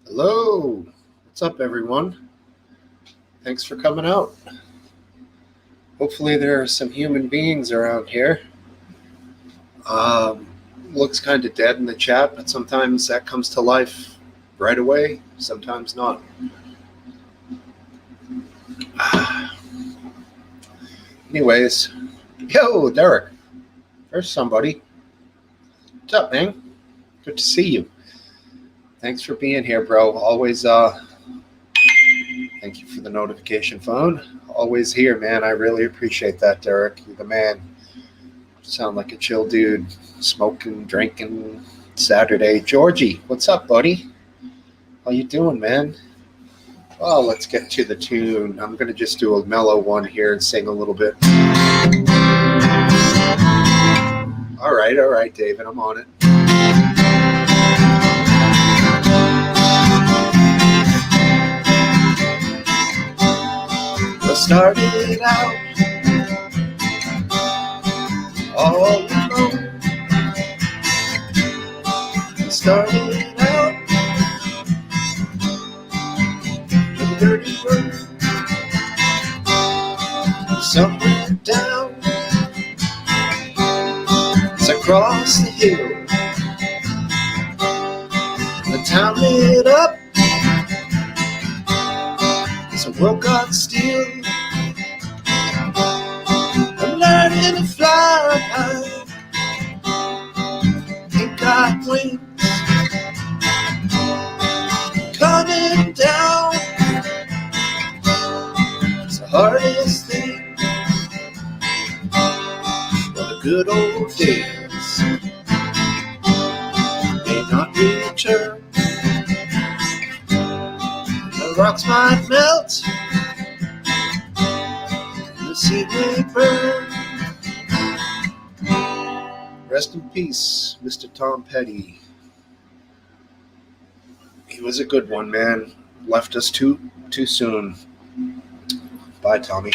Hello. What's up, everyone? Thanks for coming out. Hopefully there are some human beings around here. Looks kind of dead in the chat, but sometimes that comes to life right away, sometimes not. Anyways, yo, Derek. There's somebody. What's up, man? Good to see you. Thanks for being here, bro. Always, thank you for the notification phone. Always here, man. I really appreciate that, Derek. You're the man. Sound like a chill dude. Smoking, drinking, Saturday. Georgie, what's up, buddy? How you doing, man? Well, let's get to the tune. I'm going to just do a mellow one here and sing a little bit. All right, David. I'm on it. I started out all alone. I started out with a dirty word. Sun went down as I crossed the hill. The town lit up as the world got still. I'm learning to fly high. Ain't got wings. Coming down. It's the hardest thing. For the good old days may not return. The rocks might melt. The sea may burn. Rest in peace, Mr. Tom Petty. He was a good one, man. Left us too soon. Bye, Tommy.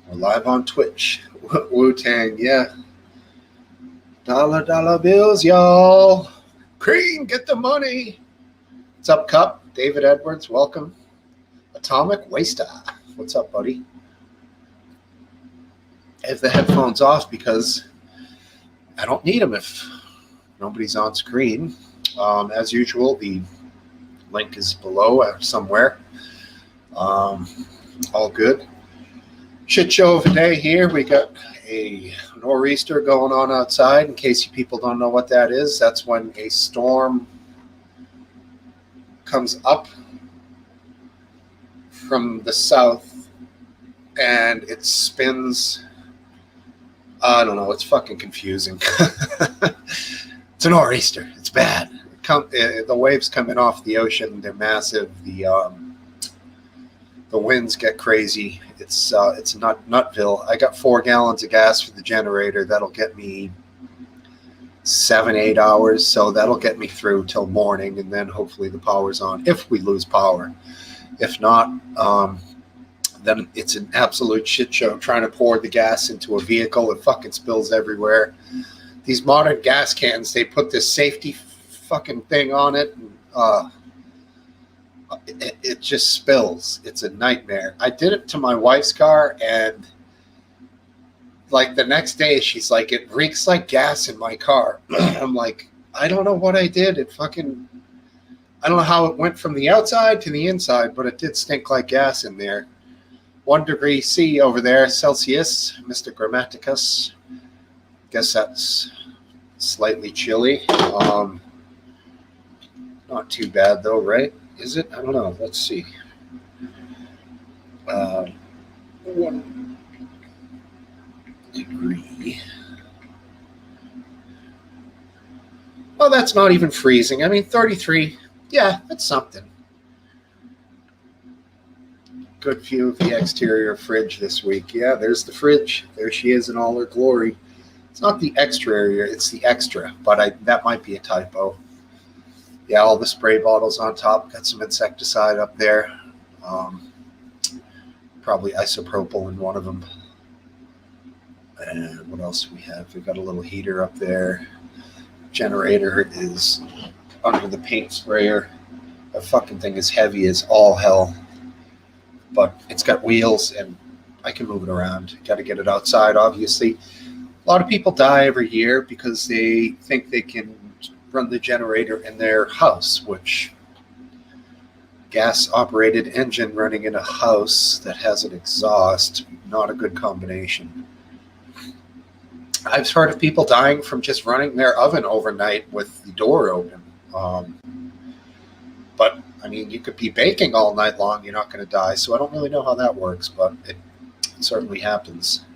We're live on Twitch. Wu-Tang, yeah. Dollar bills, y'all. Cream, get the money. What's up, Cup? David Edwards, welcome. Atomic Waster. What's up, buddy? I have the headphones off because I don't need them if nobody's on screen. As usual, the link is below somewhere. All good. Shit show of a day here. We got a nor'easter going on outside. In case you people don't know what that is, that's when a storm comes up from the south and it spins. I don't know. It's fucking confusing. It's a nor'easter. It's bad. The waves coming off the ocean. They're massive. The winds get crazy. It's Nutville. I got 4 gallons of gas for the generator. That'll get me 7-8 hours. So that'll get me through till morning, and then hopefully the power's on. If we lose power, if not, then it's an absolute shit show trying to pour the gas into a vehicle. It fucking spills everywhere. These modern gas cans, they put this safety fucking thing on it. And, it just spills. It's a nightmare. I did it to my wife's car, and like the next day, she's like, it reeks like gas in my car. I'm like, I don't know what I did. I don't know how it went from the outside to the inside, but it did stink like gas in there. 1 degree C over there, Celsius, Mr. Grammaticus. Guess that's slightly chilly. Not too bad though, right? Is it? I don't know. Let's see. 1 degree. Well, that's not even freezing. I mean, 33. Yeah, that's something. Good view of the exterior fridge this week. Yeah, there's the fridge. There she is in all her glory. It's not the exterior, it's the extra, but that might be a typo. Yeah, all the spray bottles on top. Got some insecticide up there. Probably isopropyl in one of them. And what else do we have? We've got a little heater up there. Generator is under the paint sprayer. The fucking thing is heavy as all hell, but it's got wheels and I can move it around. Got to get it outside, obviously. A lot of people die every year because they think they can run the generator in their house, which gas-operated engine running in a house that has an exhaust, not a good combination. I've heard of people dying from just running their oven overnight with the door open. But, I mean, you could be baking all night long, you're not going to die, so I don't really know how that works, but it certainly happens.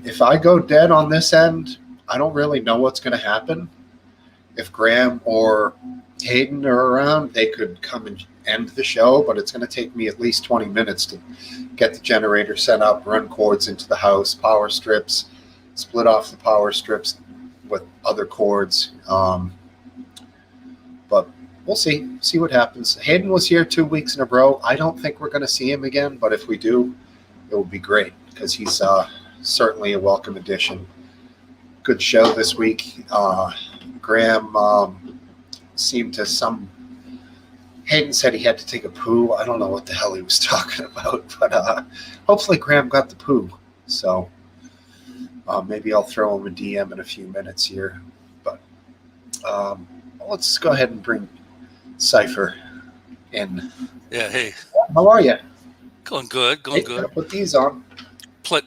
If I go dead on this end, I don't really know what's going to happen. If Graham or Hayden are around, they could come and end the show, but it's going to take me at least 20 minutes to get the generator set up, run cords into the house, power strips, split off the power strips with other cords. But we'll see what happens. Hayden was here 2 weeks in a row. I don't think we're going to see him again, but if we do, it will be great because he's certainly a welcome addition. Good show this week. Graham seemed to Hayden said he had to take a poo. I don't know what the hell he was talking about, but hopefully Graham got the poo. So maybe I'll throw him a DM in a few minutes here. But let's go ahead and bring Cypher in. Yeah, hey. How are you? Going good, good. Gotta put these on.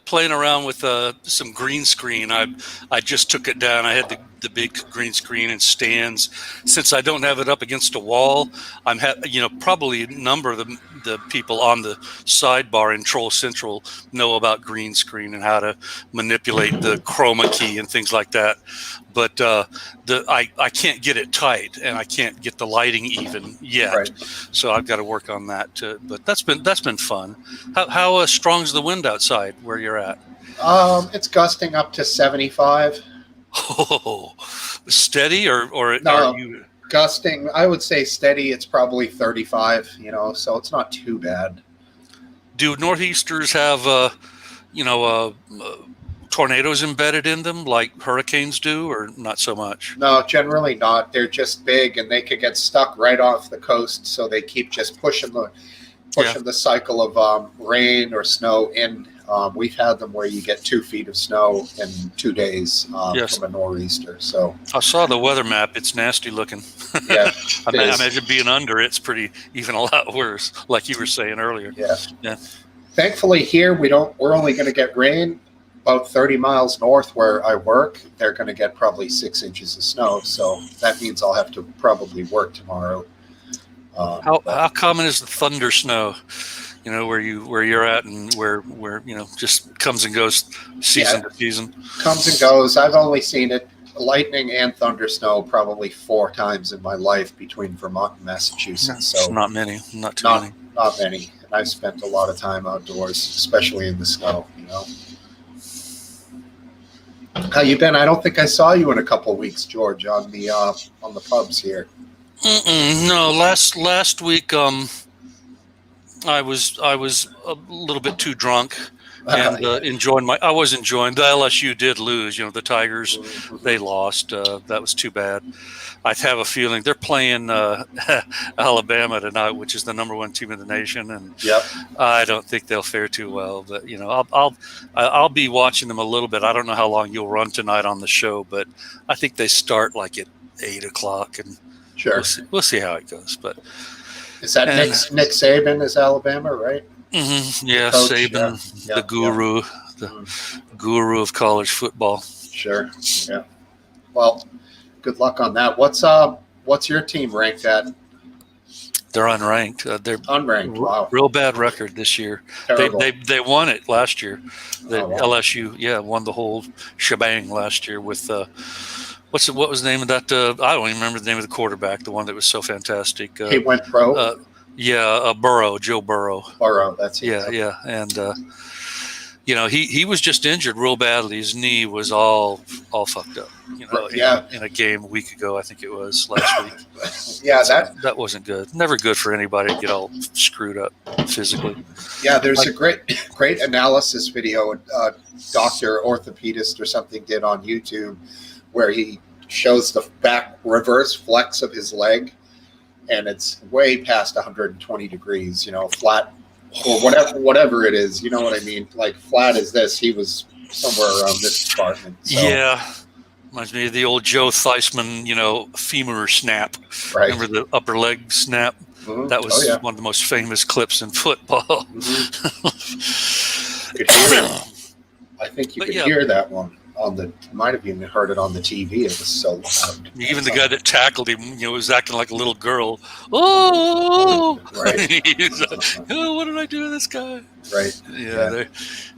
Playing around with some green screen. I just took it down. I had the big green screen and stands. Since I don't have it up against a wall, I'm probably a number of the people on the sidebar in Troll Central know about green screen and how to manipulate the chroma key and things like that. But I can't get it tight and I can't get the lighting even yet. Right. So I've got to work on that too. But that's been fun. How strong is the wind outside where you're at? It's gusting up to 75. Oh, steady or no, are you gusting? I would say steady. It's probably 35. So it's not too bad. Do northeasters have tornadoes embedded in them like hurricanes do, or not so much? No, generally not. They're just big, and they could get stuck right off the coast. So they keep just pushing the cycle of rain or snow in. We've had them where you get 2 feet of snow in 2 days from a nor'easter. So I saw the weather map. It's nasty looking. Yeah, I imagine being under it's pretty even a lot worse, like you were saying earlier. Yeah. Thankfully, here we're only going to get rain about 30 miles north where I work. They're going to get probably 6 inches of snow. So that means I'll have to probably work tomorrow. How common is the thunder snow? Where you're at and where just comes and goes season to season. Comes and goes. I've only seen it, lightning and thunder snow, probably 4 times in my life between Vermont and Massachusetts. So not many. Not many. And I've spent a lot of time outdoors, especially in the snow. How you been? I don't think I saw you in a couple of weeks, George, on the pubs here. No, last week I was a little bit too drunk and I was enjoying. The LSU did lose. The Tigers, they lost. That was too bad. I have a feeling they're playing Alabama tonight, which is the number 1 team in the nation, and I don't think they'll fare too well. But I'll be watching them a little bit. I don't know how long you'll run tonight on the show, but I think they start like at 8:00, and sure, we'll see how it goes. But. Is that Nick Saban is Alabama, right? Mm-hmm. Yeah, Saban, the guru, the guru of college football. Sure. Yeah. Well, good luck on that. What's your team ranked at? They're unranked. They're unranked. Wow. Real bad record this year. They won it last year. LSU, won the whole shebang last year with. What was the name of that? I don't even remember the name of the quarterback, the one that was so fantastic. He went pro? Burrow, Joe Burrow. Burrow, that's it. Yeah. And, he was just injured real badly. His knee was all fucked up, in a game a week ago, I think it was last week. Yeah, that wasn't good. Never good for anybody to get all screwed up physically. Yeah, there's a great analysis video a doctor, orthopedist or something did on YouTube where he shows the back reverse flex of his leg, and it's way past 120 degrees, flat or whatever it is. You know what I mean? Like flat as this, he was somewhere around this department. So. Yeah. Reminds me of the old Joe Theismann, femur snap. Right. Remember the upper leg snap? Mm-hmm. That was one of the most famous clips in football. Mm-hmm. You could hear it. I think you could hear that one might have even heard it on the TV. It was so loud. Even the guy that tackled him, was acting like a little girl. Oh, right. He's like, oh, what did I do to this guy? Right. Yeah.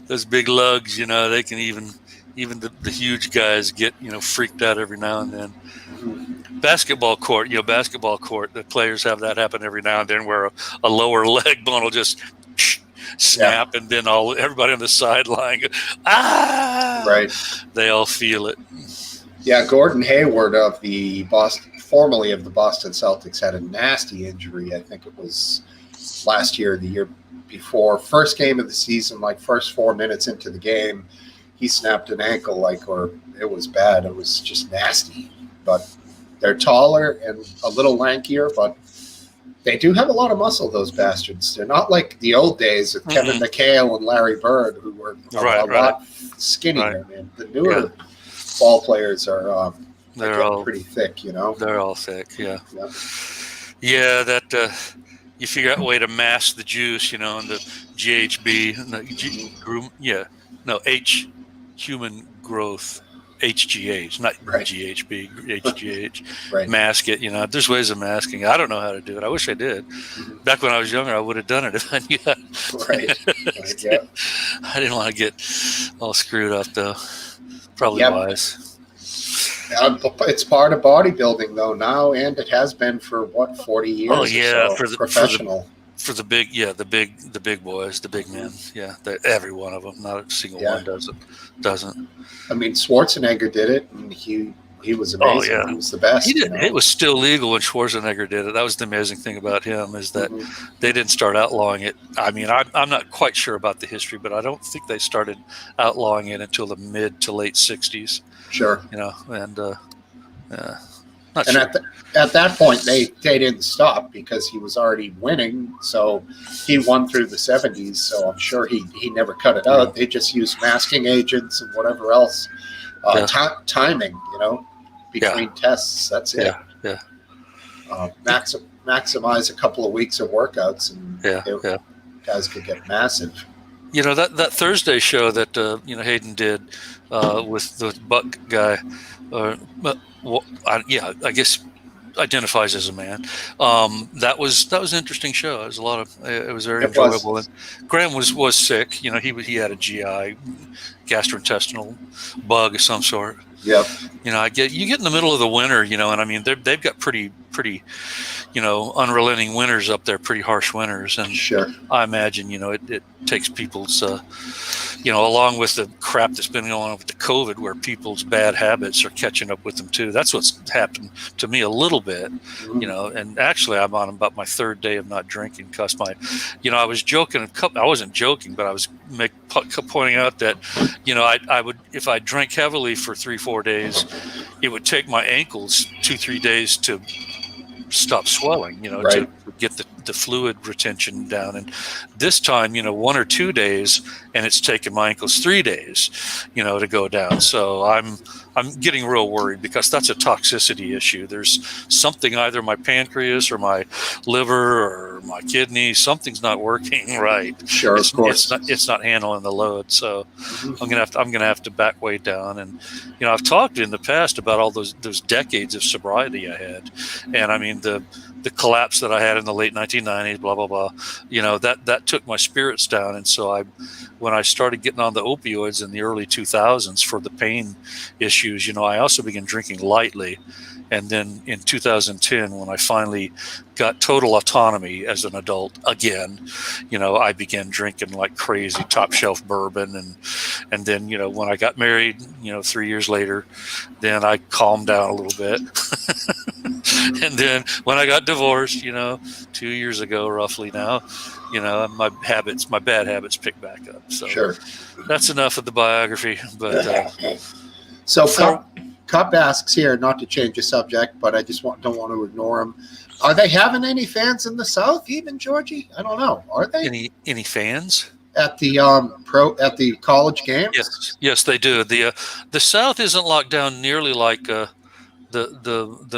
Those big lugs, they can even the huge guys get, freaked out every now and then. Mm-hmm. Basketball court, the players have that happen every now and then where a lower leg bone will just snap, and then everybody on the sideline, right. They all feel it. Yeah, Gordon Hayward of formerly of the Boston Celtics had a nasty injury. I think it was last year, the year before. First game of the season, like first 4 minutes into the game, he snapped an ankle, or it was bad. It was just nasty. But they're taller and a little lankier, but they do have a lot of muscle, those bastards. They're not like the old days with Kevin McHale and Larry Bird, who were a lot skinnier. Man. The newer ball players are they're all pretty thick, They're all thick, yeah. That you figure out a way to mask the juice, and the GHB, and the human growth. HGH, not GHB, HGH. Right. Mask it, there's ways of masking. I don't know how to do it. I wish I did. Mm-hmm. Back when I was younger, I would have done it if I knew how. Right. I didn't want to get all screwed up, though. Probably wise. It's part of bodybuilding, though, now, and it has been for, 40 years? Oh, yeah, or so, professional. For the big boys, the big men, every one of them, not a single one doesn't. I mean, Schwarzenegger did it, and he was amazing. Oh, yeah. He was the best. It was still legal when Schwarzenegger did it. That was the amazing thing about him, is that they didn't start outlawing it. I mean, I'm not quite sure about the history, but I don't think they started outlawing it until the mid to late 60s. Sure. Not and sure. at that point, they didn't stop because he was already winning. So he won through the 70s. So I'm sure he never cut it out. They just used masking agents and whatever else. Timing, between tests. That's it. Yeah. Maximize a couple of weeks of workouts, and guys could get massive. That Thursday show that Hayden did with the Buck guy. I guess identifies as a man. That was an interesting show. It was it was very enjoyable. And Graham was sick. He had a GI, gastrointestinal bug of some sort. Yep. You get in the middle of the winter, and I mean they've got pretty unrelenting winters up there, pretty harsh winters, and sure. I imagine it takes people's along with the crap that's been going on with the COVID, where people's bad habits are catching up with them too. That's what's happened to me a little bit, and actually I'm on about my third day of not drinking because I was joking. I wasn't joking, but I was pointing out that, I would, if I drank heavily for 3-4 days, it would take my ankles 2-3 days to stop swelling, to get the fluid retention down. And this time, 1 or 2 days, and it's taken my ankles 3 days, to go down. So I'm getting real worried because that's a toxicity issue. There's something, either my pancreas or my liver or my kidney, something's not working right. Sure, of course. It's not handling the load. So I'm gonna have to back way down. And I've talked in the past about all those decades of sobriety I had, and I mean the collapse that I had in the late 1990s, blah blah blah. That took my spirits down, and so when I started getting on the opioids in the early 2000s for the pain issues, I also began drinking lightly. And then in 2010, when I finally got total autonomy as an adult again, I began drinking like crazy, top shelf bourbon. And then, when I got married, 3 years later, then I calmed down a little bit. And then when I got divorced, 2 years ago, roughly now, my bad habits picked back up. So sure. That's enough of the biography. But so Cup asks here, not to change the subject, but I just don't want to ignore him. Are they having any fans in the South, even, Georgie? I don't know. Are they Any fans at the at the college games? Yes, they do. The South isn't locked down nearly like the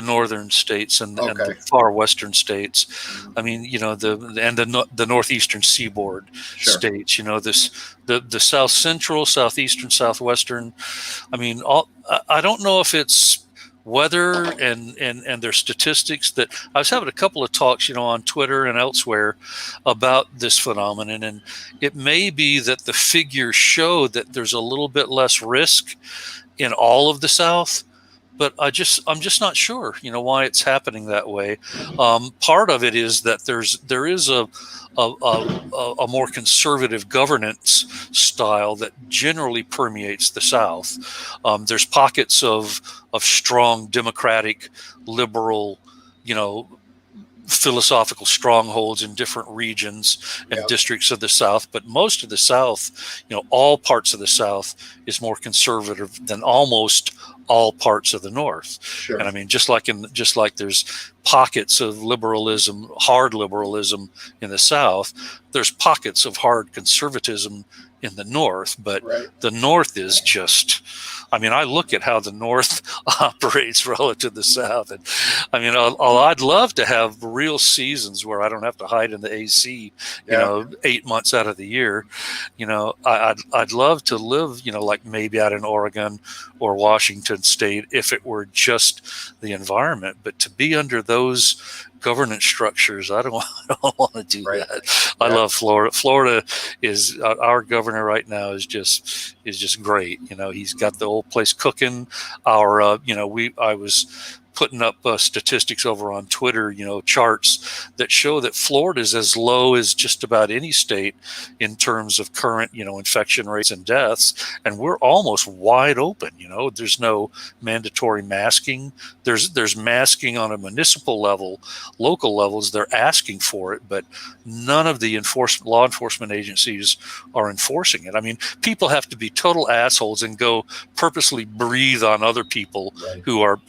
northern states and Okay. the far western states. I mean, the northeastern seaboard states. The south central, southeastern, southwestern. I mean, I don't know if it's weather and their statistics. That I was having a couple of talks, on Twitter and elsewhere about this phenomenon, and it may be that the figures show that there's a little bit less risk in all of the South. But I'm just not sure, why it's happening that way. Part of it is that there is a more conservative governance style that generally permeates the South. There's pockets of strong democratic, liberal, philosophical strongholds in different regions and districts of the South, but most of the South, all parts of the South is more conservative than almost all parts of the North. Sure. And I mean, just like there's pockets of liberalism, hard liberalism in the South, there's pockets of hard conservatism in the North, but the North is just, I mean, I look at how the North operates relative to the South, and I mean, I'd love to have real seasons where I don't have to hide in the AC, 8 months out of the year. I'd love to live, like maybe out in Oregon or Washington State if it were just the environment, but to be under those governance structures, I don't want to do that. I love Florida. Florida is our governor right now is just great. He's got the whole place cooking. I was putting up statistics over on Twitter, charts that show that Florida is as low as just about any state in terms of current, infection rates and deaths. And we're almost wide open. There's no mandatory masking. There's masking on a municipal level, local levels. They're asking for it, but none of the law enforcement agencies are enforcing it. I mean, people have to be total assholes and go purposely breathe on other people who are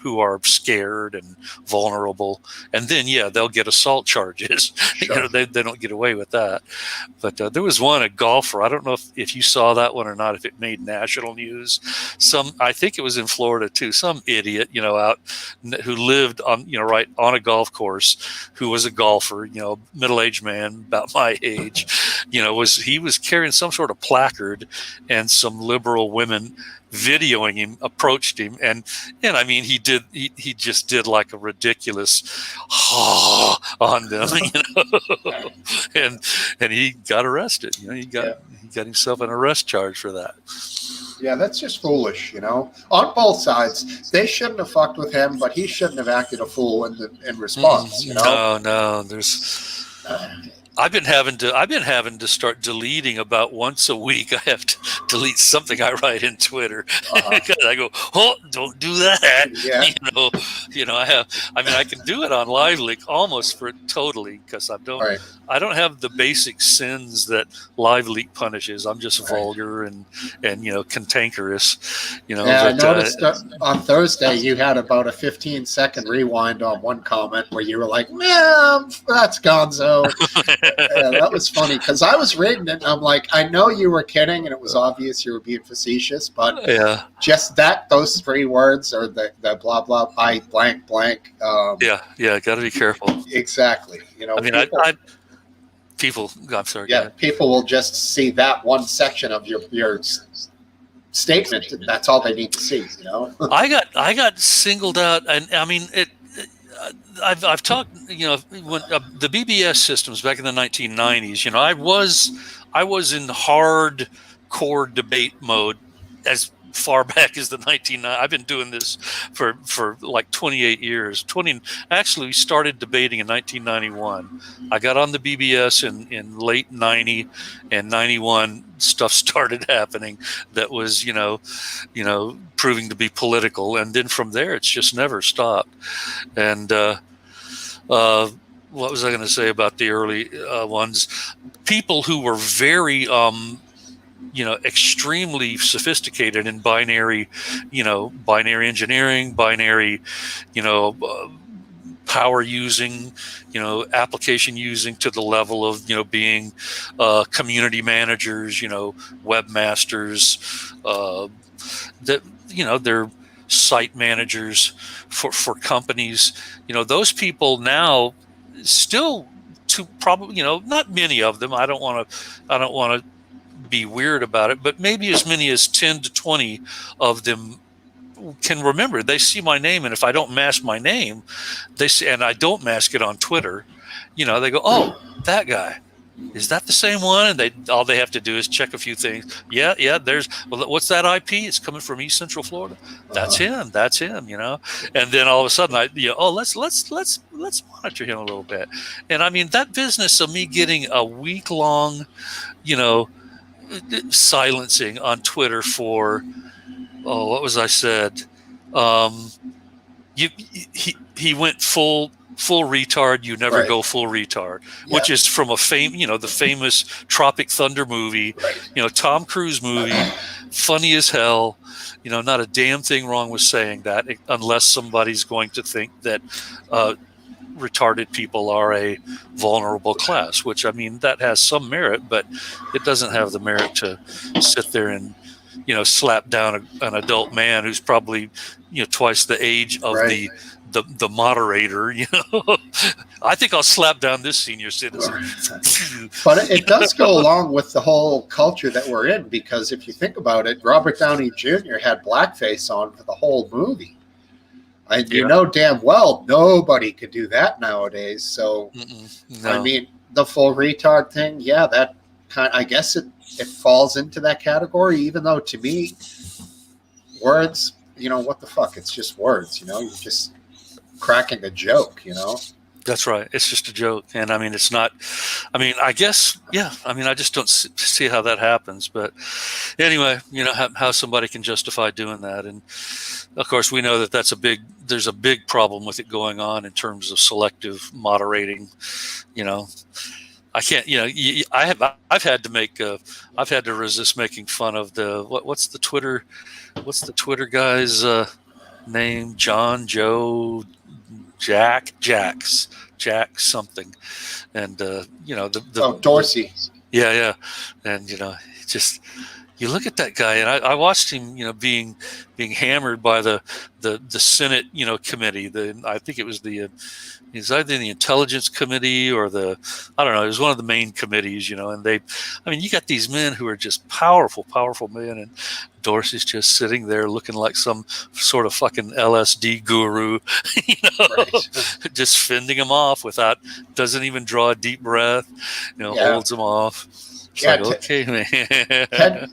scared and vulnerable, and then they'll get assault charges. They don't get away with that. But there was a golfer, I don't know if you saw that one or not, if it made national news. I think it was in Florida too, some idiot out who lived on right on a golf course, who was a golfer, middle-aged man about my age, he was carrying some sort of placard, and some liberal women videoing him approached him, and I mean, he just did like a ridiculous on them, and he got arrested. He got himself an arrest charge for that. Yeah, that's just foolish, on both sides. They shouldn't have fucked with him, but he shouldn't have acted a fool in response. No, there's I've been having to start deleting about once a week. I have to delete something I write in Twitter because I go, don't do that. Yeah. I can do it on LiveLeak almost for totally, because I don't have the basic sins that LiveLeak punishes. I'm just vulgar and cantankerous. I noticed on Thursday you had about a 15-second rewind on one comment where you were like, "Man, that's Gonzo." Yeah, that was funny because I was reading it and I'm like, I know you were kidding and it was obvious you were being facetious, but just those 3 words or the blah blah I blank blank. Got to be careful. Exactly. People. I'm sorry. Yeah, people will just see that one section of your statement, and that's all they need to see. I got singled out, and I mean it. I've talked, when the BBS systems back in the 1990s. I was in hardcore debate mode as far back as the 1990s. I've been doing this for like 28 years. Actually, we started debating in 1991. I got on the BBS in late 90 and 91. Stuff started happening that was, proving to be political, and then from there, it's just never stopped. And what was I going to say about the early ones? People who were very extremely sophisticated in binary engineering, binary, power using, application using, to the level of, being community managers, webmasters, that, they're site managers for companies. Those people now still, to probably, not many of them. I don't want to be weird about it, but maybe as many as 10 to 20 of them can remember. They see my name, and if I don't mask my name, they see, and I don't mask it on Twitter, they go, "Oh, that guy. Is that the same one?" And all they have to do is check a few things. Yeah. What's that IP? It's coming from East Central Florida. That's him. And then all of a sudden, let's monitor him a little bit. And I mean, that business of me getting a week long, silencing on Twitter for, what was I said? He went full retard. You never go full retard, which is from the famous Tropic Thunder movie, Tom Cruise movie, funny as hell. Not a damn thing wrong with saying that, unless somebody's going to think that retarded people are a vulnerable class, which, I mean, that has some merit, but it doesn't have the merit to sit there and slap down an adult man who's probably twice the age of the moderator. I think I'll slap down this senior citizen. But it does go along with the whole culture that we're in, because if you think about it, Robert Downey Jr. had blackface on for the whole movie. And you know damn well nobody could do that nowadays. So, no. I mean, the full retard thing, that I guess it falls into that category, even though to me, words, what the fuck? It's just words, you're just cracking a joke, That's right. It's just a joke. And I mean, it's not, I mean, I guess, I just don't see how that happens. But anyway, how somebody can justify doing that. And of course, we know that there's a big problem with it going on in terms of selective moderating. I can't, I've had to resist making fun of what's the Twitter guy's name? John, Joe, Jack something. And, Dorsey. Yeah. And, just, you look at that guy, and I watched him, being hammered by the Senate, committee. I think it was he's either in the Intelligence Committee or it was one of the main committees, and you got these men who are just powerful men, and Dorsey's just sitting there looking like some sort of fucking LSD guru, just fending them off doesn't even draw a deep breath, holds them off. Okay, man.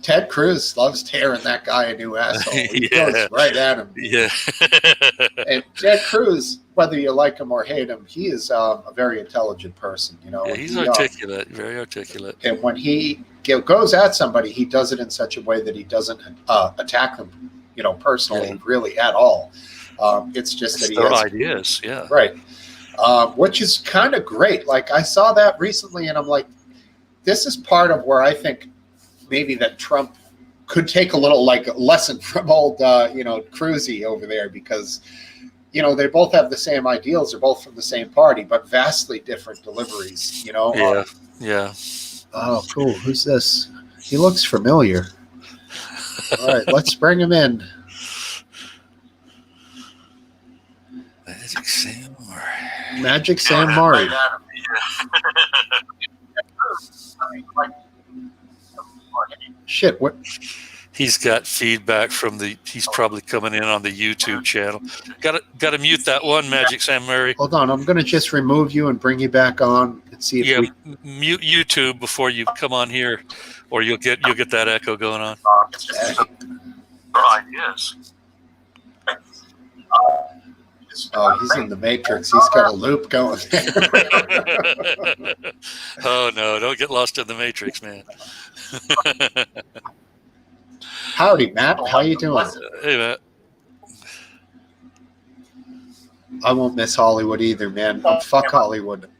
Ted Cruz loves tearing that guy a new asshole. He goes right at him. Yeah. And Ted Cruz, whether you like him or hate him, he is a very intelligent person. He's articulate, very articulate. And when he goes at somebody, he does it in such a way that he doesn't attack them, personally, really at all. It's just that he has ideas, right, which is kind of great. Like, I saw that recently, and I'm like, this is part of where I think maybe that Trump could take a little lesson from old, Cruzy over there, because, they both have the same ideals. They're both from the same party, but vastly different deliveries, Yeah. Oh, cool. Who's this? He looks familiar. All right, let's bring him in. Magic Sam Murray. Shit, what? He's got feedback from he's probably coming in on the YouTube channel. Got to mute that one, Magic Sam Murray. Hold on, I'm going to just remove you and bring you back on and see if mute YouTube before you come on here, or you'll get that echo going on. Ideas. Oh, he's in the Matrix. He's got a loop going there. Oh, no, don't get lost in the Matrix, man. Howdy, Matt. How you doing? Hey, Matt. I won't miss Hollywood either, man. Fuck Hollywood.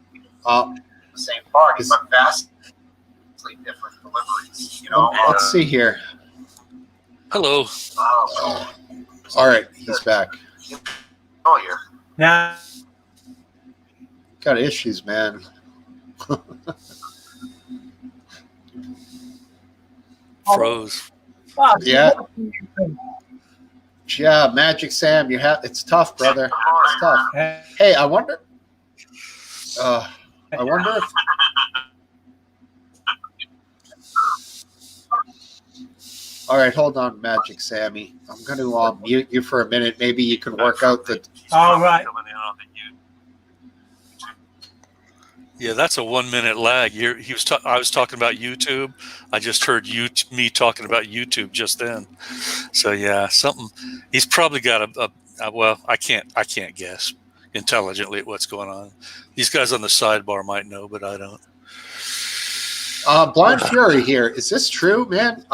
Same party, but vast. Let's see here. Hello. All right, he's back. Yeah. Got issues, man. Froze. Yeah. Yeah, Magic Sam, it's tough, brother. It's tough. Hey, I wonder if all right, hold on, Magic Sammy. I'm going to mute you for a minute. Maybe you can work out the. All right. Yeah, that's a 1 minute lag. I was talking about YouTube. I just heard me talking about YouTube just then. So yeah, something. He's probably got well, I can't guess intelligently at what's going on. These guys on the sidebar might know, but I don't. Blind Fury here. Is this true, man?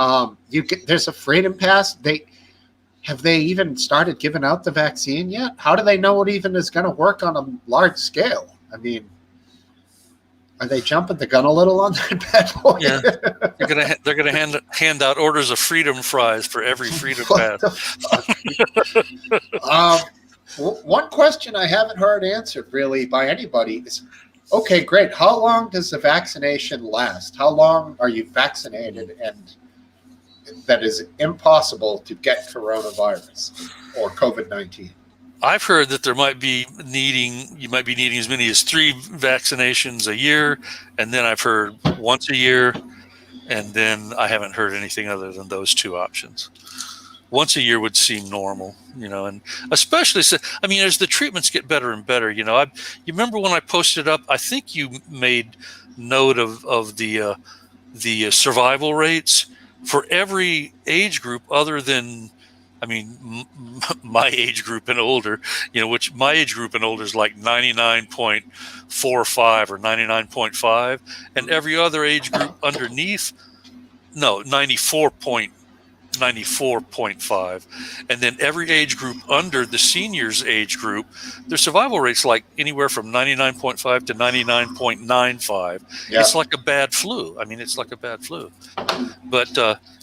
There's a Freedom Pass. Have they even started giving out the vaccine yet? How do they know what even is going to work on a large scale? I mean, are they jumping the gun a little on that bad boy? Yeah, they're gonna hand out orders of freedom fries for every Freedom Pass. One question I haven't heard answered really by anybody is, okay, great. How long does the vaccination last? How long are you vaccinated and that is impossible to get coronavirus or COVID-19? I've heard that you might be needing as many as 3 vaccinations a year, and then I've heard once a year, and then I haven't heard anything other than those 2 options. Once a year would seem normal, and especially, as the treatments get better and better, you remember when I posted up, I think you made note of the survival rates for every age group other than, my age group and older, which my age group and older is like 99.45 or 99.5, and every other age group underneath, 94.5, and then every age group under the seniors age group, their survival rate's like anywhere from 99.5 to 99.95. Yeah. It's like a bad flu. It's like a bad flu, but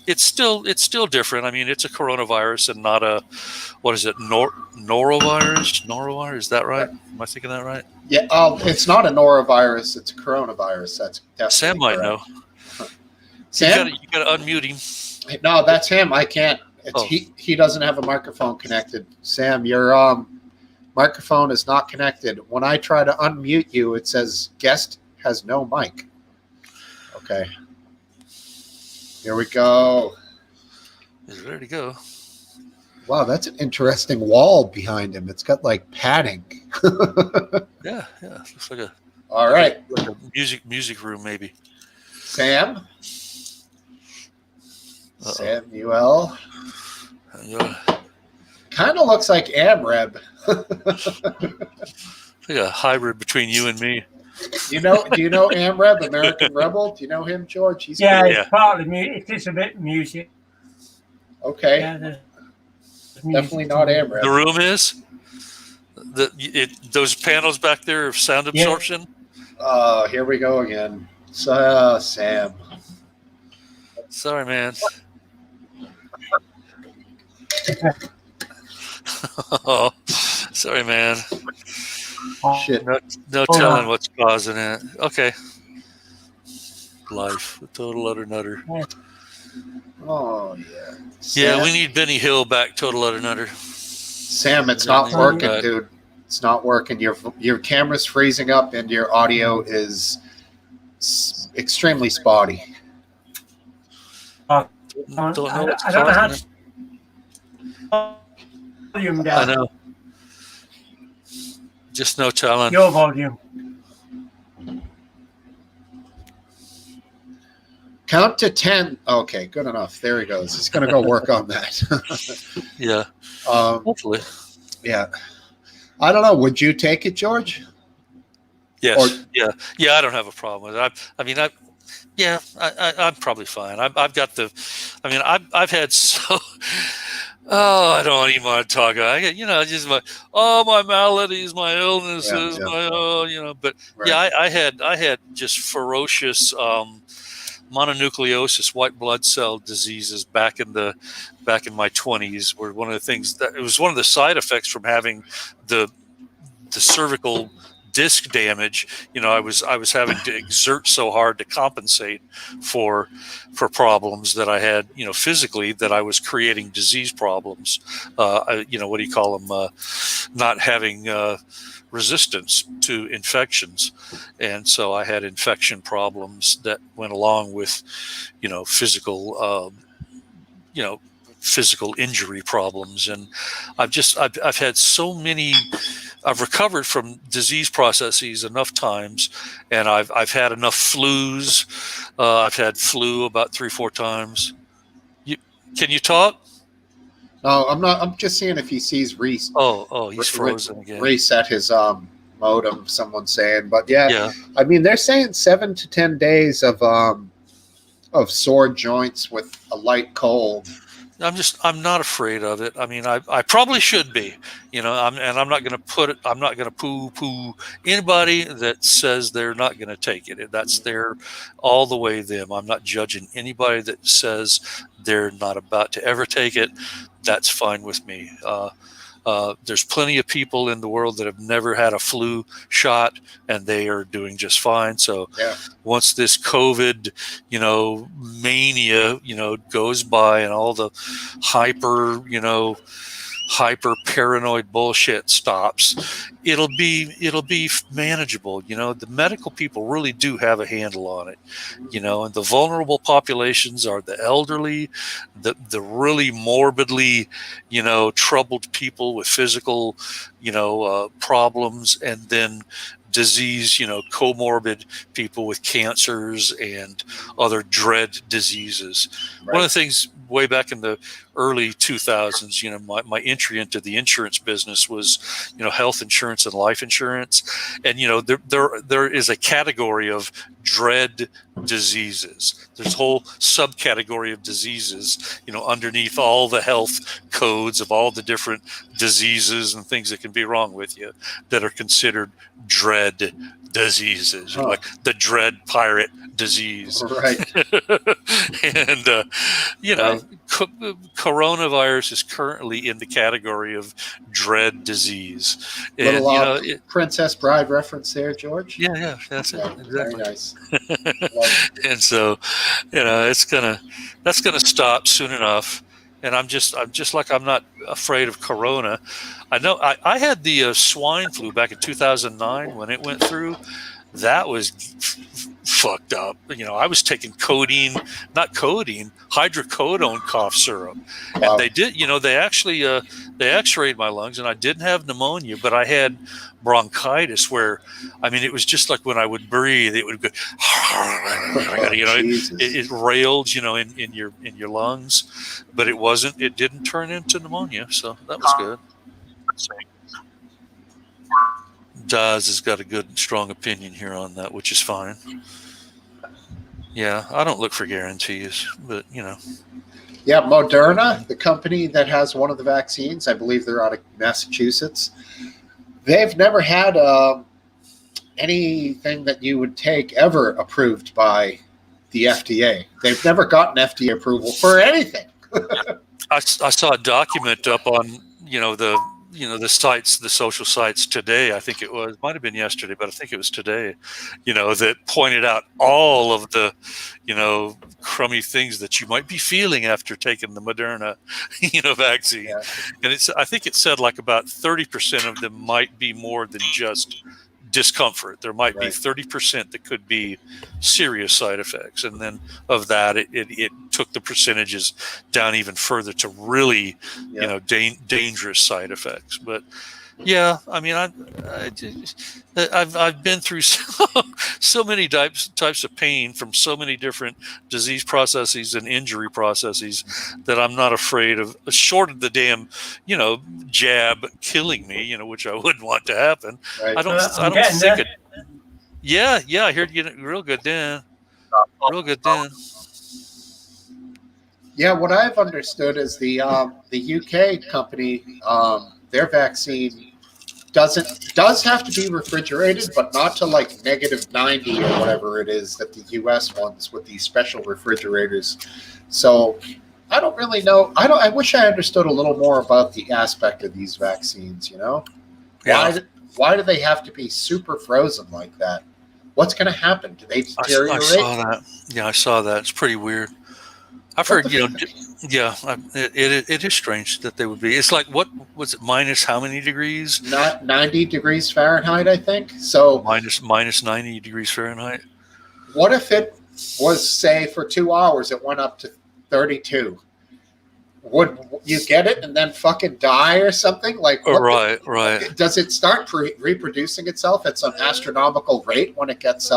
it's still different. It's a coronavirus and not a, what is it, norovirus? Norovirus, is that right? Am I thinking that right? Yeah. It's not a norovirus. It's a coronavirus. That's definitely Sam might correct. Know. Sam, you got to unmute him. No, that's him. I can't. He doesn't have a microphone connected. Sam, your microphone is not connected. When I try to unmute you, it says guest has no mic. Okay. Here we go. He's ready to go. Wow, that's an interesting wall behind him. It's got like padding. Yeah. Looks like All right. Like a music room, maybe. Sam? Samuel. Kind of looks like Amreb. Like a hybrid between you and me. Do you know Amreb, American Rebel? Do you know him, George? He's cool. It's partly music. It's a bit music. Okay. Yeah, definitely not Amreb. The room is? Those panels back there of sound absorption? Here we go again. Sam. Sorry, man. Oh, sorry, man. Shit. No telling what's causing it. Okay. Life. A total utter nutter. Oh, yeah. Sam, yeah, we need Benny Hill back, total utter nutter. Sam, it's not working, dude. It's not working. Your camera's freezing up and your audio is extremely spotty. Don't know what's causing it. Volume down. I know. Just no telling. Your volume. Count to 10. Okay, good enough. There he goes. He's going to go work on that. Yeah. Hopefully. Yeah. I don't know. Would you take it, George? Yes. Yeah. I don't have a problem with it. I'm probably fine. I've got the. I've had so. Oh, I don't even want to talk. I get, just my maladies, my illnesses, but right. Yeah, I had just ferocious mononucleosis, white blood cell diseases back in my 20s were one of the things that it was one of the side effects from having the cervical disc damage. I was having to exert so hard to compensate for problems that I had, physically, that I was creating disease problems. What do you call them? Not having resistance to infections, and so I had infection problems that went along with, physical, physical injury problems. And I've had so many. I've recovered from disease processes enough times, and I've had enough flus. I've had flu about 3-4 times. Can you talk? No, I'm not. I'm just seeing if he sees Reese. Oh, he's frozen again. Reset his modem. Someone's saying, but yeah. I mean, they're saying 7 to 10 days of sore joints with a light cold. I'm not afraid of it. I mean, I probably should be, I'm not going to poo anybody that says they're not going to take it. That's all the way them. I'm not judging anybody that says they're not about to ever take it. That's fine with me. There's plenty of people in the world that have never had a flu shot, and they are doing just fine. So once this COVID, mania, goes by, and all the hyper paranoid bullshit stops, it'll be manageable. The medical people really do have a handle on it, and the vulnerable populations are the elderly, the really morbidly, troubled people with physical, problems, and then disease, comorbid people with cancers and other dread diseases. Right. One of the things way back in the early 2000s, my entry into the insurance business was, health insurance and life insurance. And, there is a category of dread diseases. There's a whole subcategory of diseases, underneath all the health codes of all the different diseases and things that can be wrong with you that are considered dread diseases, like the dread pirate disease. Right. And, coronavirus is currently in the category of dread disease. And, little Princess Bride reference there, George. Yeah, that's it. Exactly. Very nice. And so, that's gonna stop soon enough. And I'm just like, I'm not afraid of corona. I know I had the swine flu back in 2009 when it went through. That was fucked up. I was taking hydrocodone cough syrup. Wow. And they did, they actually, they x-rayed my lungs, and I didn't have pneumonia, but I had bronchitis where, it was just like when I would breathe, it would go, it railed, in your lungs, but it didn't turn into pneumonia. So that was good. So, Daz has got a good, strong opinion here on that, which is fine. Yeah, I don't look for guarantees, but Yeah, Moderna, the company that has one of the vaccines, I believe they're out of Massachusetts. They've never had anything that you would take ever approved by the FDA. They've never gotten FDA approval for anything. I saw a document up on the sites, the social sites today. I think it might have been yesterday, but I think it was today, that pointed out all of the, crummy things that you might be feeling after taking the Moderna, vaccine. Yeah. And I think it said like about 30% of them might be more than just discomfort. There might be 30% that could be serious side effects. And then of that, it took the percentages down even further to really, dangerous side effects. But yeah, I've been through so many types of pain from so many different disease processes and injury processes that I'm not afraid of, short of the damn, jab killing me, which I wouldn't want to happen. Right. I don't think it. Yeah, I heard you real good, Dan. Real good, Dan. Yeah, what I've understood is the UK company, their vaccine does have to be refrigerated, but not to like -90 or whatever it is that the U.S. ones with these special refrigerators. So I don't really know. I wish I understood a little more about the aspect of these vaccines. You know, Yeah. why do they have to be super frozen like that? What's going to happen? Do they deteriorate? I saw that. Yeah, I saw that. It's pretty weird. I've heard, it is strange that they would be. It's like, what was it, minus how many degrees? Not 90 degrees Fahrenheit, I think. So minus 90 degrees Fahrenheit. What if it was, say, for 2 hours, it went up to 32? Would you get it and then fucking die or something? Like, right. Does it start reproducing itself at some astronomical rate when it gets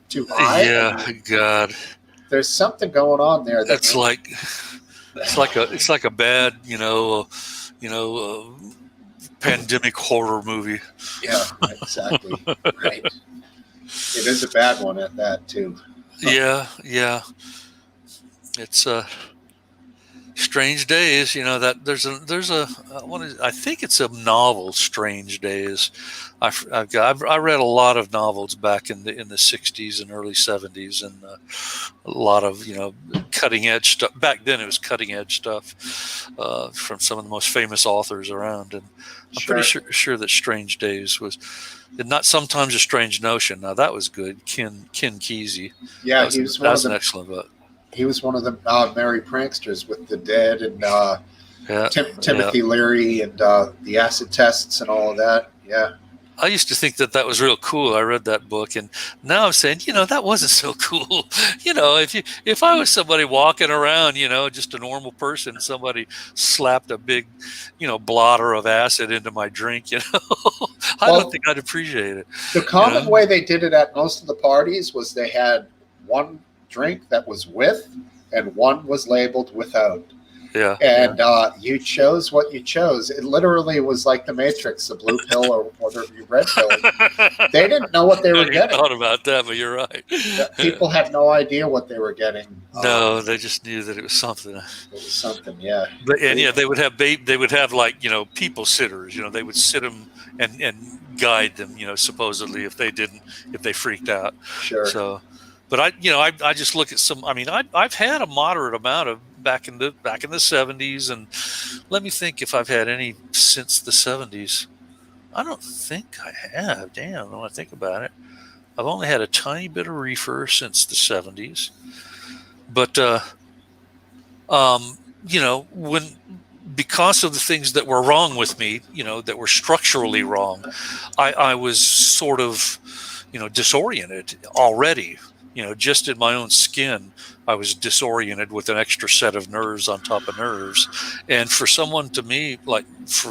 too high? Yeah, God. There's something going on there. It's like a bad, pandemic horror movie. Yeah, exactly. Right. It is a bad one at that too. Yeah. It's Strange Days. That there's a I think it's a novel, Strange Days. I read a lot of novels back in the 60s and early 70s, and a lot of cutting edge stuff. Back then, it was cutting edge stuff from some of the most famous authors around, and I'm pretty sure that Strange Days was not Sometimes a Strange Notion. Now that was good. Ken Kesey. Yeah, that's an excellent book. He was one of the merry pranksters with the Dead and Timothy Leary and the acid tests and all of that. Yeah. I used to think that was real cool. I read that book, and now I'm saying, that wasn't so cool. If I was somebody walking around, just a normal person, somebody slapped a big, blotter of acid into my drink, I don't think I'd appreciate it. The common way they did it at most of the parties was they had one drink that was with, and one was labeled without. Yeah. And you chose what you chose. It literally was like the Matrix, the blue pill or whatever you red pill. They didn't know what they were getting. I thought about that, but you're right. People had no idea what they were getting. No, they just knew that it was something. It was something, yeah. But they would have like people sitters. They would sit them and guide them. Supposedly if they freaked out. Sure. So. But I just look at some. I mean, I've had a moderate amount of back in the 70s, and let me think if I've had any since the 70s. I don't think I have. Damn, when I think about it, I've only had a tiny bit of reefer since the 70s. But because of the things that were wrong with me, that were structurally wrong, I was sort of disoriented already. Just in my own skin, I was disoriented with an extra set of nerves on top of nerves. And for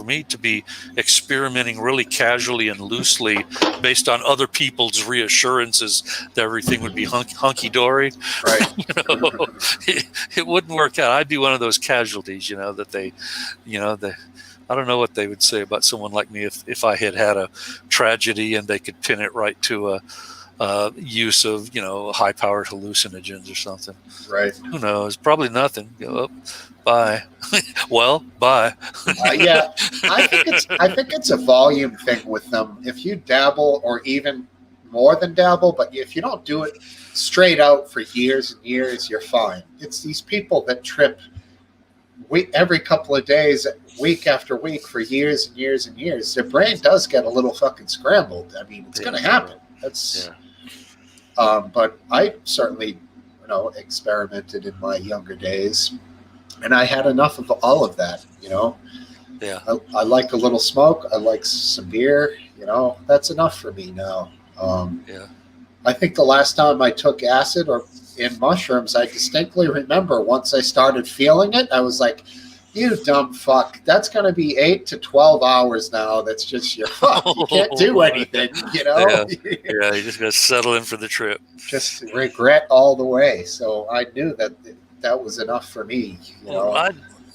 me to be experimenting really casually and loosely based on other people's reassurances that everything would be hunky-dory, right? It wouldn't work out. I'd be one of those casualties, that they, I don't know what they would say about someone like me if I had a tragedy and they could pin it right to a use of high-powered hallucinogens or something. Right. Who knows? Probably nothing. Go up. Bye. Well, bye. Yeah, I think it's a volume thing with them. If you dabble, or even more than dabble, but if you don't do it straight out for years and years, you're fine. It's these people that trip every couple of days, week after week, for years and years and years. Their brain does get a little fucking scrambled. I mean, it's going to happen. That's. But I certainly, experimented in my younger days, and I had enough of all of that. Yeah. I like a little smoke. I like some beer. That's enough for me now. Yeah. I think the last time I took acid or in mushrooms, I distinctly remember once I started feeling it, I was like, "You dumb fuck! That's going to be 8 to 12 hours now. That's just your fuck. You can't do anything, Yeah, you just got to settle in for the trip. Just regret all the way." So I knew that was enough for me. Well,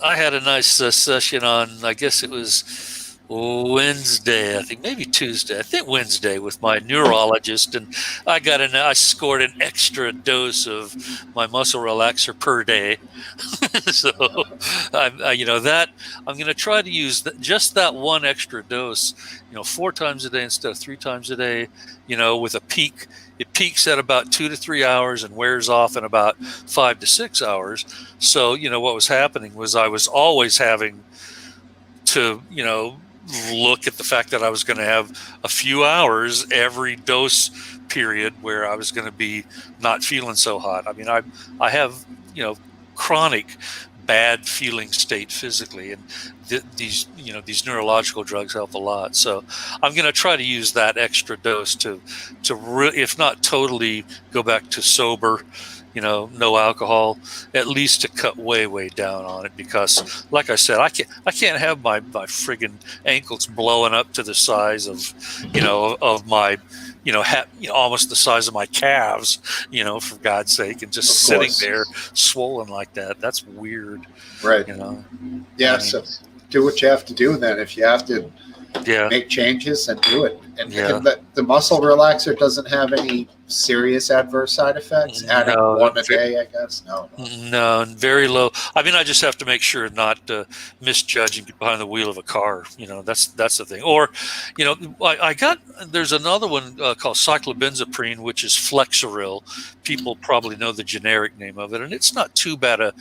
I had a nice session on, I guess it was Wednesday, I think, maybe Tuesday. I think Wednesday with my neurologist, and I scored an extra dose of my muscle relaxer per day. So, that I'm going to try to use just that one extra dose, 4 times a day instead of 3 times a day. With a peak, it peaks at about 2 to 3 hours and wears off in about 5 to 6 hours. So, what was happening was I was always having to, look at the fact that I was going to have a few hours every dose period where I was going to be not feeling so hot. I mean, I have, chronic bad feeling state physically, and these neurological drugs help a lot. So I'm going to try to use that extra dose to if not totally go back to sober, no alcohol, at least to cut way down on it, because like I said, I can't have my friggin' ankles blowing up to the size of of my almost the size of my calves, for God's sake, and just sitting there swollen like that. That's weird. Right. Yeah. So do what you have to do then. If you have to make changes, and do it. And the muscle relaxer doesn't have any serious adverse side effects. Adding one a day, I guess. No, very low. I mean, I just have to make sure not misjudging behind the wheel of a car. That's the thing. Or, there's another one called cyclobenzaprine, which is Flexeril. People probably know the generic name of it, and it's not too bad a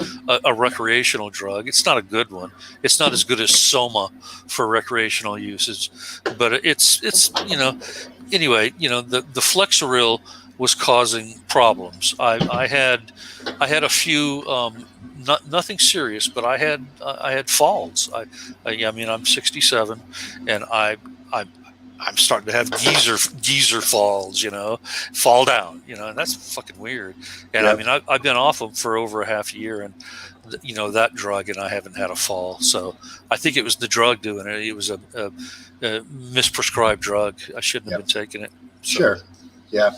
recreational drug. It's not a good one. It's not as good as Soma for recreational usage, but it's anyway, the Flexeril was causing problems. I had a few, nothing serious, but I had falls. I mean, I'm 67, and I'm starting to have geezer falls, fall down, and that's fucking weird. And I mean, I've been off them for over a half a year, and that drug, and I haven't had a fall. So I think it was the drug doing it. It was a misprescribed drug. I shouldn't have been taking it. So. Sure. Yeah.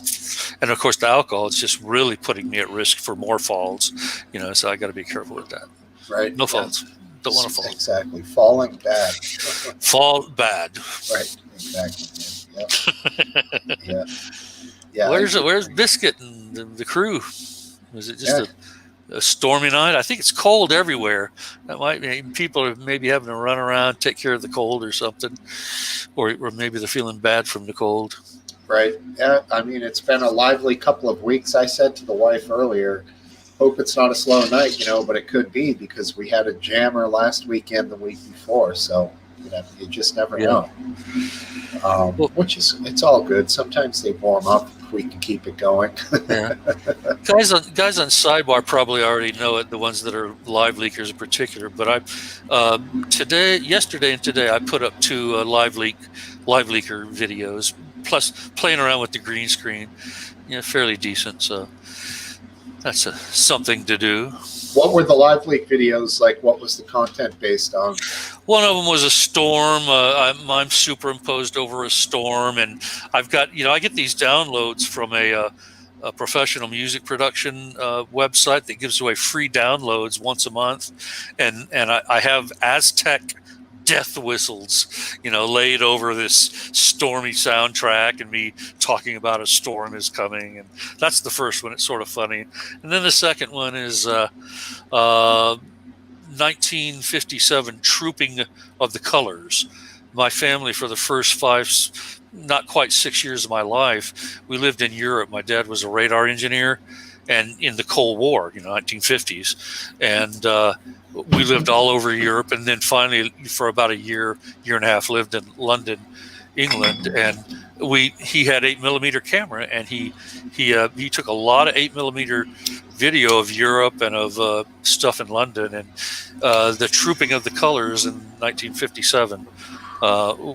And of course, the alcohol is just really putting me at risk for more falls, so I got to be careful with that. Right. No falls. Don't want to fall. Exactly. Falling bad. Fall bad. Right. Exactly. Yeah. Yeah. Where's Biscuit and the crew? Was it just a stormy night? I think it's cold everywhere. That might mean people are maybe having to run around, take care of the cold or something, or maybe they're feeling bad from the cold. Right. Yeah. I mean, it's been a lively couple of weeks. I said to the wife earlier, hope it's not a slow night, but it could be, because we had a jammer last weekend, the week before. So, you just never know. It's all good. Sometimes they warm up. We can keep it going. Yeah. Guys on Sidebar probably already know it, the ones that are live leakers in particular. But yesterday and today, I put up 2 live leaker videos, plus playing around with the green screen. Fairly decent. So that's something to do. What were the live leak videos like? What was the content based on? One of them was a storm. I'm superimposed over a storm, and I've got, I get these downloads from a professional music production website that gives away free downloads once a month, and I have Aztec death whistles, laid over this stormy soundtrack, and me talking about a storm is coming. And that's the first one. It's sort of funny. And then the second one is 1957 Trooping of the Colors. My family, for the first 5, not quite 6 years of my life, we lived in Europe. My dad was a radar engineer, and in the Cold War, 1950s. And we lived all over Europe, and then finally, for about a year and a half, lived in London, England. And he had 8mm camera, and he took a lot of 8mm video of Europe and of stuff in London. And the Trooping of the Colors in 1957,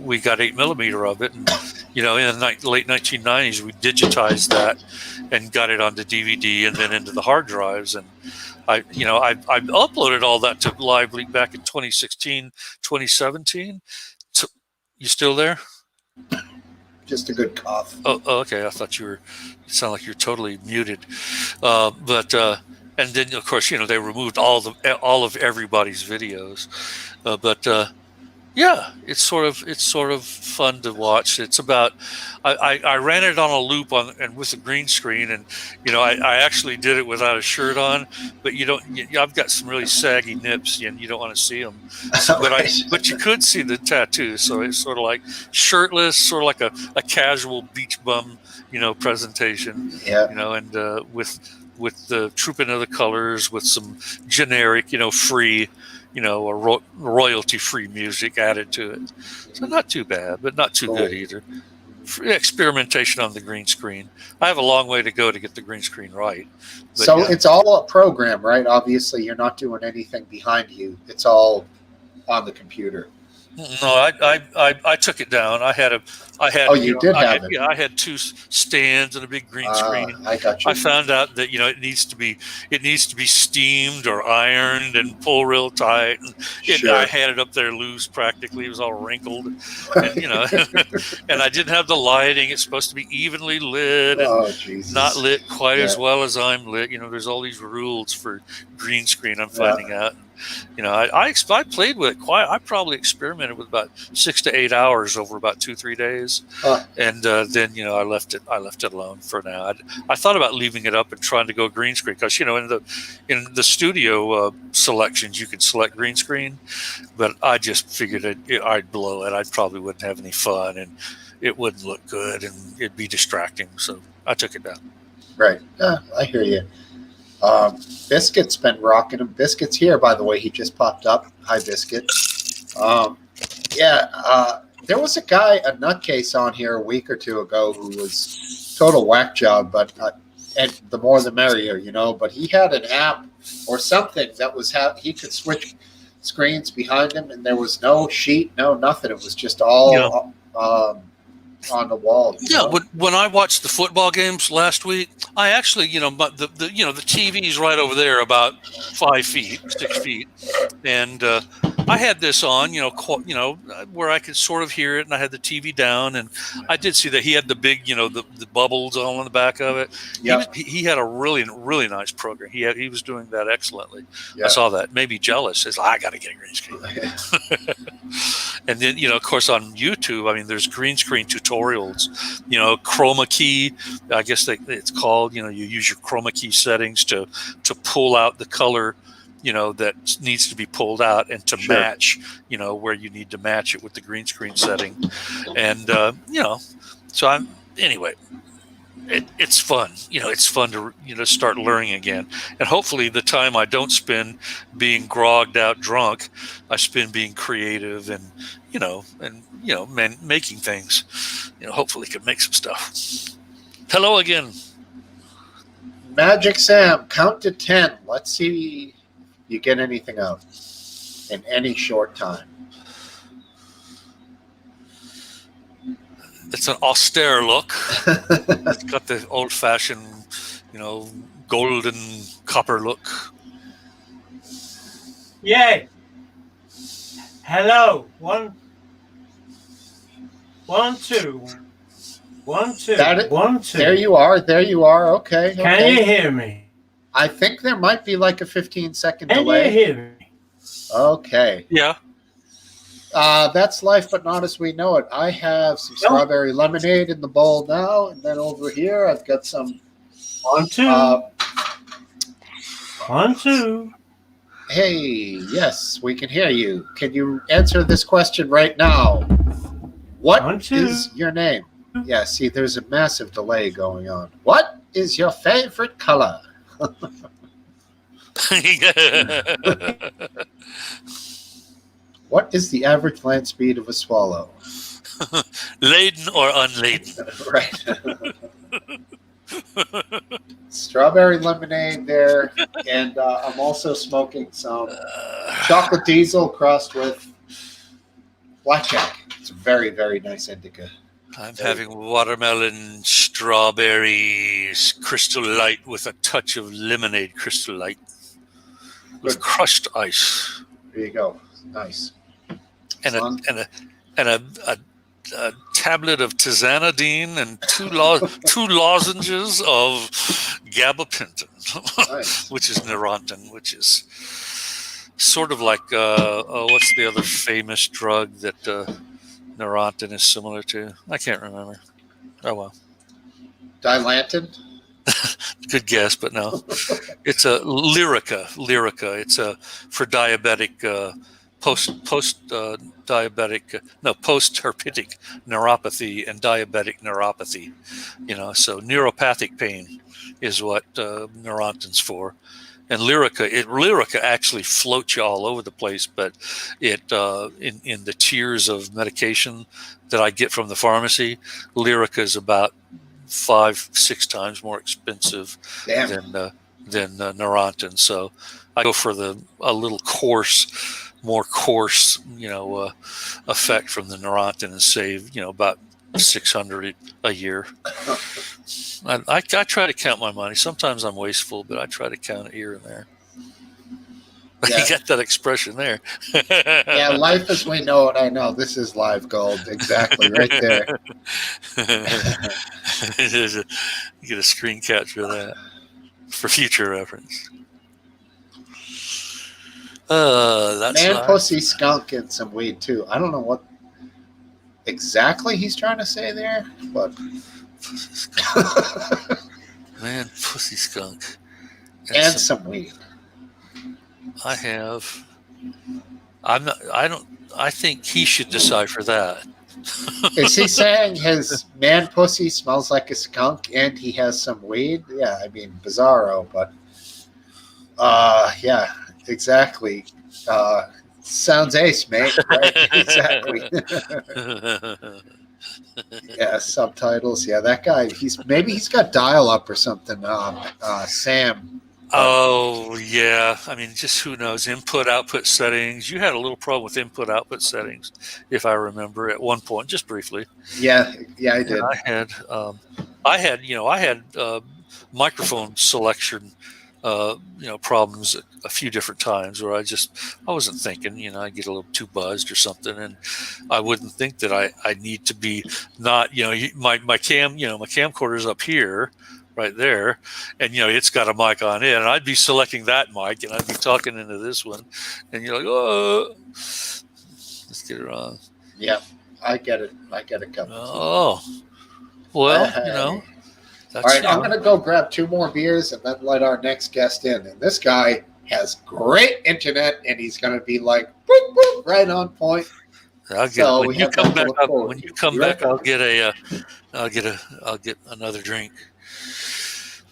we got 8mm of it, and in the late 1990s, we digitized that and got it onto DVD and then into the hard drives. And I uploaded all that to Live Leak back in 2016, 2017. So, you still there? Just a good cough. Oh, okay. I thought you sound like you're totally muted. And then of course, they removed all of everybody's videos. Yeah, it's sort of fun to watch. It's about I ran it on a loop and with a green screen, and I actually did it without a shirt on, but I've got some really saggy nips and you don't want to see them. So, but you could see the tattoo, so it's sort of like shirtless, sort of like a casual beach bum presentation. Yeah. And with the trooping of the colors, with some generic free royalty-free music added to it. So not too bad, but not too good either. Experimentation on the green screen. I have a long way to go to get the green screen right. So it's all a program, right? Obviously, you're not doing anything behind you. It's all on the computer. No, I took it down. I had Oh, you did have it. Yeah, I had two stands and a big green screen. I got you. I found out that it needs to be steamed or ironed and pull real tight. And Sure. I had it up there loose practically. It was all wrinkled, and and I didn't have the lighting. It's supposed to be evenly lit and Jesus. not lit quite as well as I'm lit. There's all these rules for green screen. I'm finding out. I played with it quite. I probably experimented with about 6 to 8 hours over about 2-3 days, and then I left it alone for now. I thought about leaving it up and trying to go green screen because in the studio selections you could select green screen, but I just figured I'd blow it. I probably wouldn't have any fun, and it wouldn't look good, and it'd be distracting. So I took it down. Right. I hear you. Biscuit's been rocking him. Biscuit's here, by the way. He just popped up. Hi, Biscuit. There was a guy, a nutcase on here a week or two ago who was total whack job, but and the more the merrier, But he had an app or something that was he could switch screens behind him, and there was no sheet, no nothing. It was just all on the wall. But when I watched the football games last week, I actually, the TV's right over there, about 5 feet, 6 feet, and I had this on, where I could sort of hear it, and I had the TV down, and I did see that he had the big, the bubbles all on the back of it. Yep. He had a really, really nice program. He was doing that excellently. Yeah. I saw that. Maybe jealous. I got to get a green screen. And then, of course, on YouTube, I mean, there's green screen tutorials, chroma key, I guess it's called, you use your chroma key settings to pull out the color, that needs to be pulled out and to match, where you need to match it with the green screen setting. And, so anyway, it's fun. It's fun to, start learning again. And hopefully the time I don't spend being grogged out drunk, I spend being creative and making things. Hopefully can make some stuff. Hello again. Magic Sam, count to 10. Let's see if you get anything out in any short time. It's an austere look. It's got the old-fashioned, golden copper look. Yay! Hello. 1, 2. 1, 2. 1, 2. There you are. Okay. Can you hear me? I think there might be like a 15-second Can delay. you hear me? Okay. Yeah. That's life, but not as we know it. I have some strawberry lemonade in the bowl now, and then over here I've got some. 1, 2. 1, 2. Hey, yes, we can hear you. Can you answer this question right now? What is your name? Yeah, see, there's a massive delay going on. What is your favorite color? What is the average land speed of a swallow? Laden or unladen? Right. Strawberry lemonade there, and I'm also smoking some chocolate diesel crossed with blackjack. It's a very, very nice indica. I'm having watermelon, strawberry, crystal light with a touch of lemonade crystal light with crushed ice. There you go. Nice. And a tablet of tizanidine and two lozenges of gabapentin, Nice. which is Neurontin, which is sort of like what's the other famous drug that Neurontin is similar to? I can't remember. Oh well. Dilantin? Good guess, but no. It's a Lyrica. Lyrica. It's a for diabetic post diabetic post herpetic neuropathy and diabetic neuropathy. So neuropathic pain is what Neurontin's for. And Lyrica actually floats you all over the place, but it in the tiers of medication that I get from the pharmacy, Lyrica is about 5-6 times more expensive than Neurontin. So I go for a little more coarse, effect from the Neurontin and save, about $600 a year. I try to count my money. Sometimes I'm wasteful, but I try to count it here and there. Yeah. You got that expression there. Yeah, life as we know it. I know this is live gold. Exactly, right there. You get a screen capture of that for future reference. That's Man, pussy, skunk, and some weed too. I don't know what exactly he's trying to say there, but man, pussy, skunk, and some weed. I have. I'm not. I don't. I think he should decipher that. Is he saying his man pussy smells like a skunk and he has some weed? Yeah, I mean, bizarro, but yeah, exactly. Sounds ace, mate. Right? Exactly. Yeah, subtitles. Yeah, that guy. He's got dial up or something. Sam. Oh yeah, I mean, just who knows? Input output settings. You had a little problem with input output settings, if I remember, at one point, just briefly. Yeah, I did. And I had microphone selection, problems a few different times where I wasn't thinking. I get a little too buzzed or something, and I wouldn't think that I need to be not. My camcorder's up here. Right there, and it's got a mic on it, and I'd be selecting that mic, and I'd be talking into this one, and you're like, oh, let's get it on. Yeah, I get it. Oh, well, That's, all right, I'm going to go grab 2 more beers and then let our next guest in. And this guy has great internet, and he's going to be like, boop, boop, right on point. When you come back, I'll get another drink.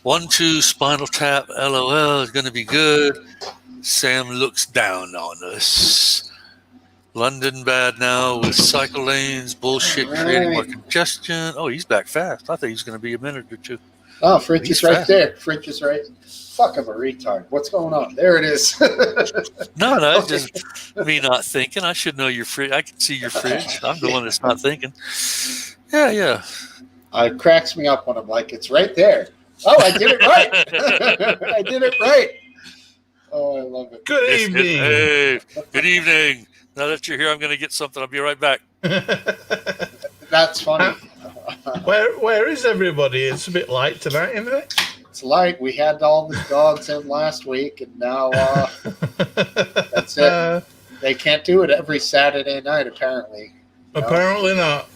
1-2 Spinal Tap, LOL is going to be good. Sam looks down on us. London bad now with cycle lanes, bullshit, creating more congestion. Oh, he's back fast. I thought he was going to be a minute or two. Oh, Fridge is right there. Fridge is right. Fuck, I'm a retard. What's going on? There it is. No, just me not thinking. I should know your fridge. I can see your fridge. I'm the one that's not thinking. Yeah. It cracks me up when I'm like, it's right there. Oh, I did it right. I did it right. Oh, I love it. Good evening. Hey, good evening. Now that you're here, I'm going to get something. I'll be right back. That's funny. Where is everybody? It's a bit light tonight, isn't it? It's light. We had all the dogs in last week, and now that's it. They can't do it every Saturday night, apparently. Apparently not.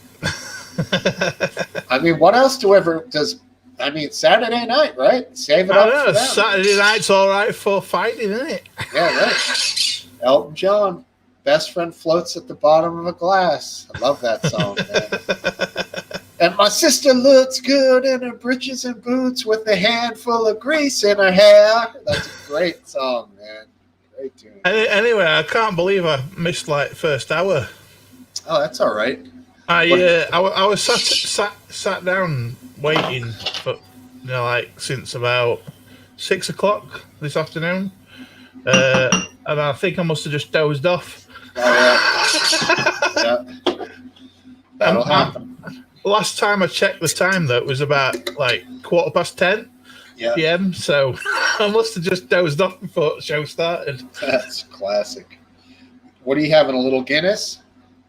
I mean, what else does? I mean, Saturday night, right? Save it up for them. Saturday night's all right for fighting, isn't it? Yeah, right. Elton John, best friend floats at the bottom of a glass. I love that song, man. And my sister looks good in her breeches and boots with a handful of grease in her hair. That's a great song, man. Great tune. Anyway, I can't believe I missed first hour. Oh, that's all right. I was sat down waiting for since about 6 o'clock this afternoon, and I think I must have just dozed off. Oh, yeah. That'll happen. Last time I checked the time, though, it was about 10:15 p.m. So I must have just dozed off before the show started. That's classic. What are you having? A little Guinness?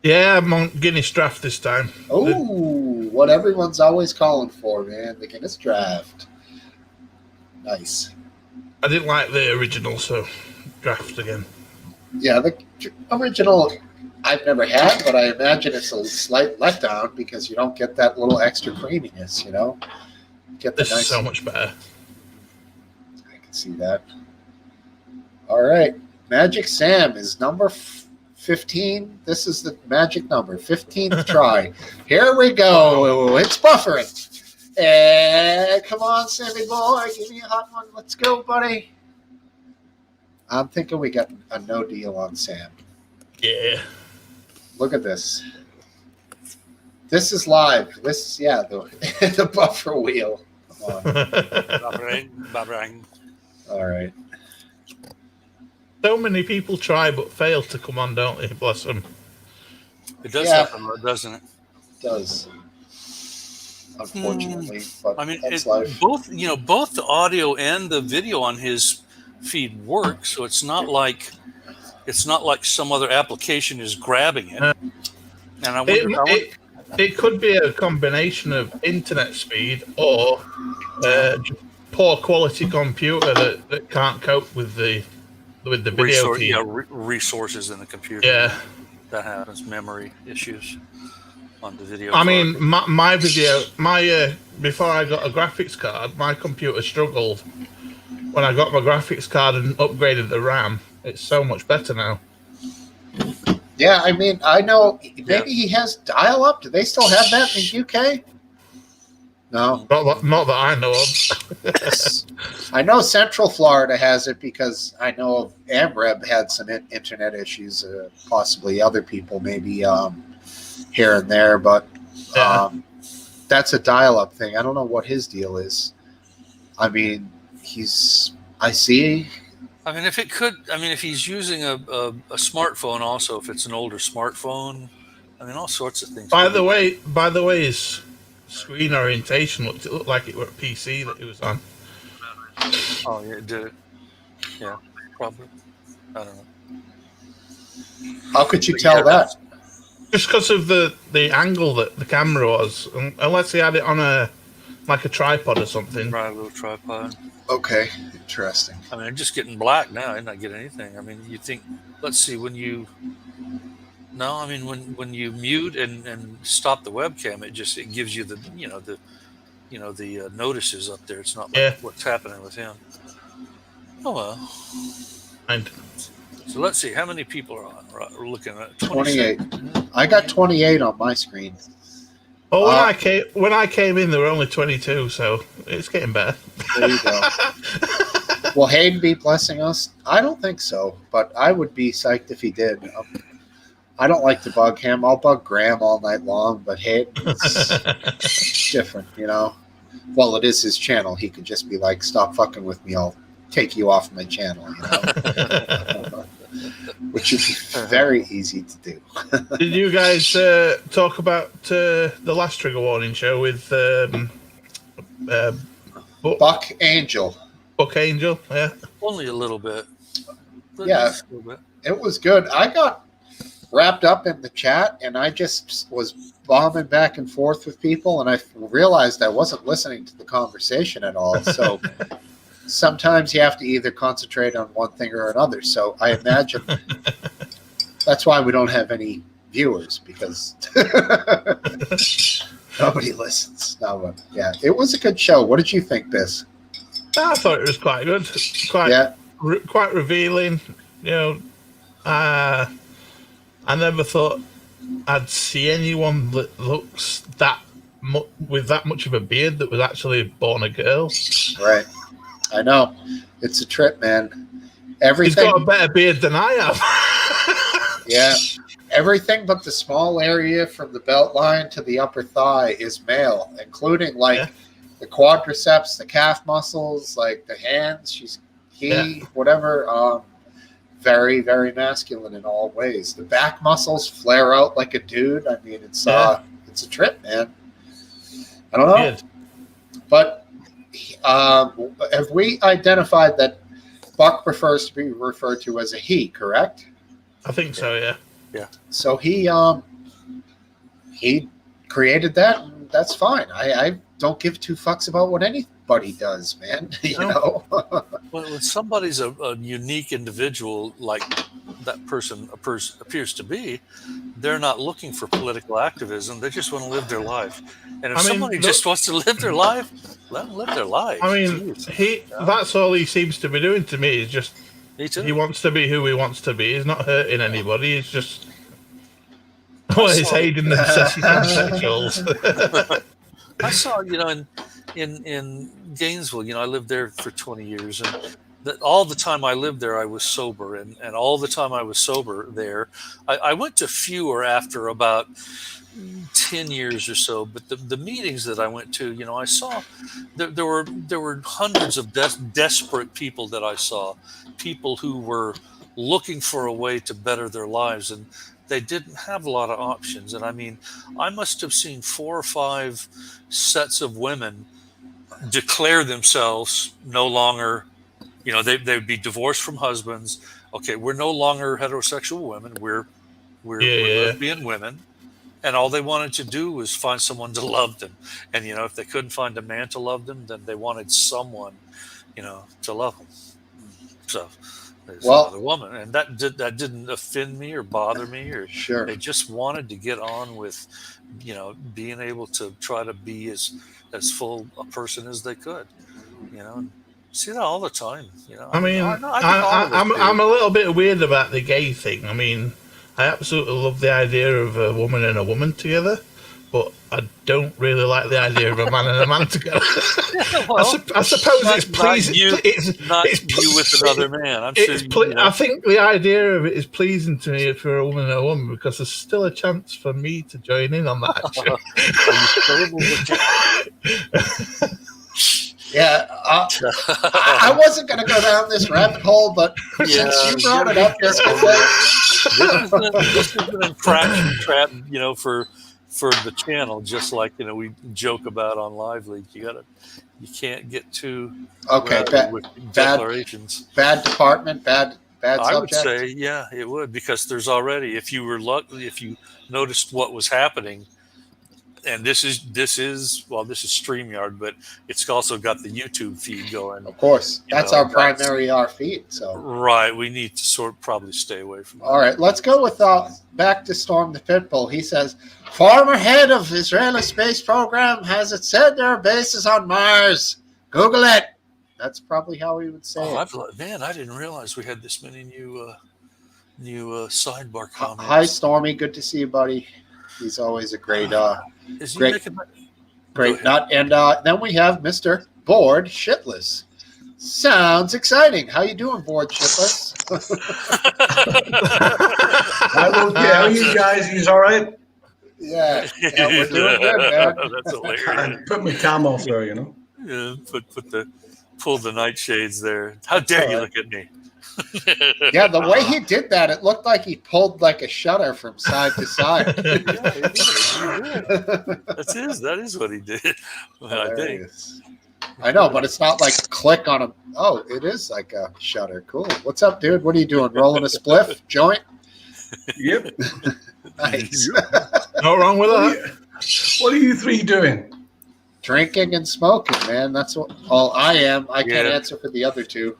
Yeah, I'm on Guinness Draft this time. Oh, what everyone's always calling for, man. The Guinness Draft. Nice. I didn't like the original, so draft again. Yeah, the original I've never had, but I imagine it's a slight letdown because you don't get that little extra creaminess, you know? Get the This is so much better. I can see that. All right. Magic Sam is number 15. This is the magic number. 15th try. Here we go. It's buffering. And come on, Sammy boy. Give me a hot one. Let's go, buddy. I'm thinking we got a no deal on Sam. Yeah. Look at this. This is live. This, yeah, the buffer wheel. Come on. Buffering. All right. So many people try but fail to come on, don't they? Bless them. It does Yeah. happen, doesn't it? It does. Unfortunately, but I mean, that's life. both the audio and the video on his feed work, so it's not like some other application is grabbing it. And I wonder It could be a combination of internet speed or poor quality computer that can't cope with the video feed. Resources in the computer. Yeah, that happens. Memory issues on the video. I mean, my video, before I got a graphics card, my computer struggled. When I got my graphics card and upgraded the RAM, it's so much better now. Yeah, I mean, I know maybe he has dial-up. Do they still have that in the UK? No. Not that I know of. I know Central Florida has it because I know Amreb had some internet issues, possibly other people maybe here and there, but that's a dial-up thing. I don't know what his deal is. I mean, I see. I mean, if he's using a smartphone also, if it's an older smartphone, I mean, all sorts of things. By the way, his screen orientation looked like it were a PC that he was on. Oh, yeah, it did. Yeah, probably. I don't know. How could you tell that? Just because of the angle that the camera was, unless he had it on a tripod or something. Right, a little tripod. Okay, interesting. I mean, I'm just getting black now. I'm not getting anything. I mean, you think? Let's see. When you mute and stop the webcam, it gives you the notices up there. It's not like what's happening with him. Oh well. And so let's see how many people are on. We're looking at 28. I got 28 on my screen. Well, when I came in, there were only 22, so it's getting better. There you go. Will Hayden be blessing us? I don't think so, but I would be psyched if he did. I don't like to bug him. I'll bug Graham all night long, but Hayden, it's different, you know? Well, it is his channel. He could just be like, stop fucking with me. I'll take you off my channel, you know? Which is very easy to do. Did you guys talk about the last trigger warning show with Buck Angel? Buck Angel, yeah. Only a little bit. Yeah, it was good. I got wrapped up in the chat, and I just was bombing back and forth with people, and I realized I wasn't listening to the conversation at all. So sometimes you have to either concentrate on one thing or another. So I imagine that's why we don't have any viewers, because nobody listens. No, yeah, it was a good show. What did you think, Biz? I thought it was quite good. Quite revealing. You know, I never thought I'd see anyone that looks with that much of a beard that was actually born a girl. Right. I know. It's a trip, man. Everything. He's got a better beard than I have. Yeah. Everything but the small area from the belt line to the upper thigh is male, including the quadriceps, the calf muscles, like the hands. Whatever. Very, very masculine in all ways. The back muscles flare out like a dude. I mean, it's a trip, man. I don't know. Good. But have we identified that Buck prefers to be referred to as a he, correct? I think so, yeah. Yeah. So he created that, and that's fine. I don't give two fucks about what anybody does, man. You know? when somebody's a unique individual like that person appears to be, they're not looking for political activism. They just want to live their life. And if I mean, somebody just wants to live their life, let them live their life. I mean, Jeez. that's all he seems to be doing to me. Is just Me too. he wants to be who he wants to be. He's not hurting anybody. He's just. Well, he's hating them sexy transsexuals. I saw, in Gainesville, I lived there for 20 years, and all the time I lived there, I was sober, and all the time I was sober there, I went to fewer after about 10 years or so, but the meetings that I went to, I saw there were hundreds of desperate people that I saw, people who were looking for a way to better their lives, and they didn't have a lot of options. And I mean, I must have seen 4 or 5 sets of women declare themselves no longer, they'd be divorced from husbands. Okay, we're no longer heterosexual women. We're lesbian women. And all they wanted to do was find someone to love them. And, if they couldn't find a man to love them, then they wanted someone, to love them. So there's another woman. And that didn't offend me or bother me. Or Sure. They just wanted to get on with, being able to try to be as full a person as they could, See that all the time, I mean, I'm a little bit weird about the gay thing. I mean, I absolutely love the idea of a woman and a woman together, but I don't really like the idea of a man and a man together. Well, I suppose it's pleasing. Not you with another man. I'm sure. I think the idea of it is pleasing to me for a woman and a woman because there's still a chance for me to join in on that. Yeah, I wasn't going to go down this rabbit hole, but since you brought it up, this is an infraction trap, for the channel. Just like we joke about on Live Leak, you can't get too with declarations. Bad department, bad subject. I would say, yeah, it would, because there's already, if you noticed what was happening. And this is StreamYard, but it's also got the YouTube feed going. Of course, that's our primary feed. So right, we need to probably stay away from that. All right, let's go with back to Storm the Pitbull. He says, former head of Israeli space program has it said there are bases on Mars. Google it. That's probably how he would say it. Man, I didn't realize we had this many new sidebar comments. Hi, Stormy. Good to see you, buddy. He's always a great nut. And then we have Mr. Bored Shitless. Sounds exciting. How you doing, Bored Shitless? I'm okay. How are you guys? You all right? Yeah, we're doing good, man. That's hilarious. I put my cam off there, Yeah, pull the nightshades there. How dare you look at me? Yeah, the way he did that, it looked like he pulled like a shutter from side to side. Yeah, he did. That is what he did. I think. I know, but it's not like click on a. Oh, it is like a shutter. Cool. What's up, dude? What are you doing? Rolling a spliff joint? Yep. Nice. No wrong with that. What are you three doing? Drinking and smoking, man. That's what all I am. I can't answer for the other two.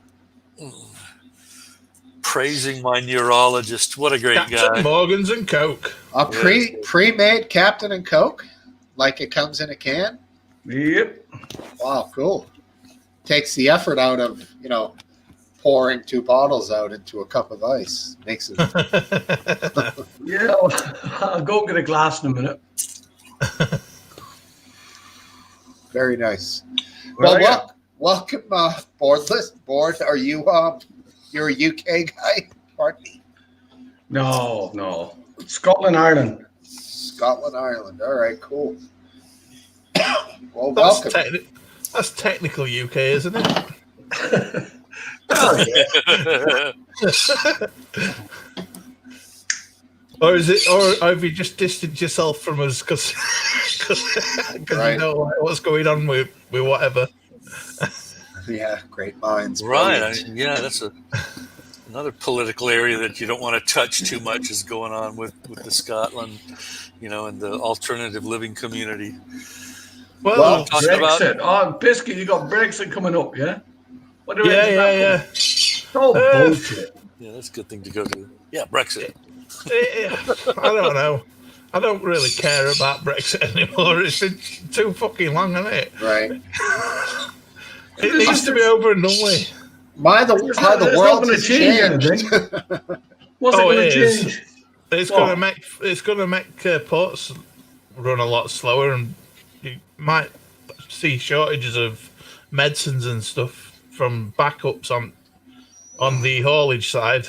Praising my neurologist. What a great Captain guy. Morgan's and Coke. A pre-made Captain and Coke? Like it comes in a can? Yep. Wow, cool. Takes the effort out of, pouring 2 bottles out into a cup of ice. Makes it. Yeah, I'll go get a glass in a minute. Very nice. Well, welcome, Board. Are you you're a UK guy? Pardon me. No. Scotland, Ireland. Scotland, Ireland. All right, cool. Well, welcome. That's technical UK, isn't it? Oh, yeah. Or is it? Or have you just distanced yourself from us because Right. you know what's going on with whatever? Yeah, great minds. Right. Brilliant. That's another political area that you don't want to touch too much is going on with the Scotland, and the alternative living community. Well, Brexit. Oh, Biscuit, you got Brexit coming up, yeah? What do you reckon about that? It's all bullshit. Yeah, that's a good thing to go to. Yeah, Brexit. I don't know. I don't really care about Brexit anymore. It's been too fucking long, hasn't it? Right. It needs to be over and done with. How the world going to has change changed. anything. What's it Oh, going it to is. change? It's going to make ports run a lot slower, and you might see shortages of medicines and stuff from backups on the haulage side.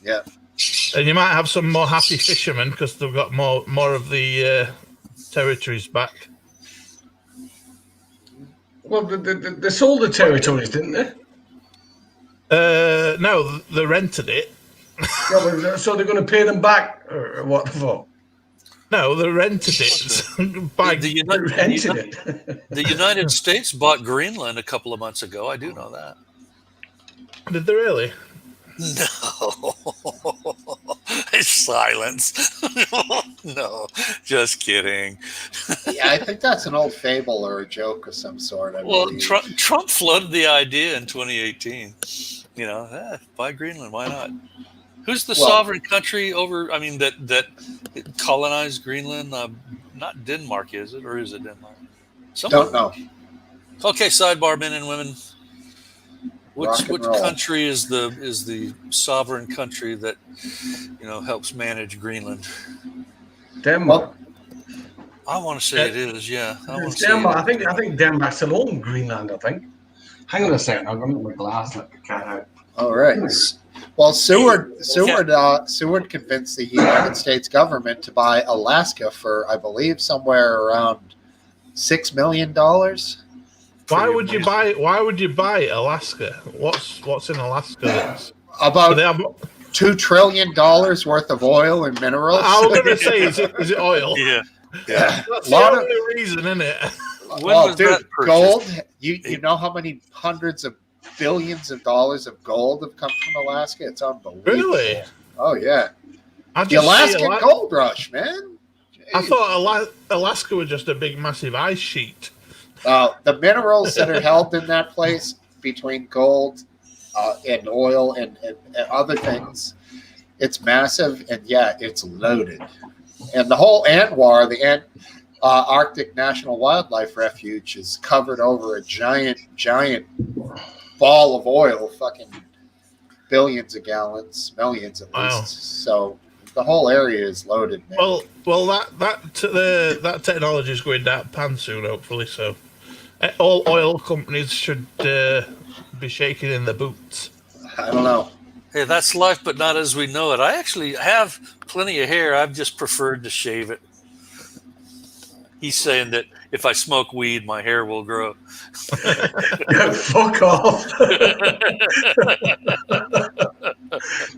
Yeah. And you might have some more happy fishermen because they've got more of the territories back. Well, they sold the territories, didn't they? No, they rented it. Yeah, but, so they're going to pay them back, or what the fuck? No, they rented it. By They rented it. The United States bought Greenland a couple of months ago. I do know that. Did they really? No. Silence. No, just kidding. Yeah, I think that's an old fable or a joke of some sort. Well, Trump floated the idea in 2018. Buy Greenland. Why not? Who's the sovereign country over? I mean, that colonized Greenland? Not Denmark, is it, or is it Denmark? Don't know. Okay, sidebar, men and women. Which roll. country is the sovereign country that helps manage Greenland? Denmark. I want to say it is. Yeah, It's Denmark. I think Denmark's alone Greenland. I think. Hang on a second. I'm going to get my glass. Let the cat out. All right. Well, Seward convinced the United States government to buy Alaska for, I believe, somewhere around $6 million. Why would you buy Alaska? What's in Alaska? That's about $2 trillion worth of oil and minerals. I was going to say, is it oil? Yeah. That's the only reason, isn't it? Well, dude, gold. You know how many hundreds of billions of dollars of gold have come from Alaska? It's unbelievable. Really? Oh yeah. The Alaskan gold rush, man. Jeez. I thought Alaska was just a big, massive ice sheet. The minerals that are held in that place between gold and oil and other things, it's massive, and yeah, it's loaded. And the whole ANWR, the Arctic National Wildlife Refuge, is covered over a giant ball of oil, fucking billions of gallons, millions at least. So the whole area is loaded, man. Well, that technology is going down pan soon, hopefully. So all oil companies should be shaking in the boots. I don't know. Hey, that's life, but not as we know it. I actually have plenty of hair. I've just preferred to shave it. He's saying that if I smoke weed, my hair will grow. Fuck off.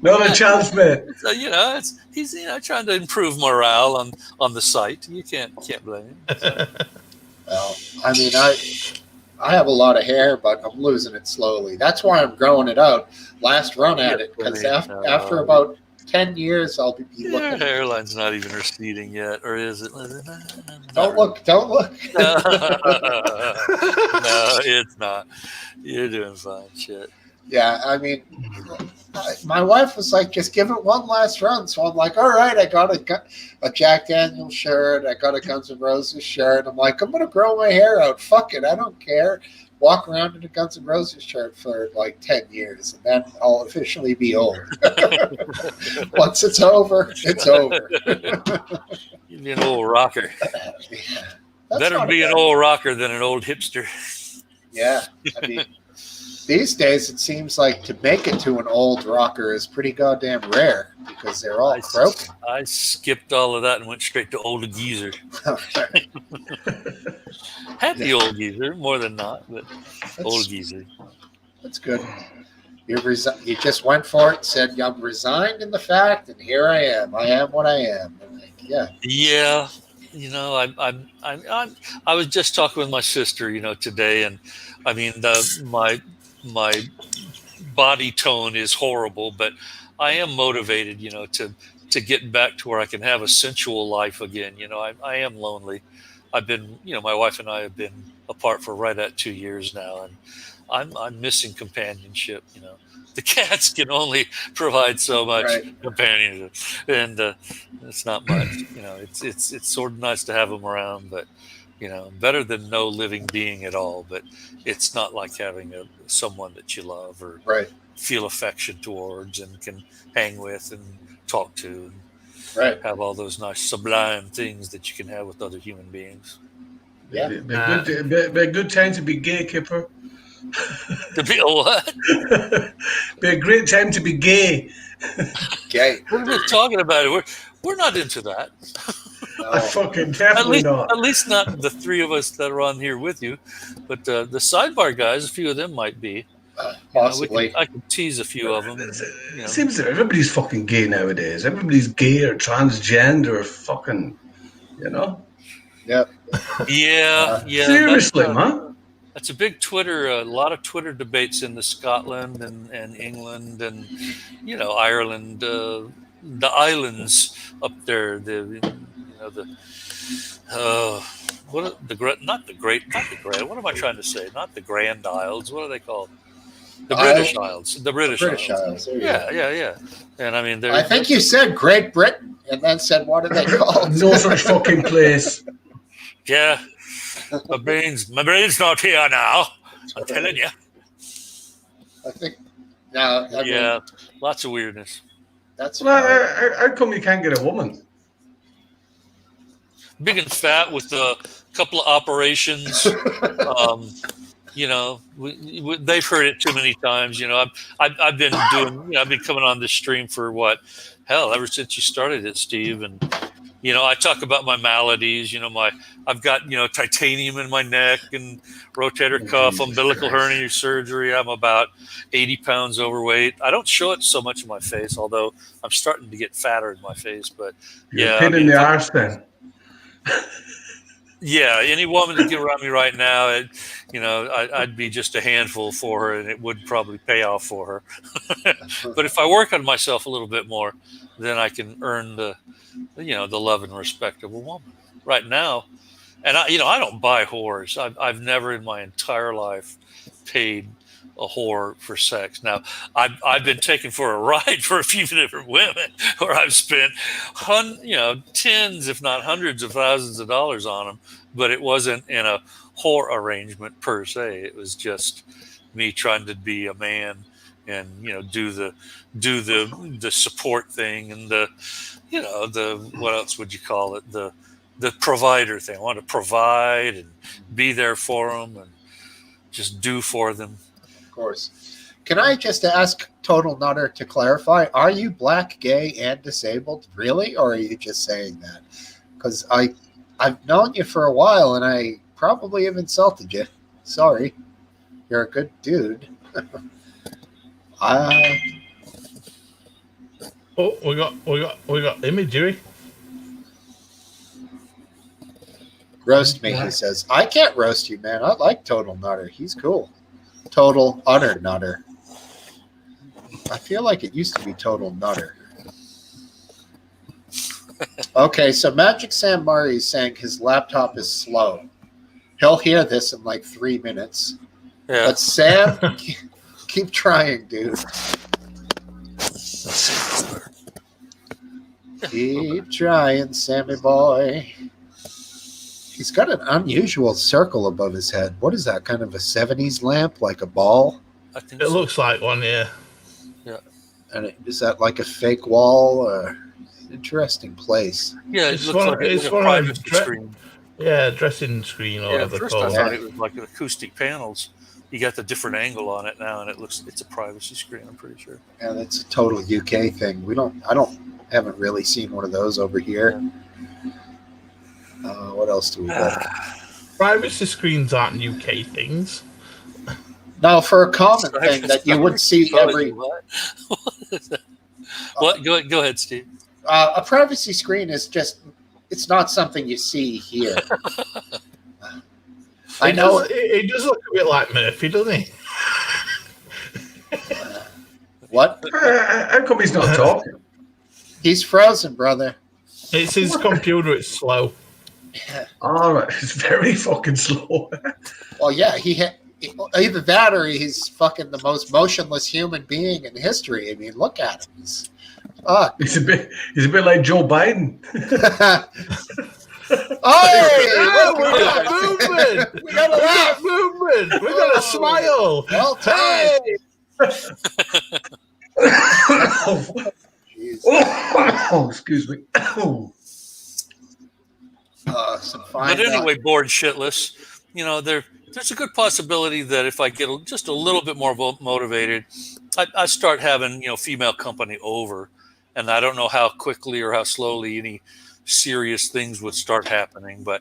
Not a chance, mate. So, he's trying to improve morale on the site. You can't blame him. So. Well, I mean, I have a lot of hair, but I'm losing it slowly. That's why I'm growing it out. Last run at it, because after about 10 years, I'll be looking. Your hairline's not even receding yet, or is it? Don't look. No, it's not. You're doing fine. Shit. Yeah, I mean, my wife was like, just give it one last run. So I'm like, all right, I got a Jack Daniel's shirt. I got a Guns N' Roses shirt. I'm like, I'm going to grow my hair out. Fuck it. I don't care. Walk around in a Guns N' Roses shirt for like 10 years, and then I'll officially be old. Once it's over, it's over. You'd be an old rocker. Better be an old rocker than an old hipster. Yeah. I mean, these days, it seems like to make it to an old rocker is pretty goddamn rare because they're all croaking. I skipped all of that and went straight to old geezer. Had the old geezer, more than not, but old geezer. That's good. You just went for it, said, I'm resigned in the fact, and here I am. I am what I am. And yeah. Yeah. I was just talking with my sister, today, and I mean, my body tone is horrible, but I am motivated, to get back to where I can have a sensual life again. I am lonely. I've been, my wife and I have been apart for right at 2 years now, and I'm missing companionship. The cats can only provide so much Right. companionship, and it's not much. It's sort of nice to have them around, but better than no living being at all. But it's not like having someone that you love or Right. feel affection towards and can hang with and talk to and Right. have all those nice sublime things that you can have with other human beings. Yeah. Be a good time to be gay, Kipper. To be a what? Be a great time to be gay. Gay. We're just talking about it. We're not into that. I fucking definitely not. At least not the three of us that are on here with you. But the sidebar guys, a few of them might be. Possibly. I can tease a few of them. It seems that everybody's fucking gay nowadays. Everybody's gay or transgender or fucking, Yep. Yeah. Seriously, man. That's a big Twitter, a lot of Twitter debates in Scotland and England and, Ireland, the islands up there, what am I trying to say? Not the Grand Isles. What are they called? The British Isles. The British Isles. Yeah. And I mean, I think you said Great Britain and then said, what are they called? No such fucking place. Yeah. My brain's not here now. I'm telling you. I think. No. I mean, lots of weirdness. That's how come you can't get a woman? Big and fat with a couple of operations. They've heard it too many times. I've been doing. I've been coming on this stream for ever since you started it, Steve. And I talk about my maladies. I've got titanium in my neck and rotator cuff, umbilical hernia surgery. I'm about 80 pounds overweight. I don't show it so much in my face, although I'm starting to get fatter in my face. But You're a pain in the arse then. Yeah, any woman that get around me right now, I'd be just a handful for her, and it would probably pay off for her. But if I work on myself a little bit more, then I can earn the love and respect of a woman. Right now, and I don't buy whores. I've never in my entire life paid a whore for sex. Now, I've been taken for a ride for a few different women where I've spent tens, if not hundreds of thousands of dollars on them, but it wasn't in a whore arrangement per se. It was just me trying to be a man and do the support thing and the what else would you call it, the provider thing. I want to provide and be there for them and just do for them. Of course. Can I just ask Total Nutter to clarify? Are you black, gay, and disabled? Really? Or are you just saying that? Because I've known you for a while and I probably have insulted you. Sorry. You're a good dude. we got imagery. Roast me, he says. I can't roast you, man. I like Total Nutter. He's cool. Total Utter Nutter. I feel like it used to be Total Nutter. Okay, so Magic Sam Murray is saying his laptop is slow. He'll hear this in like 3 minutes. Yeah. But Sam, keep trying, dude. Keep trying, Sammy boy. He's got an unusual circle above his head. What is that, kind of a 70s lamp, like a ball? I think It looks like one, yeah. Yeah. And is that like a fake wall? Interesting place. Yeah, it It's looks one- like it's a one of privacy them screen. Yeah, dressing screen or Yeah, at whatever they first I call thought it. it was like an acoustic panels. You got the different angle on it now, and it's a privacy screen. I'm pretty sure. Yeah, that's a total UK thing. Haven't really seen one of those over here. What else do we got? Privacy screens aren't UK things. Now, for a common thing that you would see every What? Go ahead, Steve. a privacy screen is just, it's not something you see here. I know It does look a bit like Murphy, doesn't he? what? How come he's not talking? He's frozen, brother. It's his computer, it's slow. All right, it's very fucking slow. Well, yeah, either that or he's fucking the most motionless human being in history. I mean, look at him. He's He's a bit like Joe Biden. Oh, we got movement. We got a laugh. Movement. We got a smile. Well Hey. Oh, excuse me. Some fine. But anyway, bored shitless. You know, there's a good possibility that if I get just a little bit more motivated, I start having female company over, and I don't know how quickly or how slowly any serious things would start happening. But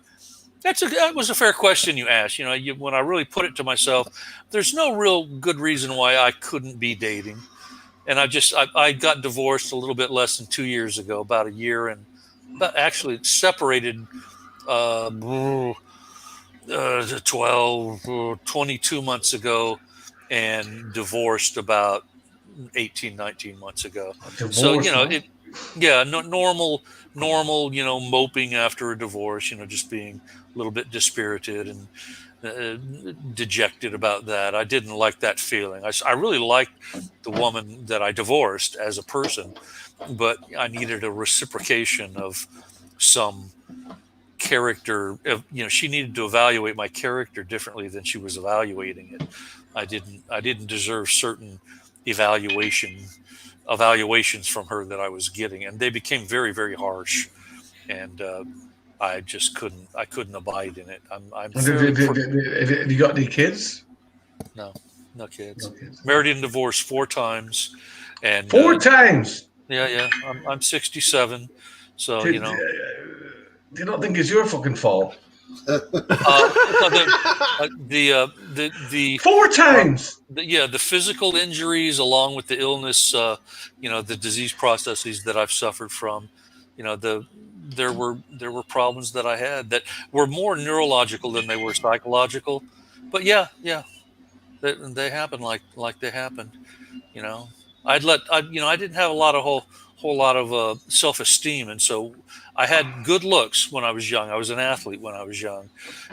that was a fair question you asked. When I really put it to myself, there's no real good reason why I couldn't be dating. And I got divorced a little bit less than 2 years ago, about a year, and actually separated 22 months ago, and divorced about 18, 19 months ago. So, normal, moping after a divorce, just being a little bit dispirited and dejected about that. I didn't like that feeling. I really liked the woman that I divorced as a person, but I needed a reciprocation of some character. She needed to evaluate my character differently than she was evaluating it. I didn't deserve certain evaluations from her that I was getting, and they became very, very harsh, and I just couldn't abide in it. Have you got any kids? No kids. Married and divorced 4 times, and 4 times. Yeah. I'm 67, so Do you not think it's your fucking fault? The 4 times. The physical injuries, along with the illness, the disease processes that I've suffered from, there were problems that I had that were more neurological than they were psychological. But yeah, they happened like they happened. I didn't have a whole lot of self-esteem, and so I had good looks when I was young. I was an athlete when I was young,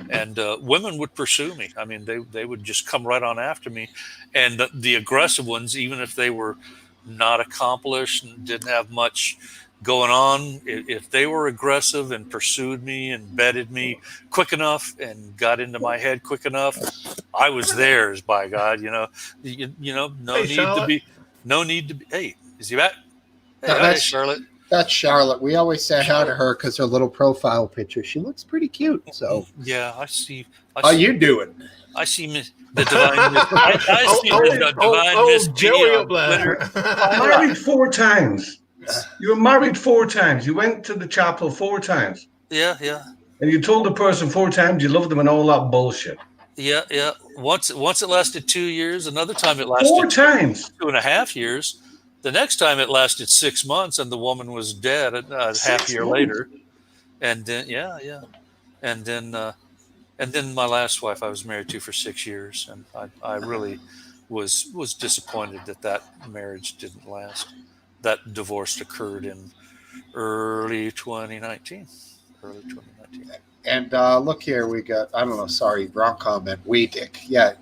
and women would pursue me. I mean, they would just come right on after me, and the aggressive ones, even if they were not accomplished and didn't have much going on, if they were aggressive and pursued me and bedded me quick enough and got into my head quick enough, I was theirs, by God. No need to be. Hey, is he back? Hey, That's Charlotte. That's Charlotte. We always say hi to her because her little profile picture. She looks pretty cute. So yeah, I see. How you doing? I see the divine. I see the divine Miss Joey up there. Married 4 times. You were married 4 times. You went to the chapel 4 times. Yeah. And you told the person 4 times you loved them and all that bullshit. Yeah. Once it lasted 2 years. Another time it lasted 4 times. 2.5 years. The next time it lasted 6 months, and the woman was dead half a year later. And then and then my last wife I was married to for 6 years, and I really was disappointed that marriage didn't last. That divorce occurred in early 2019. And look here, we got, I don't know, sorry, wrong comment. We dick. Yeah.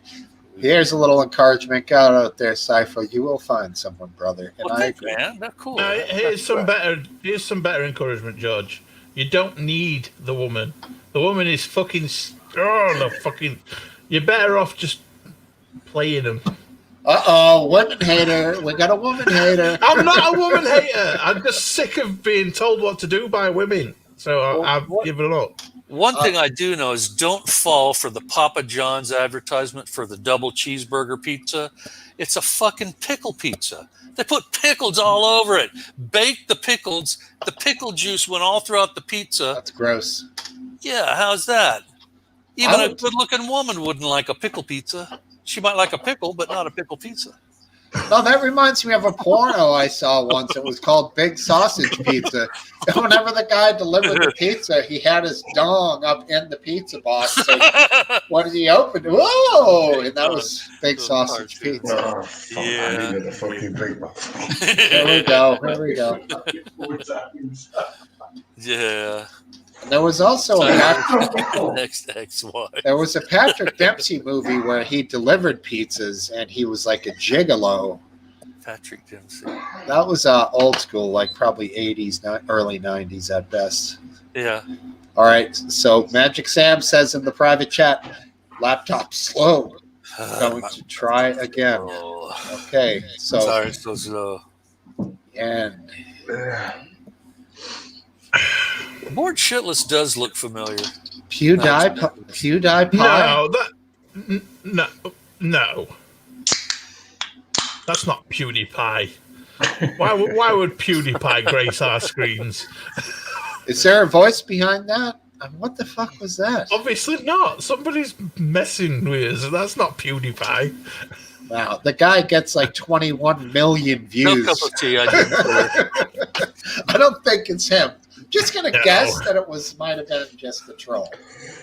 Here's a little encouragement. Go out there, Cypher. You will find someone, brother. And I agree. Man, that's cool. Here's some better encouragement, George. You don't need the woman. The woman is fucking. You're better off just playing them. Woman hater. We got a woman hater. I'm not a woman hater. I'm just sick of being told what to do by women. So I've given up. One thing I do know is don't fall for the Papa John's advertisement for the double cheeseburger pizza. It's a fucking pickle pizza. They put pickles all over it. Baked the pickles. The pickle juice went all throughout the pizza. That's gross. Yeah, how's that? Even a good-looking woman wouldn't like a pickle pizza. She might like a pickle, but not a pickle pizza. No, that reminds me of a porno I saw once. It was called Big Sausage Pizza. And whenever the guy delivered the pizza, he had his dong up in the pizza box. So when he opened it, whoa! And that was Big Sausage Pizza. Oh, fuck, Yeah. I needed a fucking big one. There we go. There we go. Yeah. There was also Next ex-wife. there was a Patrick Dempsey movie where he delivered pizzas and he was like a gigolo. Patrick Dempsey. That was old school, like probably 80s, early 90s at best. Yeah. All right, so Magic Sam says in the private chat, laptop slow. Going to try again. Oh. Okay, so Sorry, it's so slow. and Board Shitless does look familiar. PewDiePie. No. That's not PewDiePie. Why would PewDiePie grace our screens? Is there a voice behind that? What the fuck was that? Obviously not. Somebody's messing with us. That's not PewDiePie. Wow, the guy gets like 21 million No views. cup of tea. I didn't. I don't think it's him. Just gonna No. guess that it might have been just a troll.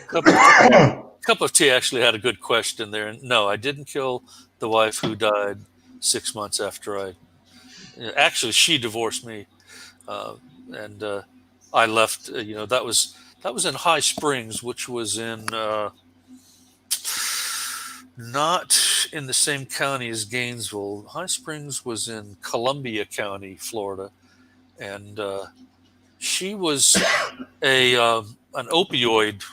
Cup of tea actually had a good question there. And no, I didn't kill the wife who died 6 months after I. Actually, she divorced me, and I left. That was in High Springs, which was in not in the same county as Gainesville. High Springs was in Columbia County, Florida, and she was an opioid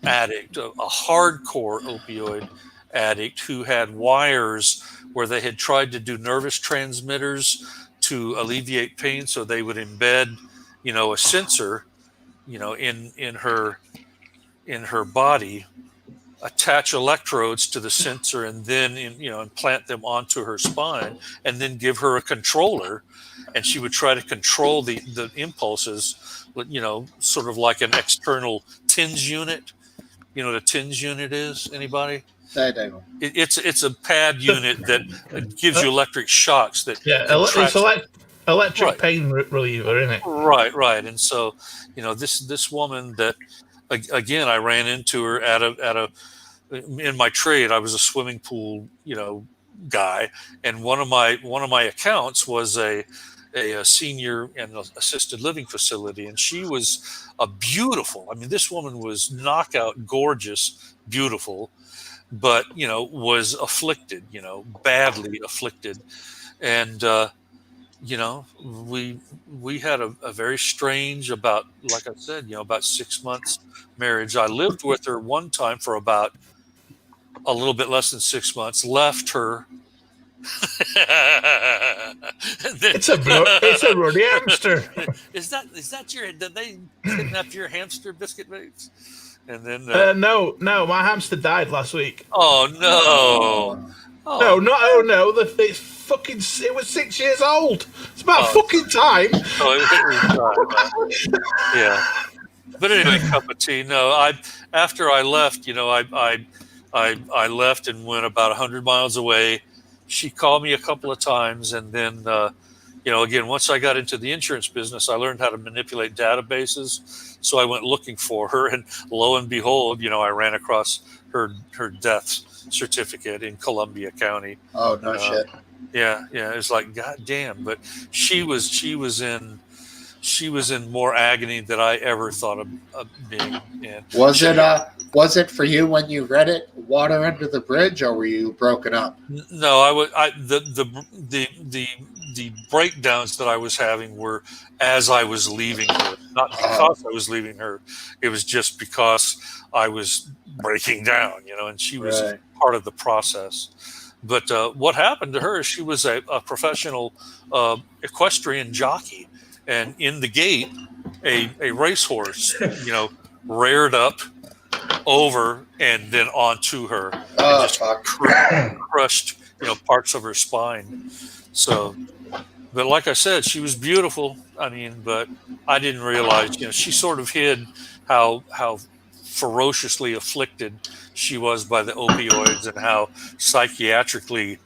addict, a hardcore opioid addict who had wires where they had tried to do nervous transmitters to alleviate pain, so they would embed, a sensor, in her body, attach electrodes to the sensor, and then implant them onto her spine, and then give her a controller, and she would try to control the impulses, sort of like an external TINS unit. You know what a TINS unit is? Anybody? I don't. It's a pad unit that gives you electric shocks. That It's electric Right. pain reliever, isn't it? Right. And so, this woman that, again, I ran into her in my trade. I was a swimming pool, guy, and one of my accounts was a senior and assisted living facility, and she was a beautiful. I mean, this woman was knockout gorgeous, beautiful, but was afflicted, badly afflicted, and we had a very strange, about, like I said, about 6 months marriage. I lived with her one time for about a little bit less than 6 months, left her. It's a ruddy hamster. Is that did they kidnap your hamster, Biscuit Babes? And then No, my hamster died last week. oh no. No, not oh no. It was 6 years old. It's about fucking time. Oh, it was time. Yeah. But anyway, cup of tea. No, after I left, I left and went about 100 miles away. She called me a couple of times, and then, again, once I got into the insurance business, I learned how to manipulate databases. So I went looking for her, and lo and behold, I ran across her death certificate in Columbia County. Oh no shit. Yeah. It's like, God damn. But she was in more agony than I ever thought of being in. Was it for you when you read it, water under the bridge, or were you broken up? No, the breakdowns that I was having were as I was leaving her, not because I was leaving her. It was just because I was breaking down, and she was Right. part of the process. But what happened to her is she was a professional equestrian jockey, and in the gate, a racehorse, reared up over and then onto her, and Oh just fuck. crushed, parts of her spine. So, but like I said, she was beautiful. I mean, but I didn't realize, she sort of hid how ferociously afflicted she was by the opioids and how psychiatrically,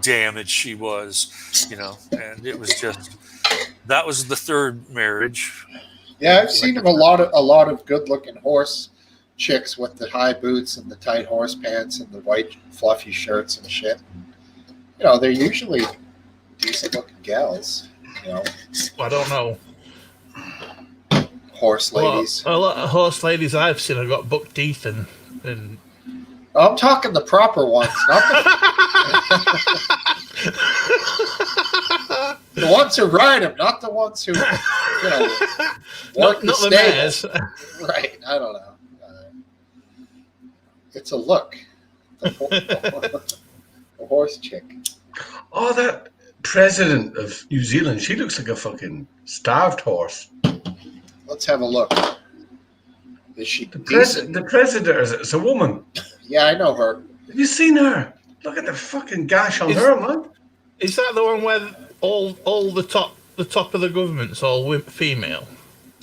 damaged she was, and it was just, that was the third marriage. Yeah, I've seen a lot of good-looking horse chicks with the high boots and the tight horse pants and the white fluffy shirts and shit. They're usually decent-looking gals. I don't know. Horse ladies. A lot of horse ladies I've seen have got buck teeth and I'm talking the proper ones, not the ones who ride them, not the ones who, work not the stable. mares. Right, I don't know. It's a look. The horse chick. Oh, that president of New Zealand, she looks like a fucking starved horse. Let's have a look. Is she The decent? president is a woman. Yeah, I know her. Have you seen her? Look at the fucking gash on her, man. Is that the one where all the top of the government's all female?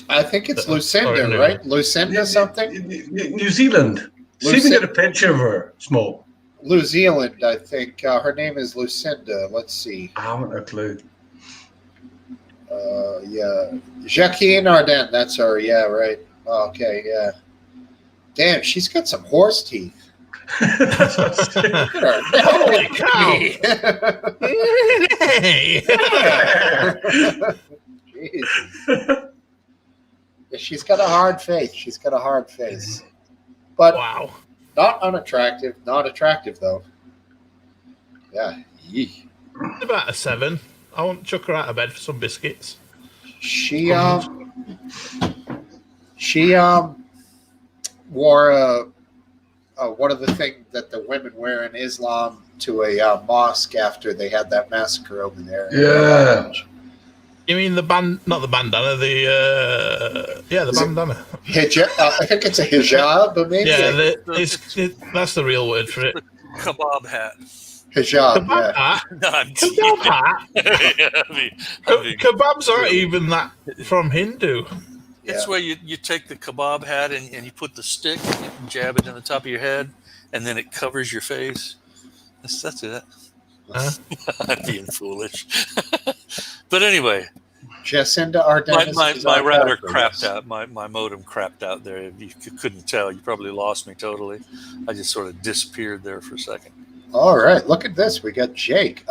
I think it's Lucinda, Or right? Lucinda something? New Zealand. See if we get a picture of her, Smoke. New Zealand, I think. Her name is Lucinda. Let's see. I haven't a clue. Yeah. Jacqueline Arden, that's her. Yeah, right. Okay, yeah. Damn, she's got some horse teeth. Holy cow! Jesus. Yeah, she's got a hard face. But Wow. not unattractive. Not attractive, though. Yeah. Yee. About a 7. I won't chuck her out of bed for some biscuits. She wore one of the things that the women wear in Islam to a mosque after they had that massacre over there. Yeah. You mean the not the bandana, the bandana. Hijab. I think it's a hijab, but maybe Yeah, that's the real word for it. Kebab hat. hijab. Kebab Yeah. hat? No, I'm kidding. Kebab hat? Yeah, I mean, Kebabs aren't even that from Hindu. it's Yeah. where you take the kebab hat and you put the stick and jab it in the top of your head, and then it covers your face. That's it. Huh? I'm being foolish. But anyway, Jacinda Ardern. my router crapped out. My modem crapped out there. If you couldn't tell, you probably lost me totally. I just sort of disappeared there for a second. All right, look at this. We got Jake.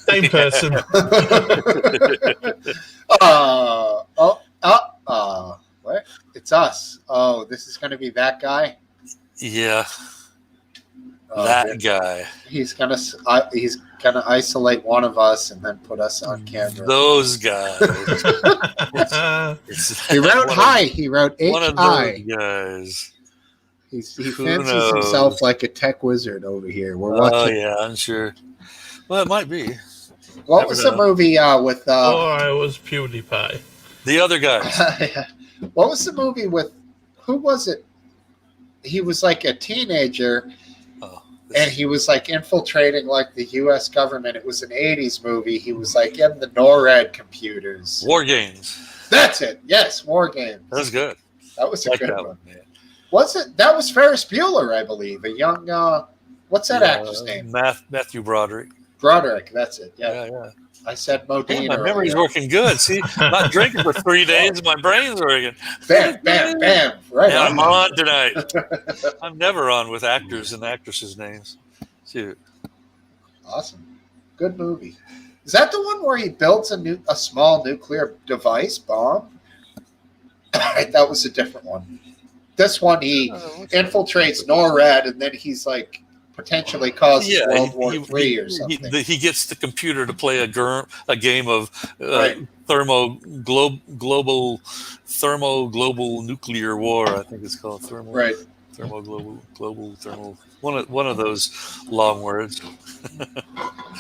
Same person. What? It's us. Oh, this is going to be that guy. Yeah, Oh, that man. guy. He's gonna isolate one of us and then put us on camera. Those guys. He wrote hi. He wrote One of H-I. those guys. He Who fancies knows? himself like a tech wizard over here. We're Oh watching. yeah, I'm sure. Well, it might be. What Never was the know. movie with? I was PewDiePie. The other guys. What was the movie with? Who was it? He was like a teenager, Oh, and he was like infiltrating like the U.S. government. It was an '80s movie. He was like in the NORAD computers. War Games. That's it. Yes, War Games. That was good. That was a Like good that one. one, man. Was it? That was Ferris Bueller, I believe. A young. What's that actor's name? Matthew Broderick. Broderick. That's it. Yeah, Yeah. I said Modine. Man, my earlier. memory's working good. See, not drinking for 3 days, my brain's working. Bam, bam, bam. Right Yeah, on. I'm on tonight. I'm never on with actors and actresses' names. Shoot. Awesome. Good movie. Is that the one where he builds a small nuclear device bomb? That was a different one. This one, he infiltrates NORAD, and then he's like potentially causes World War III or something. He gets the computer to play a game of Right. global nuclear war. I think it's called Right. thermo. One of those long words.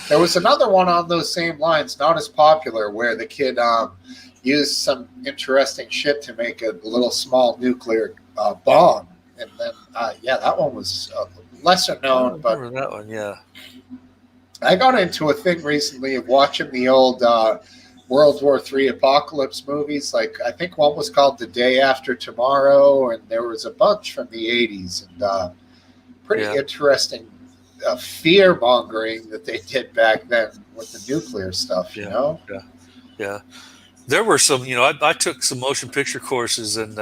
There was another one on those same lines, not as popular, where the kid used some interesting shit to make a little small nuclear bomb. And then, that one was lesser known, but Remember that one? Yeah. I got into a thing recently of watching the old World War III apocalypse movies. Like, I think one was called The Day After Tomorrow, and there was a bunch from the 80s. And pretty interesting fear mongering that they did back then with the nuclear stuff, you know? Yeah. There were some, I took some motion picture courses in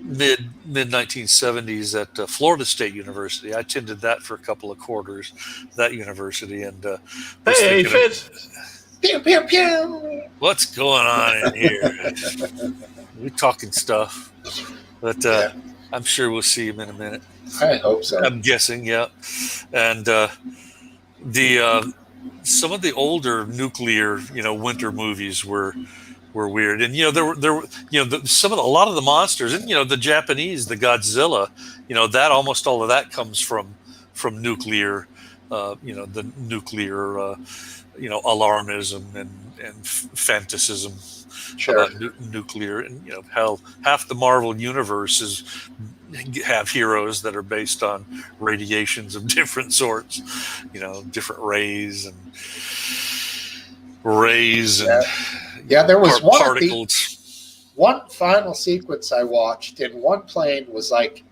mid 1970s at Florida State University. I attended that for a couple of quarters, that university, and Hey, Fitz. Pew, pew, pew. What's going on in here? We're talking stuff. But Yeah. I'm sure we'll see him in a minute. I hope so. I'm guessing, yeah. And some of the older nuclear, winter movies were weird. And there were a lot of the monsters, and the Japanese, the Godzilla, that almost all of that comes from nuclear, the nuclear, alarmism and fantasism. Sure. About nuclear, and hell, half the Marvel universe have heroes that are based on radiations of different sorts, different rays and Yeah, there was particles. One final sequence I watched in one plane was like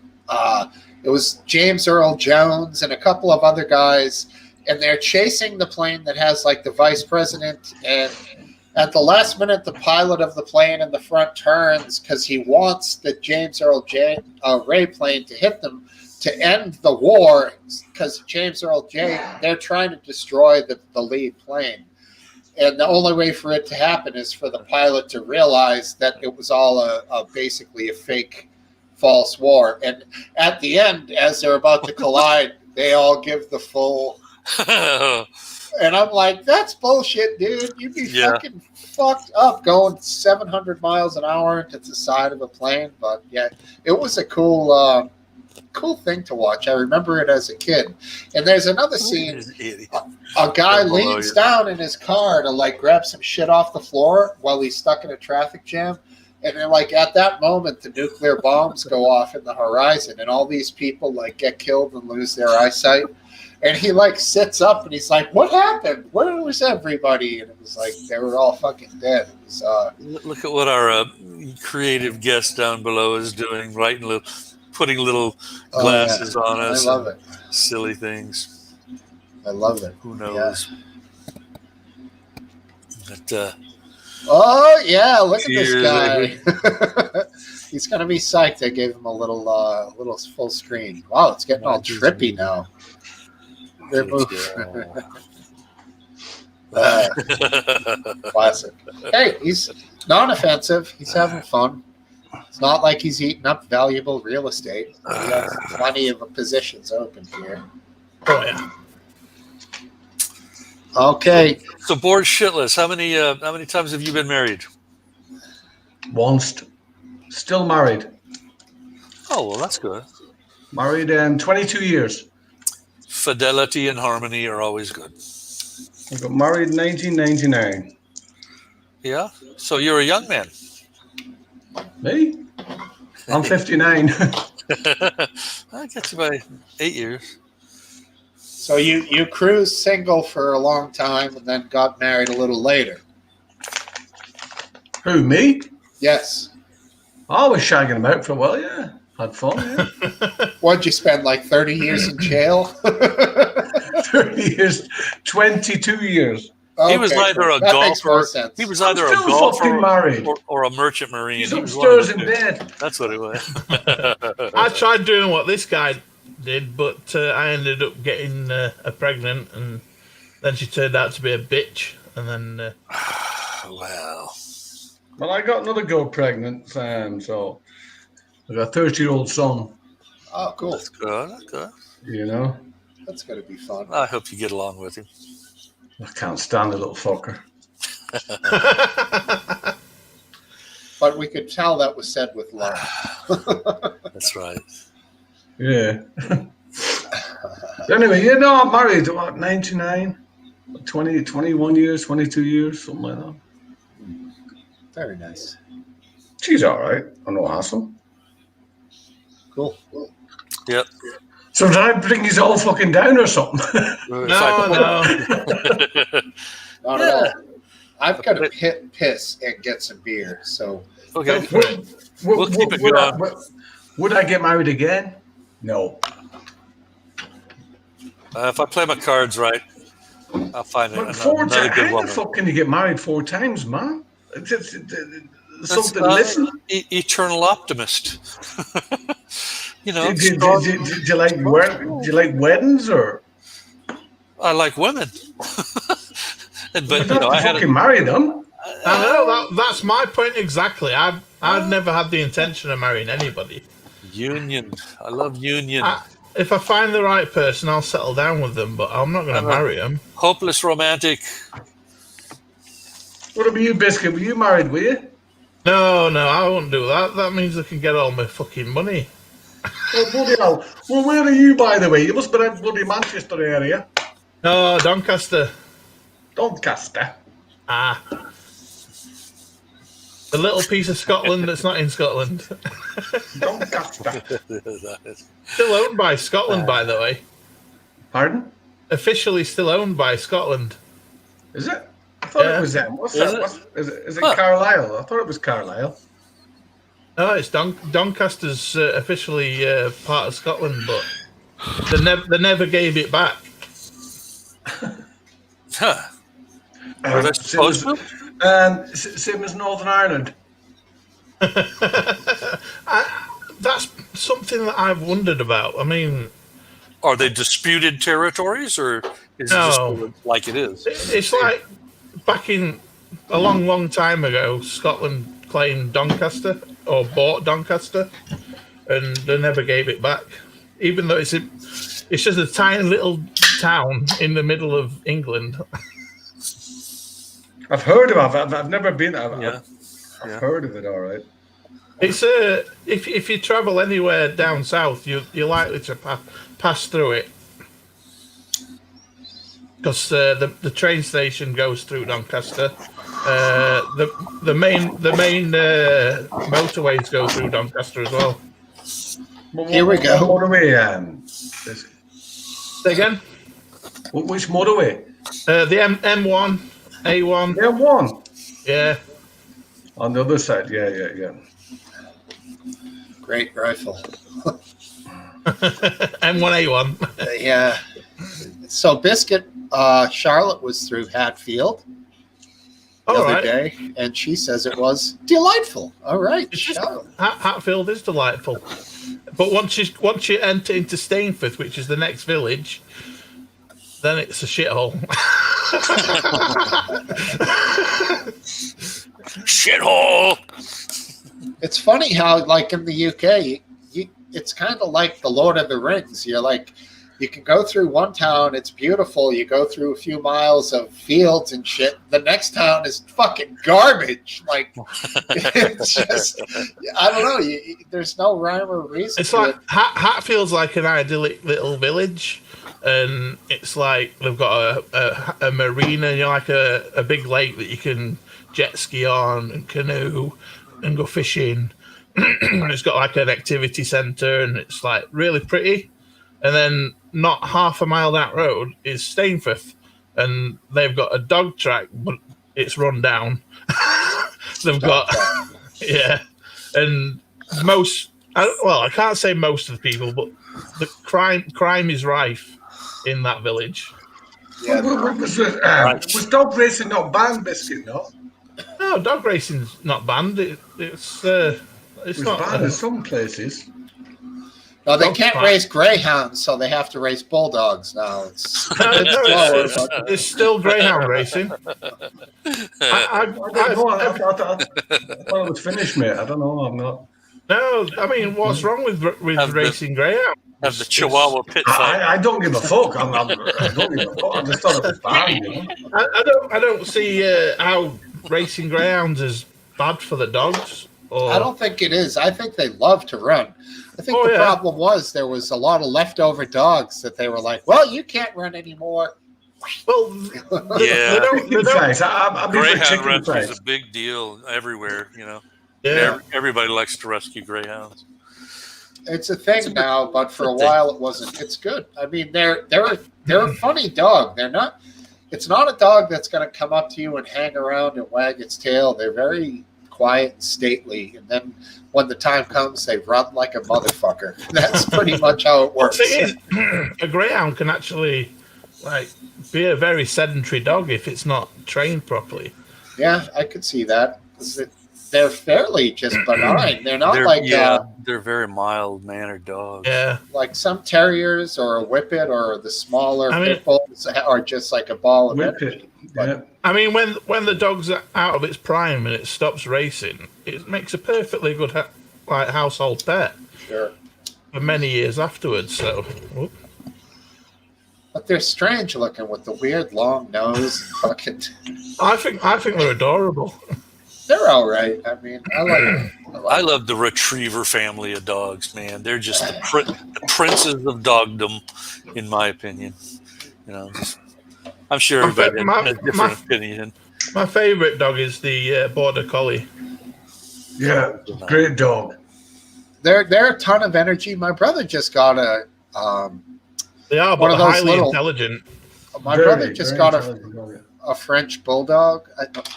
it was James Earl Jones and a couple of other guys, and they're chasing the plane that has like the vice president, and at the last minute, the pilot of the plane in the front turns because he wants the James Earl Ray plane to hit them to end the war, because James Earl they're trying to destroy the lead plane. And the only way for it to happen is for the pilot to realize that it was all basically a fake, false war. And at the end, as they're about to collide, they all give the full... And I'm like, that's bullshit, dude. You'd be fucking fucked up going 700 miles an hour into the side of a plane. But yeah, it was a cool thing to watch. I remember it as a kid. And there's another scene. A guy leans down in his car to like grab some shit off the floor while he's stuck in a traffic jam. And then like at that moment, the nuclear bombs go off in the horizon, and all these people like get killed and lose their eyesight. And he like sits up and he's like, "What happened? Where was everybody?" And it was like they were all fucking dead. It was, look at what our creative guest down below is doing, putting little glasses on us. I love it. Silly things. I love it. Who knows? Yeah. But, oh yeah, look at this guy. He's gonna be psyched. I gave him a little full screen. Wow, it's getting all trippy now. Classic. Hey, he's non-offensive. He's having fun. It's not like he's eating up valuable real estate. He has plenty of positions open here. Oh yeah. Okay. So bored shitless. How many times have you been married? Once. Still married. Oh well, that's good. Married 22 years. Fidelity and harmony are always good. I got married in 1999. Yeah? So you're a young man. Me? I'm 59. That gets you by 8 years. So you cruised single for a long time and then got married a little later. Who, me? Yes. I was shagging him out for a while, yeah. Had fun, yeah. What'd you spend, like 30 years in jail? 30 years, 22 years. Okay, He was either a that makes more golfer. sense. He was either a still golfer fucking married. or a merchant marine. He's He was one of upstairs the in two. bed. That's what it was. I tried doing what this guy did, but I ended up getting her pregnant, and then she turned out to be a bitch. And then, Well, Well, I got another girl pregnant, so I got a 30-year-old son, Oh, cool. that's good. That's good. you know. That's going to be fun. I hope you get along with him. I can't stand the little fucker. But we could tell that was said with love. That's right. Yeah. Anyway, I'm married, what, 99? 20, 21 years, 22 years, something like that. Very nice. She's all right. I no hassle. Cool. Yep. So did I bring you all fucking down or something? no. Not at all. I've got to piss and get some beer. So Okay. We'll keep it going. Would I get married again? No. If I play my cards right, I'll find But another good how the woman. fuck can you get married 4 times, man? That's, Something to listen. Eternal optimist. You know, Do you like weddings or? I like women. But You don't have to fucking marry them. I know that's my point exactly. I've never had the intention of marrying anybody. Union. I love union. If I find the right person, I'll settle down with them, but I'm not going to marry them. Hopeless romantic. What about you, Biscuit? Were you married, were you? No, I won't do that. That means I can get all my fucking money. Oh, bloody hell. Well, where are you, by the way? You must be in bloody Manchester area. No, Doncaster. Doncaster. The little piece of Scotland that's not in Scotland. Doncaster. Still owned by Scotland, by the way. Pardon? Officially still owned by Scotland. Is it? I thought it was them. What's that? Is it Carlisle? I thought it was Carlisle. No, it's Doncaster's officially part of Scotland, but they never gave it back. Are they supposed to? Same as Northern Ireland. That's something that I've wondered about. I mean, Are they disputed territories, or is it just like it is? it's like back in a long time ago, Scotland claimed Doncaster or bought Doncaster, and they never gave it back, even though it's just a tiny little town in the middle of England. I've heard of it. I've never been. I've heard of it. All right. It's if you travel anywhere down south, you're likely to pass through it, because the train station goes through Doncaster. The main motorways go through Doncaster as well. Here we go. What motorway? Say again? Which motorway? The M1, A1. The M1. Yeah. On the other side. Yeah. Great rifle. M1A1. Yeah. So Biscuit, Charlotte was through Hatfield the other day, and she says it was delightful. All right, Charlotte. Hatfield is delightful, but once you enter into Stainforth, which is the next village, then it's a shithole. Shithole. It's funny how, like in the UK, it's kind of like the Lord of the Rings. You're like, you can go through one town, it's beautiful. You go through a few miles of fields and shit. The next town is fucking garbage. Like, it's just, I don't know. There's no rhyme or reason. It's like Hatfield's like an idyllic little village, and it's like they've got a marina, like a big lake that you can jet ski on and canoe and go fishing. It's got like an activity centre, and it's like really pretty. And then not half a mile that road is Stainforth, and they've got a dog track, but it's run down. They've got and I can't say most of the people, but the crime is rife in that village. Yeah. Was dog racing not banned, Biscuit? No, dog racing's not banned. It's not banned in some places. No, they can't race greyhounds, so they have to race bulldogs now. It's still greyhound racing. I thought it was finished, mate. I don't know. I'm not. No, I mean, what's wrong with racing greyhound? Have the Chihuahua pit fight. I don't give a fuck. I don't give a fuck. I just thought it was bad. I don't see how racing greyhounds is bad for the dogs. I don't think it is. I think they love to run. I think the problem was there was a lot of leftover dogs that they were like, well, you can't run anymore. Well, Greyhound rescue is a big deal everywhere, Yeah. Everybody likes to rescue greyhounds. It's a thing now, but for a while it wasn't. It's good. I mean, they're a funny dog. It's not a dog that's going to come up to you and hang around and wag its tail. They're very quiet and stately, and then when the time comes, they run like a motherfucker. That's pretty much how it works. A greyhound can actually be a very sedentary dog if it's not trained properly. Yeah, I could see that. they're fairly just benign. They're not they're very mild mannered dogs. Yeah. like some terriers or a whippet or the smaller pit bulls are just like a ball of energy. Yeah. I mean, when the dog's out of its prime and it stops racing, it makes a perfectly good household pet. Sure. For many years afterwards. So, whoop. But they're strange looking with the weird long nose. Fucking. I think they're adorable. They're all right. I mean, I like them. I love the retriever family of dogs, man. They're just the princes of dogdom, in my opinion. You know, I'm sure everybody has a different opinion. My favorite dog is the Border Collie. Yeah, great dog. They're a ton of energy. My brother just got a. They are, but they're highly intelligent. My brother just got a French bulldog.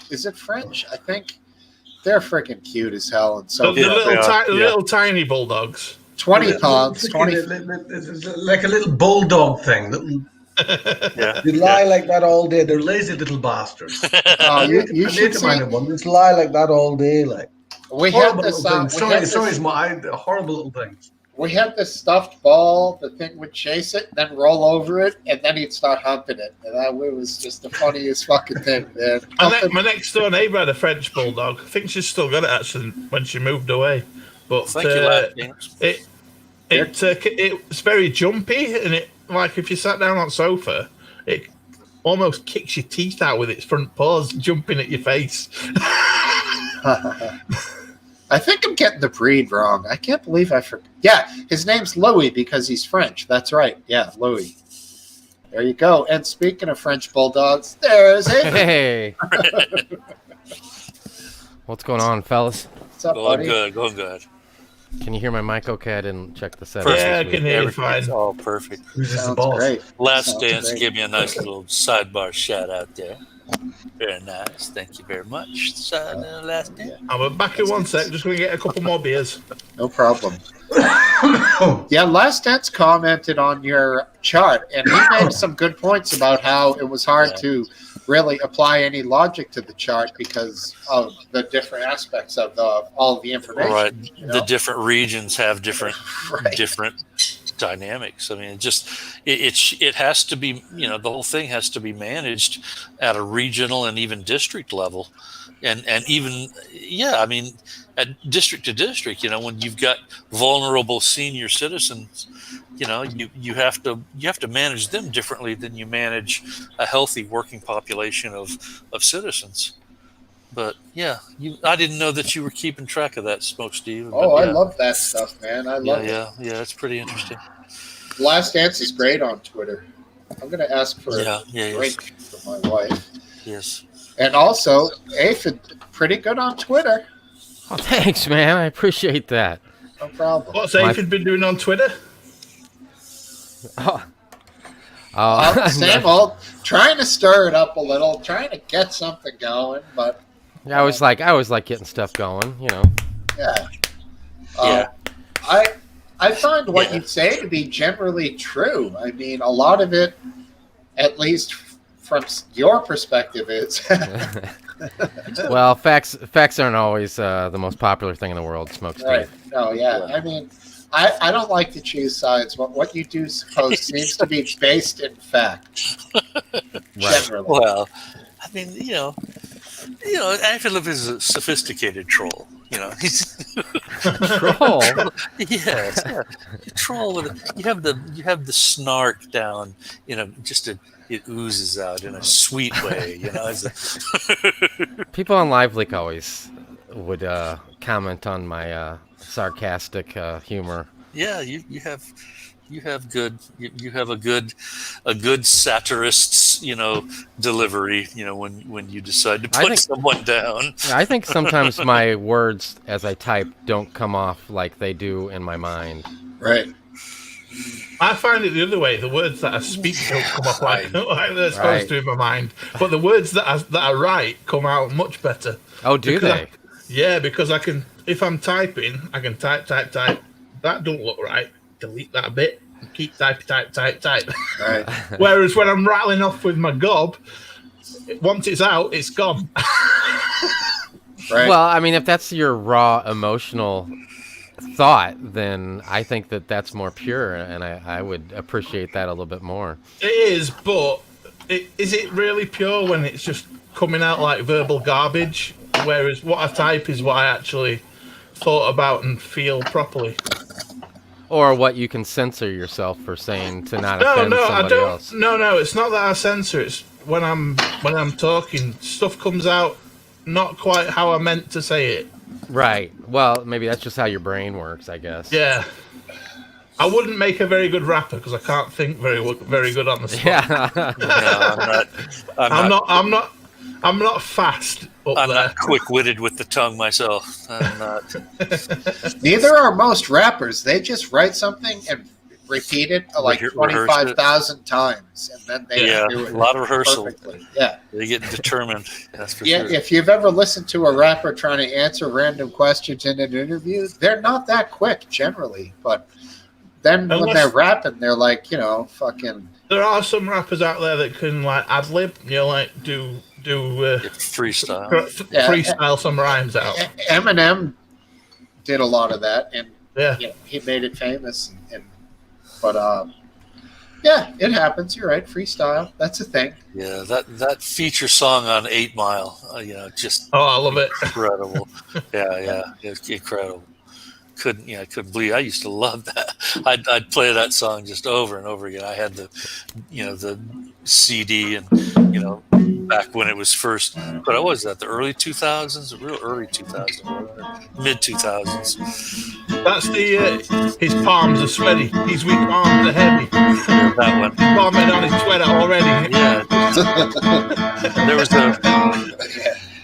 Is it French? I think they're freaking cute as hell. And so the little tiny bulldogs. 20 pounds. 20. It's like a little bulldog thing. They lie like that all day. They're lazy little bastards. You should see one. Just lie like that all day, like. We had this. Horrible little things. We had this stuffed ball. The thing would chase it, then roll over it, and then he'd start humping it. And it was just the funniest fucking thing, man. My next door neighbor had a French bulldog. I think she's still got it actually when she moved away. But it's very jumpy, and it like if you sat down on the sofa, it almost kicks your teeth out with its front paws, jumping at your face. I think I'm getting the breed wrong. I can't believe I forgot. Yeah, his name's Louis because he's French. That's right. Yeah, Louis. There you go. And speaking of French bulldogs, there's Hey. What's going on, fellas? What's up, buddy? Going good. Can you hear my mic okay? I didn't check the settings. Yeah, I can hear you fine. It's all perfect. Sounds great. Last Dance gave me a nice little sidebar shout out there. Very nice. Thank you very much. Last Dance. I'm back in one sec. Just going to get a couple more beers. No problem. Yeah, Last Dance commented on your chart, and he made some good points about how it was hard to really apply any logic to the chart because of the different aspects of all of the information. Right. You know? The different regions have different dynamics. I mean, it has to be, the whole thing has to be managed at a regional and even district level. And even, I mean, at district to district, when you've got vulnerable senior citizens, you have to manage them differently than you manage a healthy working population of citizens. But I didn't know that you were keeping track of that, Smokesteve. Oh, I love that stuff, man. I love it. Yeah, it's pretty interesting. Last Dance is great on Twitter. I'm going to ask for a drink for my wife. Yes. And also, Aphid, pretty good on Twitter. Oh, thanks, man. I appreciate that. No problem. What's Aphid been doing on Twitter? Same old. Trying to stir it up a little, trying to get something going, but I always like getting stuff going, Yeah. I find what you say to be generally true. I mean, a lot of it, at least from your perspective, is. Well, facts aren't always the most popular thing in the world, Smokesteve. Right. No, yeah. I mean, I don't like to choose sides. What you do post seems to be based in fact. Generally. Well, I mean, Philip is a sophisticated troll. He's Troll. Yes, troll with you have the snark down. It oozes out in a sweet way. People on Live Leak always would comment on my sarcastic humor. Yeah, you have a good satirist's delivery when you decide to put someone down. I think sometimes my words as I type don't come off like they do in my mind. Right. I find it the other way. The words that I speak don't come off like they're supposed to in my mind, but the words that I write come out much better. Oh, do they? Yeah, because I can. If I'm typing, I can type. That don't look right. Delete that bit. And keep type. Right. Whereas when I'm rattling off with my gob, once it's out, it's gone. Right. Well, I mean, if that's your raw emotional thought, then I think that that's more pure, and I would appreciate that a little bit more. It is, but is it really pure when it's just coming out like verbal garbage? Whereas what I type is what I actually thought about and feel properly. Or what you can censor yourself for saying to not No, offend no, I somebody don't. else. No, it's not that I censor. It's when I'm talking, stuff comes out not quite how I meant to say it. Right. Well, maybe that's just how your brain works, I guess. Yeah. I wouldn't make a very good rapper because I can't think very good on the spot. Yeah. No, I'm not fast up I'm there. not quick-witted with the tongue myself. I'm not. Neither are most rappers. They just write something and repeat it like Rehearse it. 25,000 times, and then they Yeah, do it a lot of rehearsal. perfectly. Yeah. They get determined. That's for Yeah, sure. if you've ever listened to a rapper trying to answer random questions in an interview, they're not that quick generally. But then when they're rapping, they're like, fucking. There are some rappers out there that can like ad lib, like do Freestyle. freestyle some rhymes out. Eminem did a lot of that, and Yeah. he made it famous. But yeah, it happens. You're right. Freestyle, that's a thing. Yeah, that feature song on 8 Mile, just Oh, I love it. incredible. yeah, it's incredible. Couldn't believe. I used to love that. I'd play that song just over and over again. I had the CD, and back when it was first. But what was that? The early 2000s, the real early 2000s, mid 2000s. That's his palms are sweaty. His weak arms are heavy. That one. He's bombing on his sweater already. Yeah.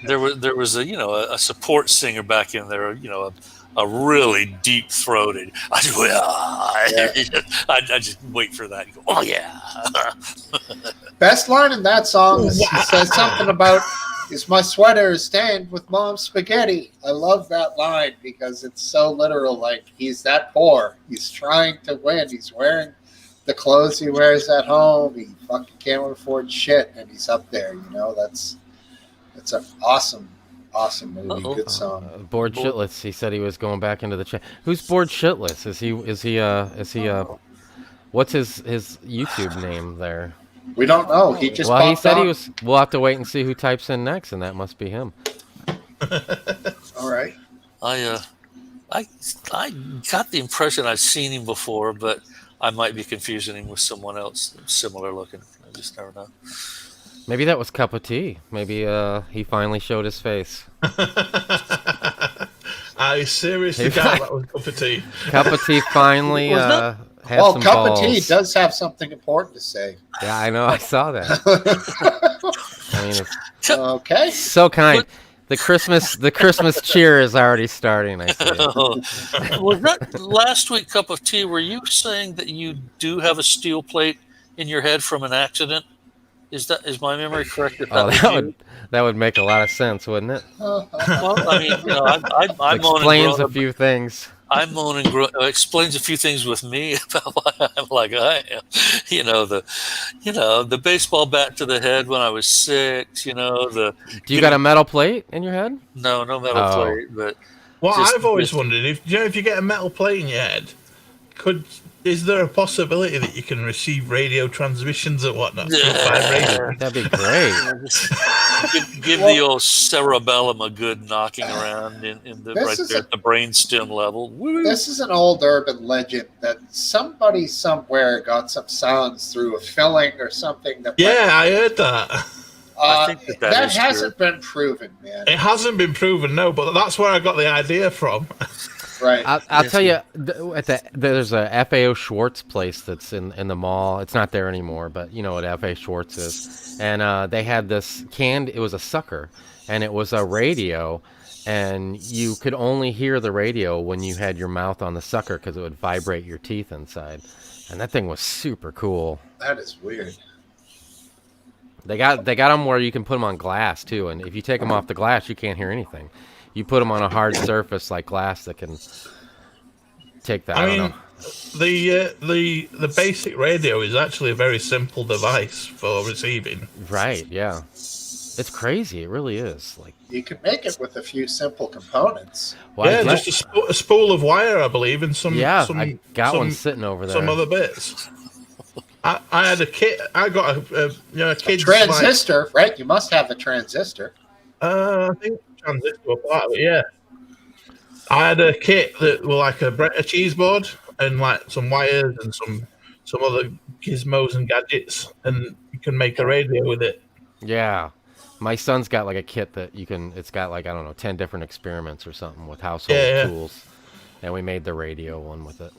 There was a support singer back in there. A really deep throated. I just wait for that. You go, oh yeah. Best line in that song is he says something about, "Is my sweater stained with mom's spaghetti?" I love that line because it's so literal. Like, he's that poor. He's trying to win. He's wearing the clothes he wears at home. He fucking can't afford shit, and he's up there. That's an awesome movie. Uh-oh. Good song. Bored shitless. He said he was going back into the chat. Who's bored shitless? Is he what's his YouTube name there? We don't know. He just Well, he popped said on. he was. We'll have to wait and see who types in next, and that must be him. All right. I got the impression I've seen him before, but I might be confusing him with someone else similar looking. I just never know. Maybe that was Cup of Tea. Maybe he finally showed his face. I seriously doubt that was Cup of Tea. Cup of Tea finally has Well, some Cup balls. of Tea does have something important to say. Yeah, I know. I saw that. I mean, it's Okay. so kind. The Christmas cheer is already starting. I see. Was that last week, Cup of Tea? Were you saying that you do have a steel plate in your head from an accident? Is my memory correct? That would make a lot of sense, wouldn't it? Well, I mean, I'm Explains a few things. I'm moaning. Explains a few things with me about why I'm like I am. The baseball bat to the head when I was 6. Do you got a metal plate in your head? No metal plate. But I've always wondered if you get a metal plate in your head, is there a possibility that you can receive radio transmissions and whatnot? Yeah. That'd be great. give the old cerebellum a good knocking around in the right there at the brainstem level. Woo. This is an old urban legend that somebody somewhere got some sounds through a filling or something. I heard that. I think that hasn't been proven, man. It hasn't been proven, no, but that's where I got the idea from. Right. I'll tell you, there's a F.A.O. Schwartz place that's in the mall. It's not there anymore, but you know what F.A. Schwartz is. And they had this it was a sucker, and it was a radio, and you could only hear the radio when you had your mouth on the sucker because it would vibrate your teeth inside. And that thing was super cool. That is weird. They got them where you can put them on glass, too, and if you take them off the glass, you can't hear anything. You put them on a hard surface like glass that can take that. I don't know. The basic radio is actually a very simple device for receiving. Right, yeah. It's crazy. It really is. Like You can make it with a few simple components. Just a spool of wire, I believe, and some. I got one sitting over there. Some other bits. I had a kit. I got a kid's transistor, right? You must have a transistor. I think transistor was part of it. Yeah. I had a kit that was like a cheese board and like some wires and some other gizmos and gadgets, and you can make a radio with it. Yeah. My son's got like a kit that it's got like, I don't know, 10 different experiments or something with household tools. And we made the radio one with it.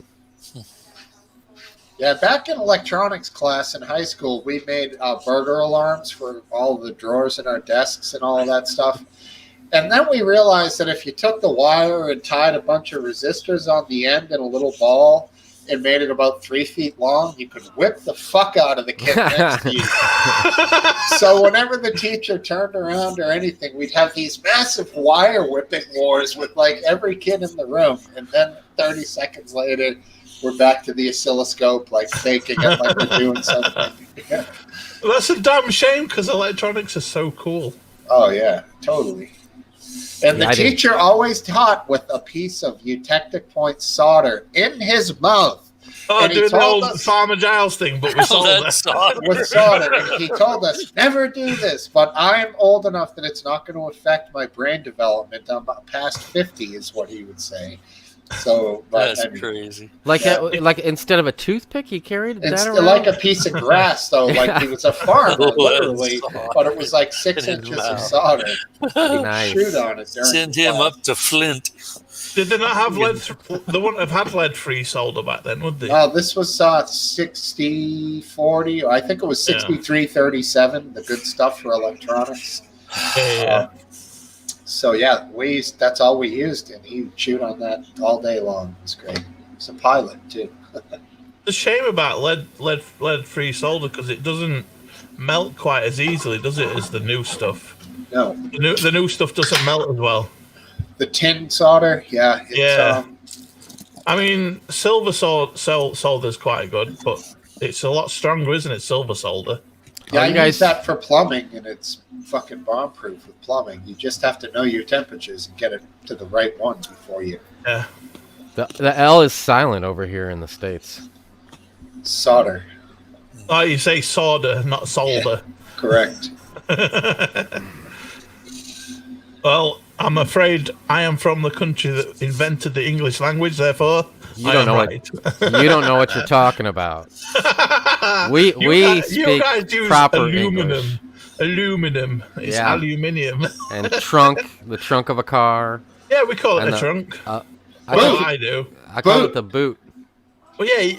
Yeah, back in electronics class in high school, we made burglar alarms for all the drawers in our desks and all of that stuff. And then we realized that if you took the wire and tied a bunch of resistors on the end in a little ball and made it about 3 feet long, you could whip the fuck out of the kid next to you. So whenever the teacher turned around or anything, we'd have these massive wire whipping wars with like every kid in the room. And then 30 seconds later, we're back to the oscilloscope, like faking it like we're doing something. Well, that's a damn shame because electronics are so cool. Oh, yeah, totally. And the teacher always taught with a piece of eutectic point solder in his mouth. Oh, doing the old Farmer Giles thing, but with solder. With solder. And he told us, never do this, but I'm old enough that it's not going to affect my brain development. I'm past 50 is what he would say. So, but, that's crazy. Like instead of a toothpick, he carried that around? Like a piece of grass, though. Like he was a farmer, literally, but it was like 6 inches of solder. Nice. Shoot on it. Send him up to Flint. Did they not have lead? They wouldn't have had lead-free solder back then, would they? No, this was 60-40. I think it was 63-37, the good stuff for electronics. Yeah. So yeah, that's all we used, and he would shoot on that all day long. It was great. It's a pilot too. It's a shame about lead-free solder because it doesn't melt quite as easily, does it, as the new stuff? No. The new stuff doesn't melt as well. The tin solder, yeah. I mean, silver solder is quite good, but it's a lot stronger, isn't it? Silver solder. Yeah, I use that for plumbing, and it's fucking bomb-proof with plumbing. You just have to know your temperatures and get it to the right one before you... Yeah. The L is silent over here in the States. Solder. Oh, you say solder, not solder. Yeah, correct. Well, I'm afraid I am from the country that invented the English language, therefore you don't know what you're talking about. We speak guys use proper aluminum. English. Aluminum. It's aluminium. And the trunk of a car. Yeah, we call it a trunk. I do. I call it the boot. Well, yeah,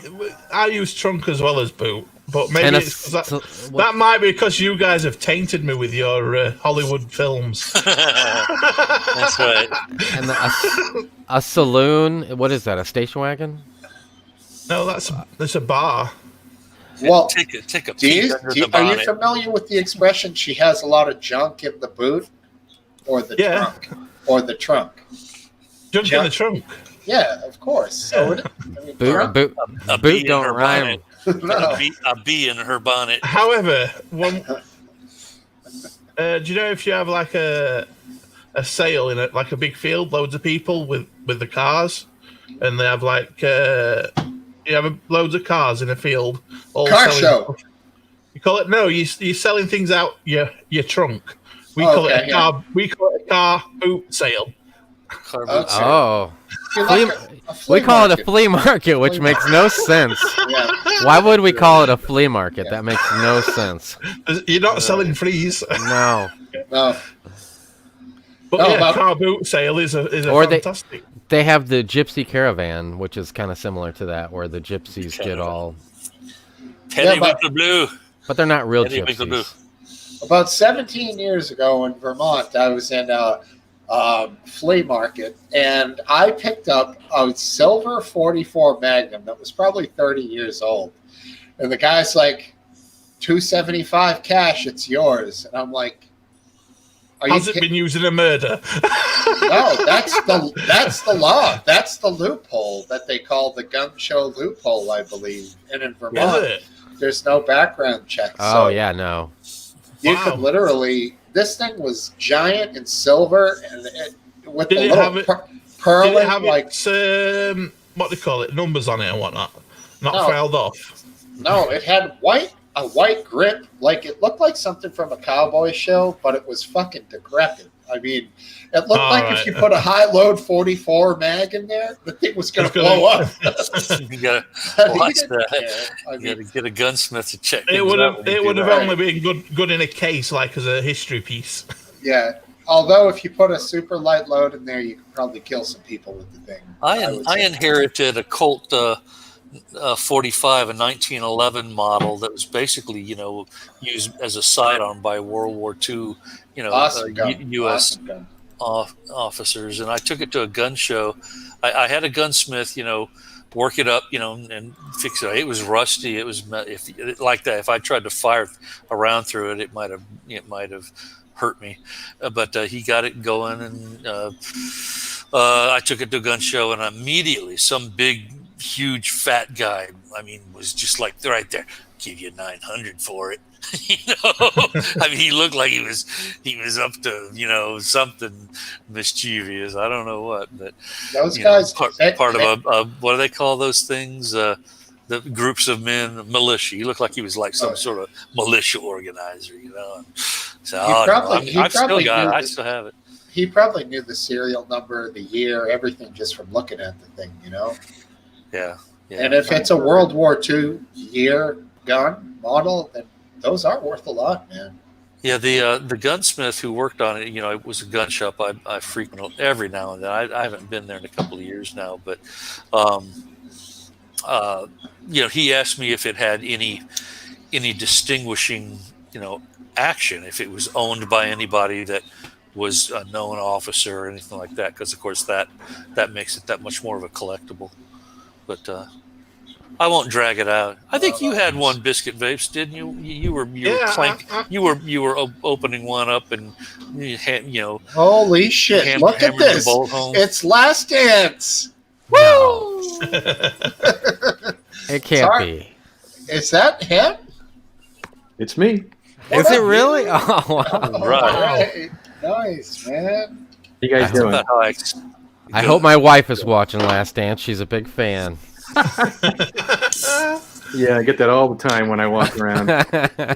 I use trunk as well as boot. But maybe that might be because you guys have tainted me with your Hollywood films. That's right. And a saloon. What is that? A station wagon? No, that's a bar. Well, take a peek are you familiar with the expression "she has a lot of junk in the boot," or the trunk, or the trunk? Junk in the trunk. Yeah, of course. So boot don't rhyme. No. A bee in her bonnet. However, do you know if you have like a sale in it, like a big field, loads of people with the cars, and they have like you have loads of cars in a field. All car show. You call it you're selling things out your trunk. We call it a car. We call it a car boot sale. Oh. We call it a flea market, which makes no sense. Yeah. Why would we call it a flea market? That makes no sense. You're not selling fleas. No. But car boot sale is a fantastic. They have the gypsy caravan, which is kind of similar to that, where the gypsies get all... Winkle Blue. But they're not real gypsies. About 17 years ago in Vermont, I was in a flea market, and I picked up a silver 44 Magnum that was probably 30 years old, and the guy's like, $275 cash, it's yours. And I'm like, has it been used in a murder? No, that's the law. That's the loophole that they call the gun show loophole, I believe. And in Vermont, there's no background check. Oh, yeah, no. You could literally this thing was giant and silver, and with Did the it little have it? pearling, Did it have like its, what do you call it, numbers on it and whatnot? Not No. filed off. no, it had a white grip, like it looked like something from a cowboy show, but it was fucking decrepit. I mean, it looked like if you put a high load 44 mag in there, the thing was going to blow up. You gotta watch that. You gotta get a gunsmith to check. It would have only been good in a case, like as a history piece. Yeah. Although if you put a super light load in there, you could probably kill some people with the thing. I inherited a Colt 45, a 1911 model that was basically, used as a sidearm by World War II, Awesome gun. U.S. Awesome gun. Officers, and I took it to a gun show. I had a gunsmith, work it up, and fix it. It was rusty. It was like that. If I tried to fire a round through it, it might have hurt me. But he got it going, and I took it to a gun show, and immediately some big, huge, fat guy, was just like right there. Give you 900 for it. I mean, he looked like he was up to something mischievous. I don't know what, but those guys part of a what do they call those things? The groups of men, militia. He looked like he was like some sort of militia organizer. So I still have it. He probably knew the serial number, the year, everything just from looking at the thing. Yeah. And if it's a World War II year gun model, then those are worth a lot, man. Yeah, the gunsmith who worked on it, it was a gun shop I frequent every now and then. I haven't been there in a couple of years now, but he asked me if it had any distinguishing, action, if it was owned by anybody that was a known officer or anything like that, because of course that makes it that much more of a collectible. But I won't drag it out. I think you had one, Biscuit Vapes, didn't you? You were you were opening one up, and holy shit! Look at this! It's Last Dance. Woo! It can't be. Is that him? It's me. Is it really? Oh, wow. Right. Nice, man. You guys doing? I hope my wife is watching Last Dance. She's a big fan. Yeah, I get that all the time when I walk around.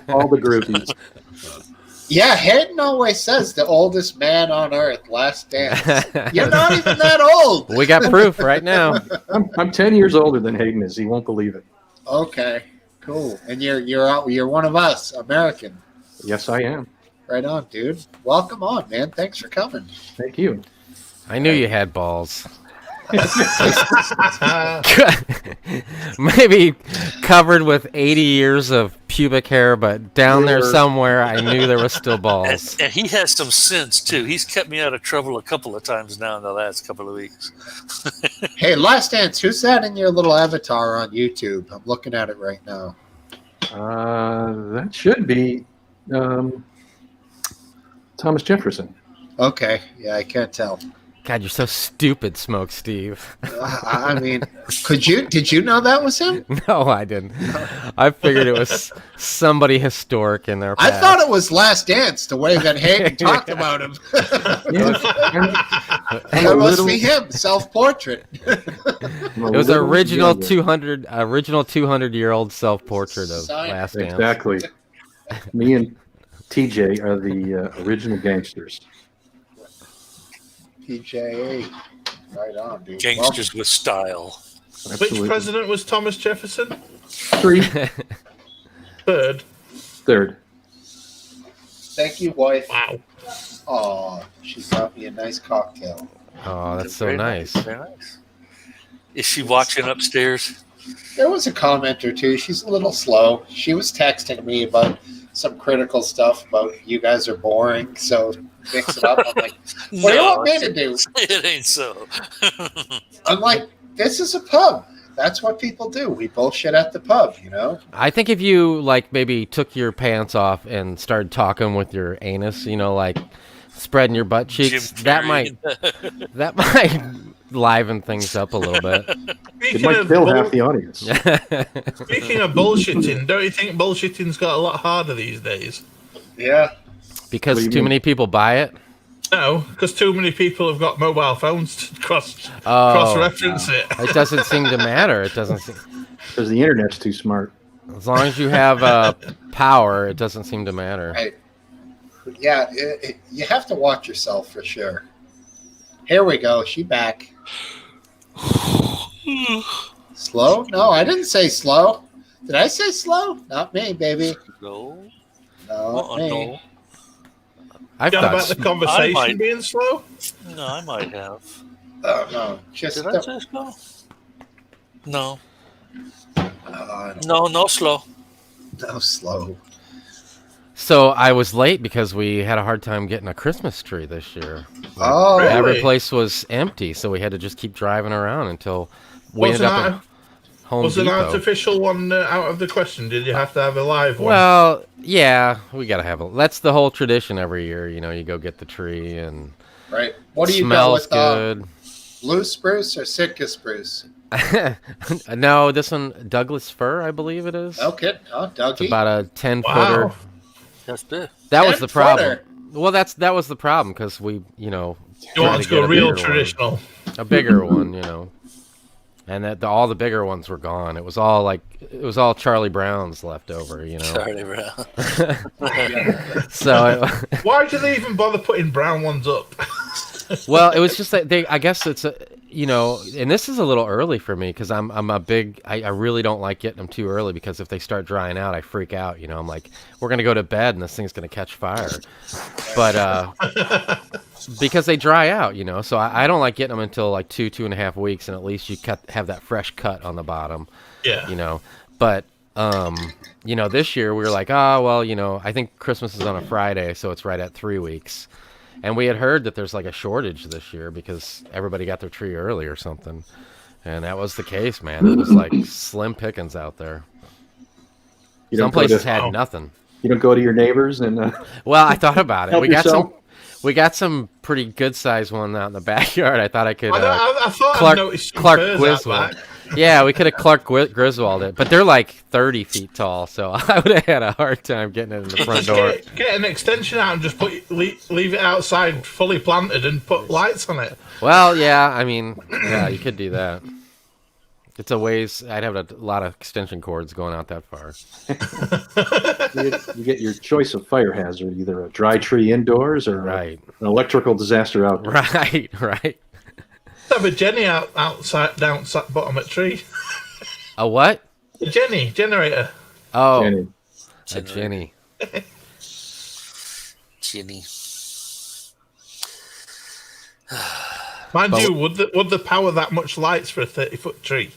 All the groupies. Yeah, Hayden always says the oldest man on earth, Last Dance. You're not even that old. We got proof right now. I'm 10 years older than Hayden is. He won't believe it. Okay, cool. And you're one of us, American. Yes, I am. Right on, dude. Welcome on, man. Thanks for coming. Thank you. I knew you had balls. Maybe covered with 80 years of pubic hair, but down there somewhere, I knew there was still balls. And he has some sense too. He's kept me out of trouble a couple of times now in the last couple of weeks. Hey, Last Dance, who's that in your little avatar on YouTube? I'm looking at it right now. That should be Thomas Jefferson. Okay, yeah, I can't tell. God, you're so stupid, Smokesteve. I mean, did you know that was him? No, I didn't. I figured it was somebody historic in their past. I thought it was Last Dance, the way that Hayden talked about him. That must be him, self-portrait. It was an original 200-year-old self-portrait of Last Dance. Exactly. Me and TJ are the original gangsters. PJA. Right on, dude. Gangsters with style. Absolutely. Which president was Thomas Jefferson? 3. Third. Thank you, wife. Wow. Oh, she brought me a nice cocktail. Oh, that's so Very nice. Very nice. Is she watching upstairs? There was a comment or two. She's a little slow. She was texting me about some critical stuff about you guys are boring, so mix it up. I'm like, what do you want me to do? It ain't so. I'm like, this is a pub. That's what people do. We bullshit at the pub, I think if you, maybe took your pants off and started talking with your anus, spreading your butt cheeks, that might liven things up a little bit. It might kill half the audience. Speaking of bullshitting, don't you think bullshitting's got a lot harder these days? Yeah. Because What do you too mean? many people buy it? No, because too many people have got mobile phones to cross Oh, reference it. it doesn't seem to matter. It doesn't seem... Because the internet's too smart. As long as you have power, it doesn't seem to matter. Right. Yeah, you have to watch yourself for sure. Here we go. She back. Slow? No, I didn't say slow. Did I say slow? Not me, baby. No. No, me. No. I About thought the conversation might- being slow? No, I might have. Oh, no. Just Did I say slow? No. no No slow. slow. so. I was late because we had a hard time getting a Christmas tree this year. Oh, Really? Every place was empty, so we had to just keep driving around until we ended up at Home Was an Depot. artificial one out of the question? Did you have to have a live one? Well, yeah, we gotta have that's the whole tradition every year. You know, you go get the tree and right. What do you go smells with? good. Blue spruce or Sitka spruce? No, this one Douglas fir, I believe it is. Okay. Oh, It's Dougie. about a 10-footer. Wow. That's big. That was the problem. 10-footer. Well, that was the problem because we, You tried want to get go a real bigger one. traditional. A bigger one, and that all the bigger ones were gone. It was all Charlie Brown's left over, Charlie Brown. So, Why do they even bother putting brown ones up? well, it was just that I guess it's and this is a little early for me because I'm a big. I really don't like getting them too early because if they start drying out, I freak out. I'm like, we're gonna go to bed and this thing's gonna catch fire. But because they dry out, so I don't like getting them until like 2.5 weeks, and at least you have that fresh cut on the bottom. Yeah. But this year we were like, I think Christmas is on a Friday, so it's right at 3 weeks. And we had heard that there's like a shortage this year because everybody got their tree early or something. And that was the case, man. It was like slim pickings out there. You Some don't go places to, had nothing. you don't go to your neighbors and Well, I thought about it. Help yourself? We got some pretty good sized one out in the backyard. I thought I could I thought Clark- I noticed some Clark birds out Griswold. back. Yeah, we could have Clark Griswold it, but they're like 30 feet tall, so I would have had a hard time getting it in the front Just door. get an extension out and just leave it outside fully planted and put lights on it. Well, yeah, you could do that. It's a ways. I'd have a lot of extension cords going out that far. you get your choice of fire hazard, either a dry tree indoors or Right. an electrical disaster outdoors. Right. Have a Jenny outside down bottom of tree. A what? A Jenny generator. Oh, Jenny. a Jenny. Ginny. Mind But- you, would the power that much lights for a 30-foot tree?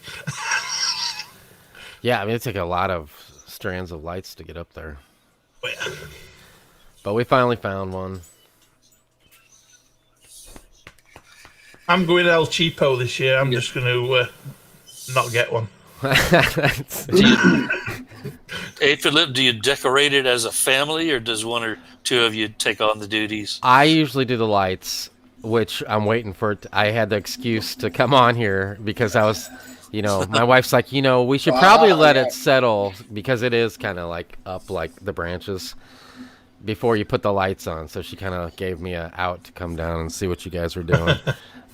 Yeah, it took a lot of strands of lights to get up there, But but we finally found one. I'm going El Cheapo this year. I'm just going to not get one. Hey, Philip, do you decorate it as a family, or does one or two of you take on the duties? I usually do the lights, which I'm waiting for. I had the excuse to come on here because I was, my wife's like, we should probably let it settle because it is kind of like up like the branches before you put the lights on. So she kind of gave me a out to come down and see what you guys were doing.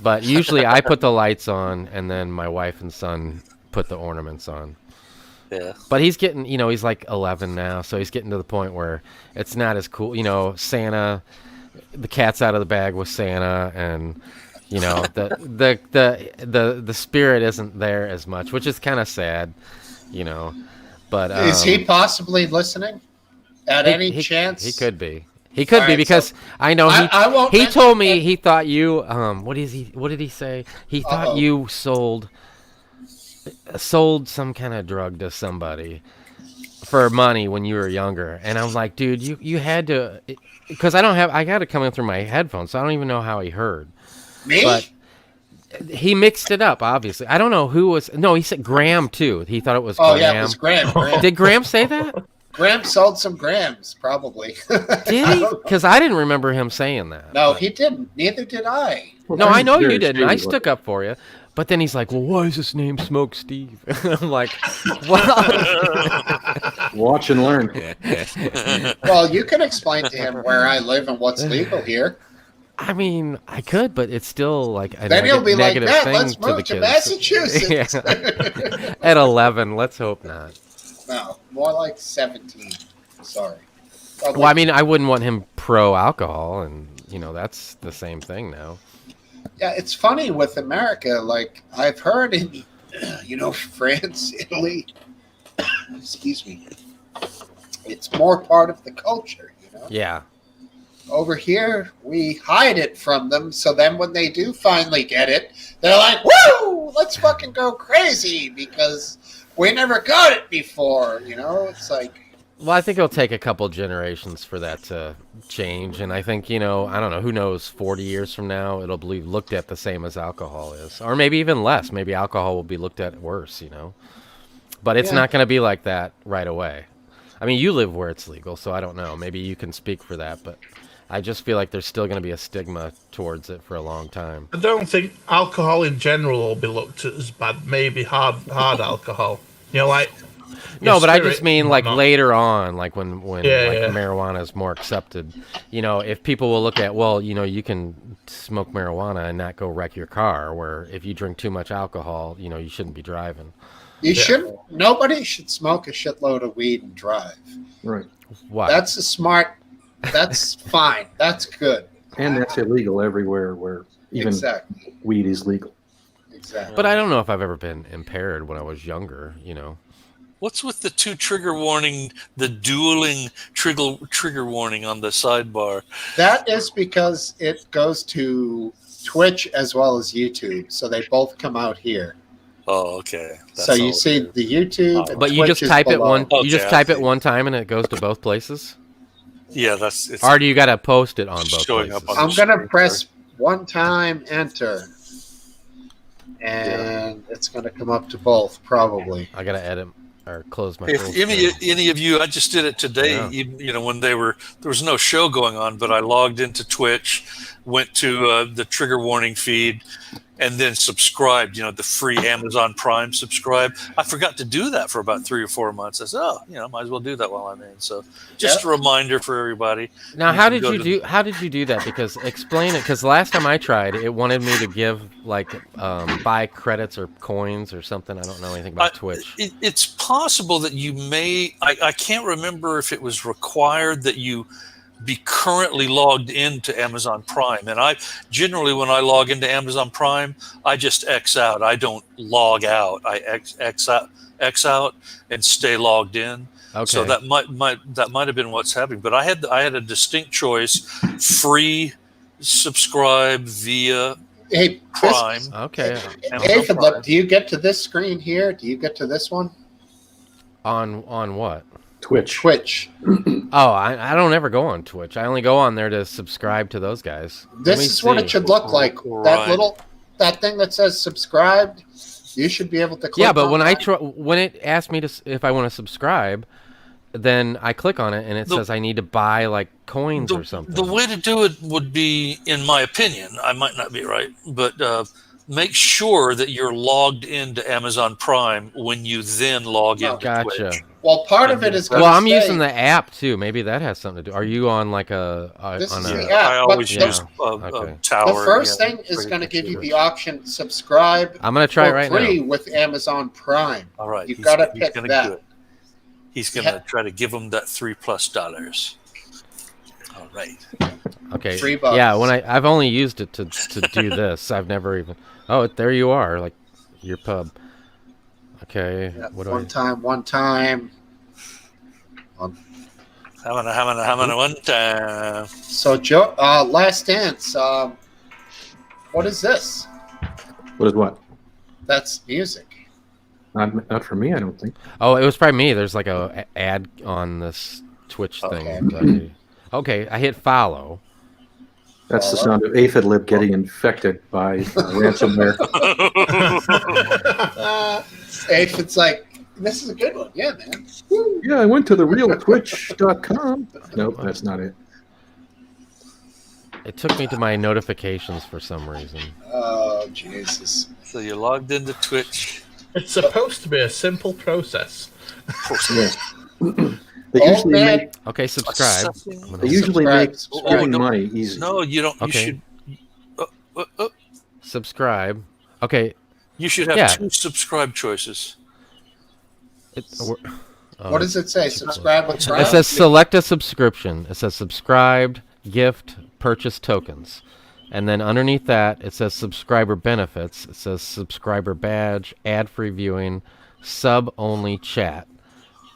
But usually I put the lights on and then my wife and son put the ornaments on. Yeah. But he's getting, he's like 11 now, so he's getting to the point where it's not as cool. Santa, the cat's out of the bag with Santa, and the spirit isn't there as much, which is kind of sad, But Is he possibly listening? At any chance? He could be. He could All be right, because so I know I won't he mention told me it. he thought you what did he say? He thought you sold some kind of drug to somebody for money when you were younger, and I'm like, dude, you had to, because I got to come in through my headphones, so I don't even know how he heard. Me? But he mixed it up, obviously. I don't know who was. No, he said Graham too. He thought it was Oh, Graham. yeah, it was Graham. Did Graham say that? Graham sold some grams, probably. Did he? Because I didn't remember him saying that. No, he didn't. Neither did I. No, I know Very you didn't. I strange. stuck up for you. But then he's like, well, why is his name Smokesteve? I'm like, well, Watch and learn. Well, you can explain to him where I live and what's legal here. I mean, I could, but it's still like a Then he'll be like, negative "Dad, thing let's to the move to kids." Massachusetts. Yeah. At 11, let's hope not. No, more like 17. Sorry. Probably. Well, I mean, I wouldn't want him pro alcohol, and that's the same thing now. Yeah, it's funny with America. Like I've heard in, France, Italy. Excuse me. It's more part of the culture. Yeah. Over here, we hide it from them. So then when they do finally get it, they're like, "Woo! Let's fucking go crazy because we never got it before." It's like. Well, I think it'll take a couple generations for that to change, and I think I don't know, who knows, 40 years from now it'll be looked at the same as alcohol is, or maybe even less. Maybe alcohol will be looked at worse, But it's not going to be like that right away. I mean, you live where it's legal, so I don't know. Maybe you can speak for that, but I just feel like there's still going to be a stigma towards it for a long time. I don't think alcohol in general will be looked at as bad. Maybe hard alcohol. Like. No, but I just spirit mean and like whatnot. later on, like when Yeah. marijuana is more accepted. If people will look at, well, you can smoke marijuana and not go wreck your car, where if you drink too much alcohol, you shouldn't be driving. You shouldn't. Nobody should smoke a shitload of weed and drive. Right. Why? That's a smart. That's fine. That's good. And that's illegal everywhere where even Exactly. weed is legal. Exactly. But I don't know if I've ever been impaired when I was younger. What's with the two trigger warning, the dueling trigger warning on the sidebar? That is because it goes to Twitch as well as YouTube, so they both come out here. Oh, okay. That's So you all see it is. the YouTube, and But you Twitch just is type it below. one. Okay, You just I type it see. one time and it goes to both places. Yeah, it's Or do you got to post it on both Showing places? up on I'm gonna press one time enter, and it's gonna come up to both probably. I got to edit or close my. If full any screen. of you, I just did it today. Yeah. Even, when there was no show going on, but I logged into Twitch, went to the trigger warning feed, and then subscribed. The free Amazon Prime subscribe. I forgot to do that for about 3 or 4 months. I said, might as well do that while I'm in. So just a reminder for everybody. Now, You how can did go you to- do? How did you do that? Because explain it. Because last time I tried, it wanted me to give buy credits or coins or something. I don't know anything about Twitch. It's possible that you may. I can't remember if it was required that you be currently logged into Amazon Prime. And I generally, when I log into Amazon Prime, I just X out. I don't log out. I X out and stay logged in. Okay. So that might have been what's happening. But I had a distinct choice: free subscribe via Hey, Prime. Okay. Hey, look, do you get to this screen here? Do you get to this one? On what? Twitch. Twitch. Oh, I don't ever go on Twitch. I only go on there to subscribe to those guys. This is what it should look like. Right. That thing that says subscribed. You should be able to click. Yeah, but on when that. when it asked me if I want to subscribe, then I click on it and it says I need to buy like coins or something. The way to do it would be, in my opinion, I might not be right, but make sure that you're logged into Amazon Prime when you then log into Gotcha. Twitch. Well, part of it is. Well, I'm using the app too. Maybe that has something to do. Are you on like This on is a? the app. I but always the- use Okay. Tower. The first yeah, thing is for going to give you computers. the option subscribe I'm gonna try it for right free now. with Amazon Prime. All right, You've got to he's pick gonna that. do it. He's going to try to give them that $3+. All right. Okay. $3. Yeah, when I've only used it to do this. I've never even. Oh, there you are, like your pub. Okay. Yeah, What do one time. How many one time? So, Joe, Last Dance. What is this? What is what? That's music. Not for me, I don't think. Oh, it was probably me. There's like a ad on this Twitch thing. Okay, I hit follow. That's the sound of Aphid getting infected by ransomware. It's like, this is a good one. Yeah, man. Woo. Yeah, I went to the realtwitch.com. Nope, that's not it. It took me to my notifications for some reason. Oh, Jesus. So you logged into Twitch. It's supposed to be a simple process. Yeah. They usually man. make Okay, subscribe. Assessing- they usually Subscribe, make subscribe. giving Don't- money easy. No, you don't. You Okay. should. Subscribe. Okay. You should have Yeah. 2 subscribe choices. What does it say? Subscribe with Prime? It says select a subscription. It says subscribed, gift, purchase tokens. And then underneath that, it says subscriber benefits. It says subscriber badge, ad-free viewing, sub-only chat.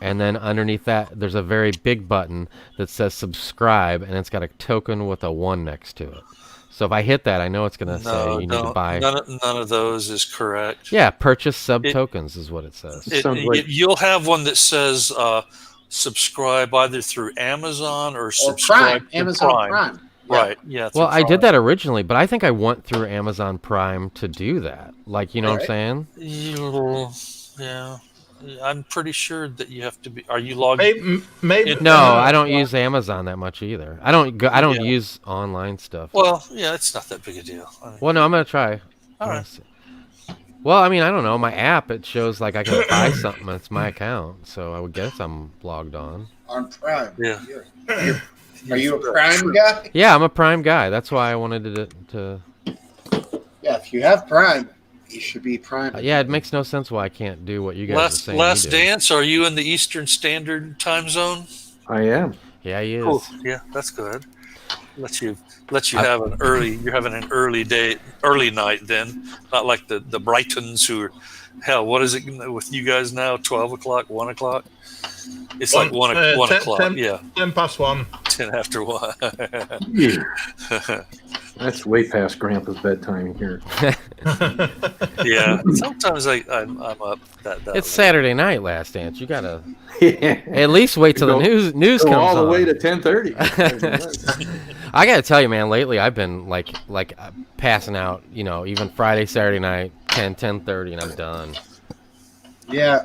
And then underneath that, there's a very big button that says subscribe, and it's got a token with a 1 next to it. So if I hit that, I know it's going to say No, you need to buy. none of those is correct. Yeah, purchase sub-tokens is what it says. Sounds like- You'll have one that says subscribe either through Amazon or Or subscribe Prime. to Amazon Prime. Right. Yeah. Well, through I did Prime. that originally, but I think I went through Amazon Prime to do that. Like, you know what I'm Right. saying? Yeah. I'm pretty sure that you have to be. Are you logged? Maybe It- No, I don't use Amazon that much either. I don't Yeah. use online stuff. Well, yeah, it's not that big a deal. I mean, Well, no, I'm gonna try. all right. Well, I mean, I don't know. My app, it shows like I can buy something. It's my account, so I would guess I'm logged on. On Prime. Yeah. Are you a Prime guy? Yeah, I'm a Prime guy. That's why I wanted to. Yeah, if you have Prime, you should be Prime. Yeah, it makes no sense why I can't do what you guys are Last saying. Last you do. Dance. Are you in the Eastern Standard Time Zone? I am. Yeah, he is. Cool. Yeah, that's good. Let you have an early. You're having an early night then, not like the Brightons who are. Hell, what is it with you guys now? 12 o'clock, 1 o'clock. It's like 1 o'clock. 10 past 1. 10 after 1. Yeah. That's way past Grandpa's bedtime here. Yeah. Sometimes I'm up that. It's late. Saturday night, Last Dance. You gotta Yeah. at least wait till Go- the news Go comes all the on. way to 10:30. I gotta tell you, man. Lately, I've been like passing out. You know, even Friday, Saturday night, 10:30, and I'm done. Yeah,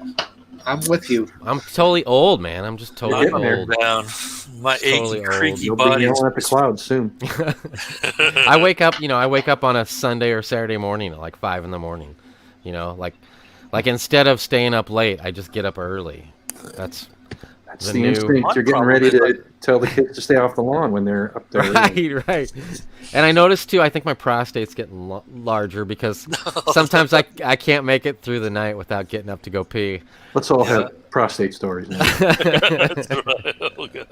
I'm with you. I'm totally old, man. I'm just totally getting there. old. Down. My It's totally achy, old. creaky You'll be body. yelling at the clouds soon. I wake up on a Sunday or Saturday morning at like 5 in the morning. You know, like instead of staying up late, I just get up early. That's That's The the new- instinct. My You're getting problem ready is, to tell the kids to stay off the lawn when they're up there. right. And I noticed too. I think my prostate's getting larger because sometimes I can't make it through the night without getting up to go pee. Let's all have prostate stories now. That's right. Oh, God.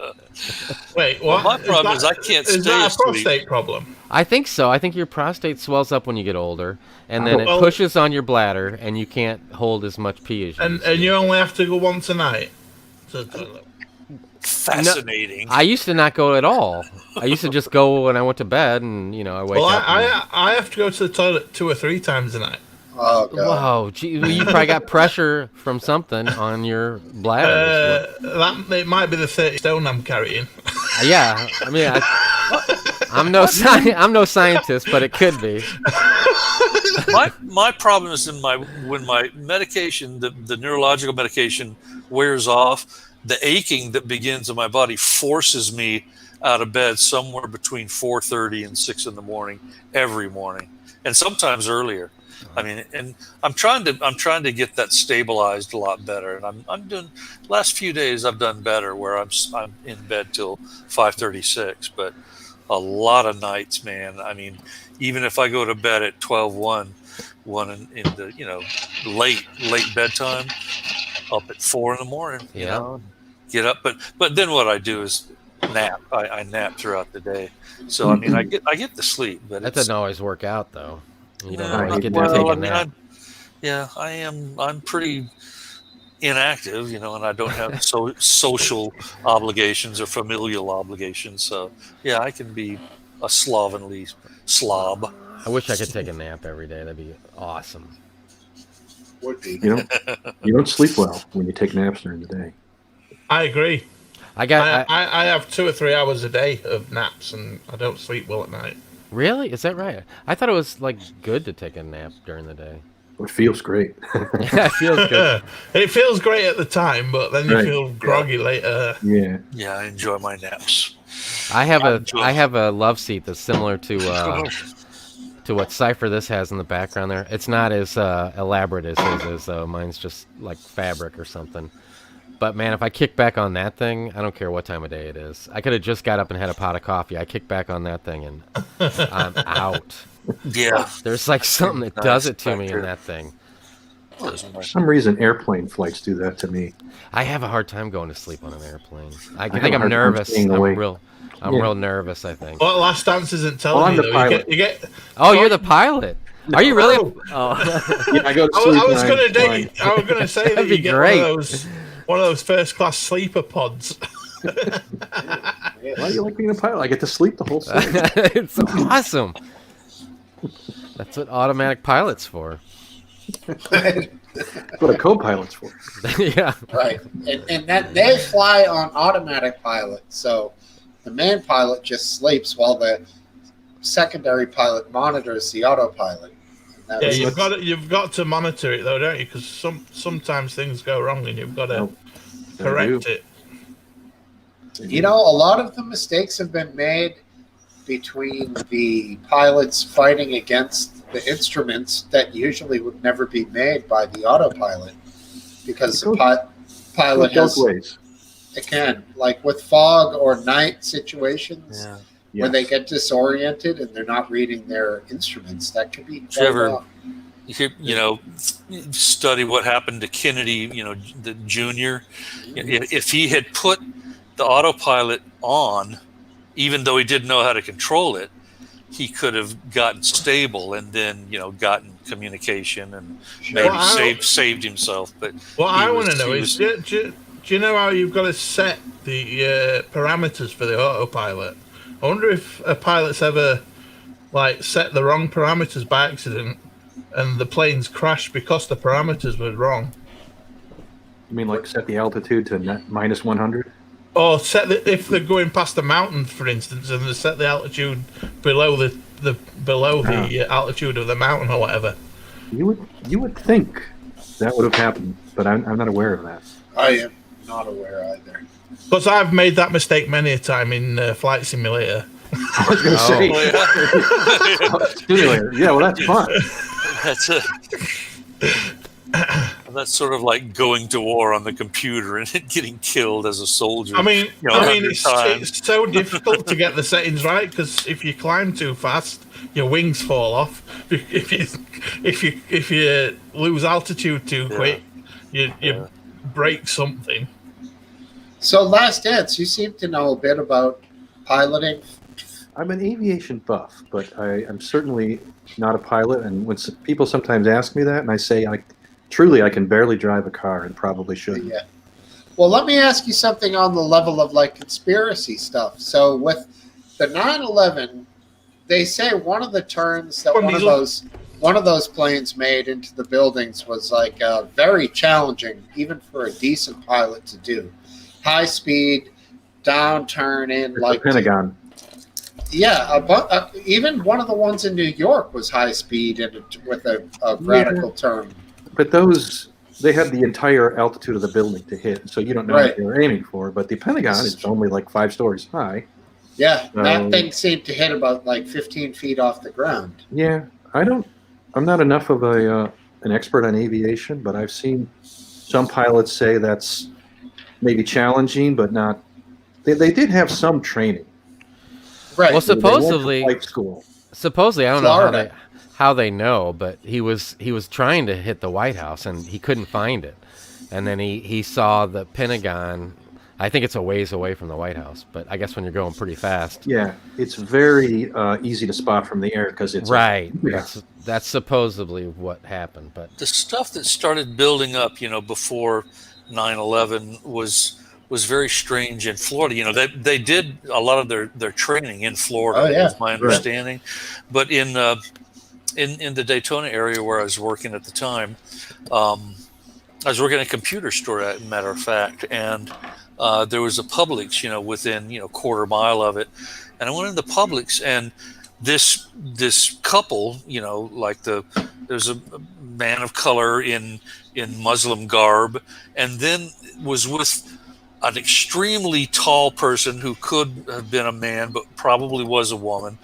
Wait, Well, what? my problem is I can't Is stay that a asleep. prostate problem? I think so. I think your prostate swells up when you get older, and then it Well- pushes on your bladder, and you can't hold as much pee as you And used to. and you only have to go once a night to the toilet. Fascinating. I used to not go at all. I used to just go when I went to bed, and I wake Well, up. and- I have to go to the toilet 2 or 3 times a night. Oh, God. Whoa, gee, well, you probably got pressure from something on your bladder. It might be the 30 stone I'm carrying. Yeah, I mean, I'm no scientist, but it could be. my problem is when my medication, the neurological medication, wears off. The aching that begins in my body forces me out of bed somewhere between 4:30 and 6 in the morning every morning, and sometimes earlier. I mean, and I'm trying to get that stabilized a lot better, and I'm doing. Last few days I've done better, where I'm in bed till 5:36, but a lot of nights, man. I mean, even if I go to bed at 12:01 in the late bedtime, up at 4 in the morning. Yeah. Get up, but then what I do is nap. I nap throughout the day, so I mean I get the sleep, but That it's, doesn't always work out, though. You don't No, always get to well, take I a mean, nap. I'm pretty inactive, and I don't have social obligations or familial obligations. So yeah, I can be a slovenly slob. I wish I could take a nap every day. That'd be awesome. Would be. You don't sleep well when you take naps during the day. I agree. I got. I have 2 or 3 hours a day of naps, and I don't sleep well at night. Really? Is that right? I thought it was like good to take a nap during the day. It feels great. Yeah, it feels good. It feels great at the time, but then you Right. feel groggy later. Yeah. Yeah, I enjoy my naps. I have a love seat that's similar to to what Cypher this has in the background there. It's not as elaborate as his is, though. Mine's just like fabric or something. But man, if I kick back on that thing, I don't care what time of day it is. I could have just got up and had a pot of coffee. I kick back on that thing and I'm out. Yeah. There's like something that does it to me in that thing. For some reason, airplane flights do that to me. I have a hard time going to sleep on an airplane. I have think a I'm hard time nervous. staying awake. I'm real nervous, I think. Well, Last Dance isn't telling Well, I'm you, the though. pilot. You get, Oh, you're the pilot. Are you really? Oh. Yeah, I go to sleep. I was when I'm going to say that That'd be you get great. one of those first class sleeper pods. Why do you like being a pilot? I get to sleep the whole time. It's awesome. That's what automatic pilot's for. What a co-pilot's for. Yeah. Right. And that they fly on automatic pilot, so the main pilot just sleeps while the secondary pilot monitors the autopilot. Yeah, you've got to monitor it though, don't you? Because sometimes things go wrong and you've got to correct it. You know, a lot of the mistakes have been made between the pilots fighting against the instruments that usually would never be made by the autopilot, because the pilot has, ways. again, like with fog or night situations where Yes. they get disoriented and they're not reading their instruments. That could be study what happened to Kennedy, the junior. If he had put the autopilot on, even though he didn't know how to control it, he could have gotten stable and then, gotten communication and maybe saved himself. But what I want to know is, do you know how you've got to set the parameters for the autopilot? I wonder if a pilot's ever set the wrong parameters by accident and the planes crashed because the parameters were wrong. You mean set the altitude to minus 100? Or if they're going past a mountain, for instance, and they set the altitude below the altitude of the mountain or whatever. You would think that would have happened, but I'm not aware of that. I am not aware either. Because I've made that mistake many a time in Flight Simulator. I was going to say. Simulator. Yeah, well, that's fun. That's sort of like going to war on the computer and getting killed as a soldier. I mean, it's so difficult to get the settings right, because if you climb too fast, your wings fall off. If you lose altitude too quick, you break something. So, Last Dance, you seem to know a bit about piloting. I'm an aviation buff, but I'm certainly not a pilot. And when people sometimes ask me that, and I say, truly, I can barely drive a car and probably shouldn't. Yeah. Well, let me ask you something on the level of conspiracy stuff. So, with the 9/11, they say one of the turns that one of those planes made into the buildings was very challenging, even for a decent pilot to do. High speed, downturn in The Pentagon. Yeah, even one of the ones in New York was high speed and with a radical turn. But they had the entire altitude of the building to hit, so you don't know what they were aiming for. But the Pentagon is only 5 stories high. Yeah, that thing seemed to hit about 15 feet off the ground. Yeah, I'm not enough of an expert on aviation, but I've seen some pilots say that's maybe challenging, but not. They did have some training. Right. Well, supposedly, flight school. Supposedly, I don't Florida. know how they know, but he was trying to hit the White House and he couldn't find it, and then he saw the Pentagon. I think it's a ways away from the White House, but I guess when you're going pretty fast. Yeah, it's very easy to spot from the air because it's right. That's supposedly what happened, but the stuff that started building up, before 9/11 was very strange in Florida. They did a lot of their training in Florida, is my understanding. But in the Daytona area where I was working at the time, I was working at a computer store, as a matter of fact, and there was a Publix, within quarter mile of it, and I went into Publix, and this couple, there's a man of color in Muslim garb, and then was with an extremely tall person who could have been a man, but probably was a woman,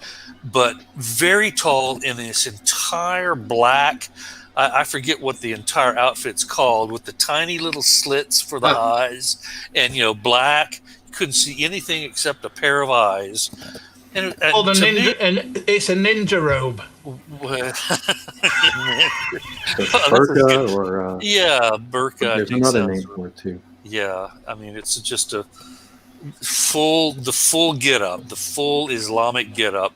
but very tall in this entire black. I forget what the entire outfit's called, with the tiny little slits for the eyes, and black. Couldn't see anything except a pair of eyes. And it's a ninja robe. Burqa or burqa. There's another name for it too. Yeah, I mean, it's just the full get up, the full Islamic get up.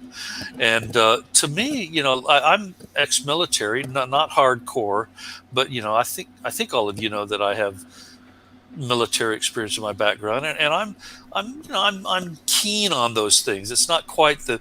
And to me, I'm ex-military, not hardcore, but I think all of you know that I have military experience in my background, and I'm keen on those things. It's not quite the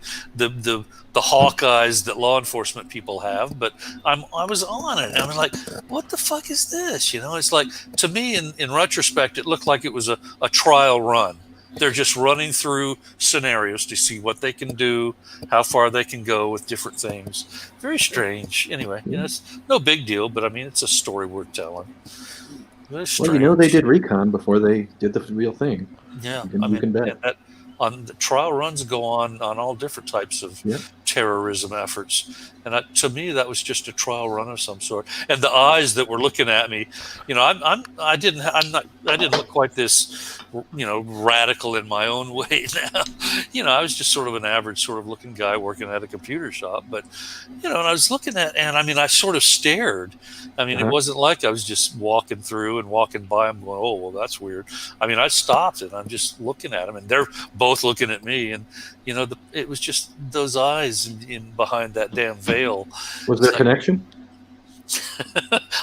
hawk eyes that law enforcement people have, but I was on it, and I was like, what the fuck is this? It's like, to me, in retrospect, it looked like it was a trial run. They're just running through scenarios to see what they can do, how far they can go with different things. Very strange. Anyway, it's no big deal, but I mean, it's a story worth telling. Well, they did recon before they did the real thing. Yeah, you can bet. On the trial runs go on all different types of terrorism efforts, and to me that was just a trial run of some sort. And the eyes that were looking at me, I didn't look quite this, radical in my own way now. I was just sort of an average sort of looking guy working at a computer shop, but and I was looking at, and I mean, I sort of stared. I mean, it wasn't like I was just walking through and walking by them going, oh, well, that's weird. I mean, I stopped and I'm just looking at them, and they're both looking at me, and it was just those eyes in behind that damn veil. Was there connection?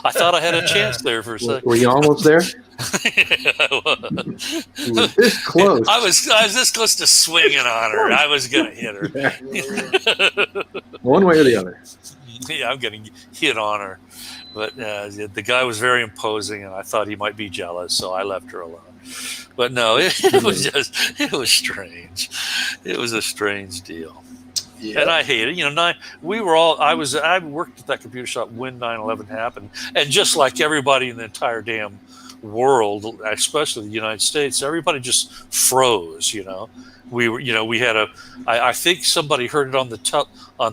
I thought I had a chance there for a second. Were you almost there? I was. You were this close. I was this close to swinging on her. I was going to hit her. One way or the other. Yeah, I'm going to hit on her. But the guy was very imposing, and I thought he might be jealous, so I left her alone. But no, it was strange. It was a strange deal. Yeah. And I hate it. I worked at that computer shop when 9/11 happened, and just like everybody in the entire damn world, especially the United States, everybody just froze. We had I think somebody heard it on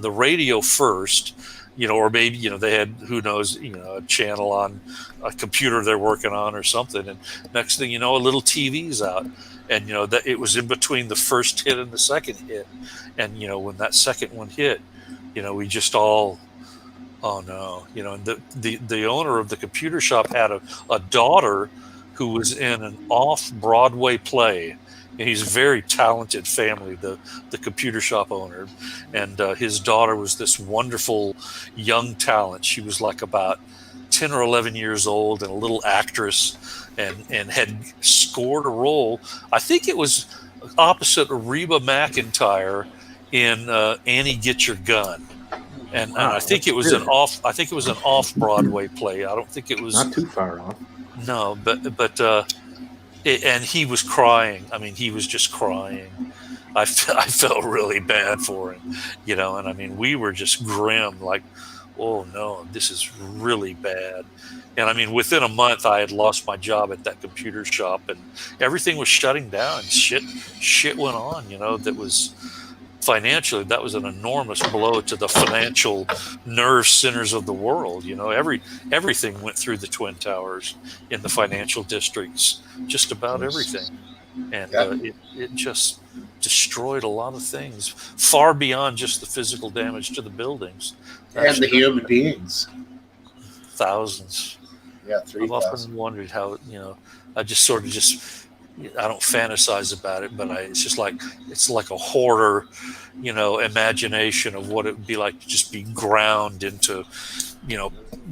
the radio first. Or maybe, they had, who knows, a channel on a computer they're working on or something. And next thing you know, a little TV's out. And, that it was in between the first hit and the second hit. And, when that second one hit, we just all, oh no. And the owner of the computer shop had a daughter who was in an off-Broadway play. And he's a very talented family, the computer shop owner. And his daughter was this wonderful young talent. She was like about 10 or 11 years old and a little actress, and had scored a role. I think it was opposite Reba McEntire in Annie Get Your Gun. And I think it was an off-Broadway play. I don't think it was not too far off. No, but and he was crying. I mean, he was just crying. I felt really bad for him, and I mean, we were just grim, like, oh no, this is really bad. And I mean, within a month, I had lost my job at that computer shop, and everything was shutting down. Shit went on, that was financially, that was an enormous blow to the financial nerve centers of the world. Everything went through the Twin Towers in the financial districts, just about everything. And it just destroyed a lot of things, far beyond just the physical damage to the buildings. And the human beings. Thousands. Yeah, 3,000. I've often wondered how, I just sort of I don't fantasize about it, but it's like a hoarder, imagination of what it would be like to just be ground into,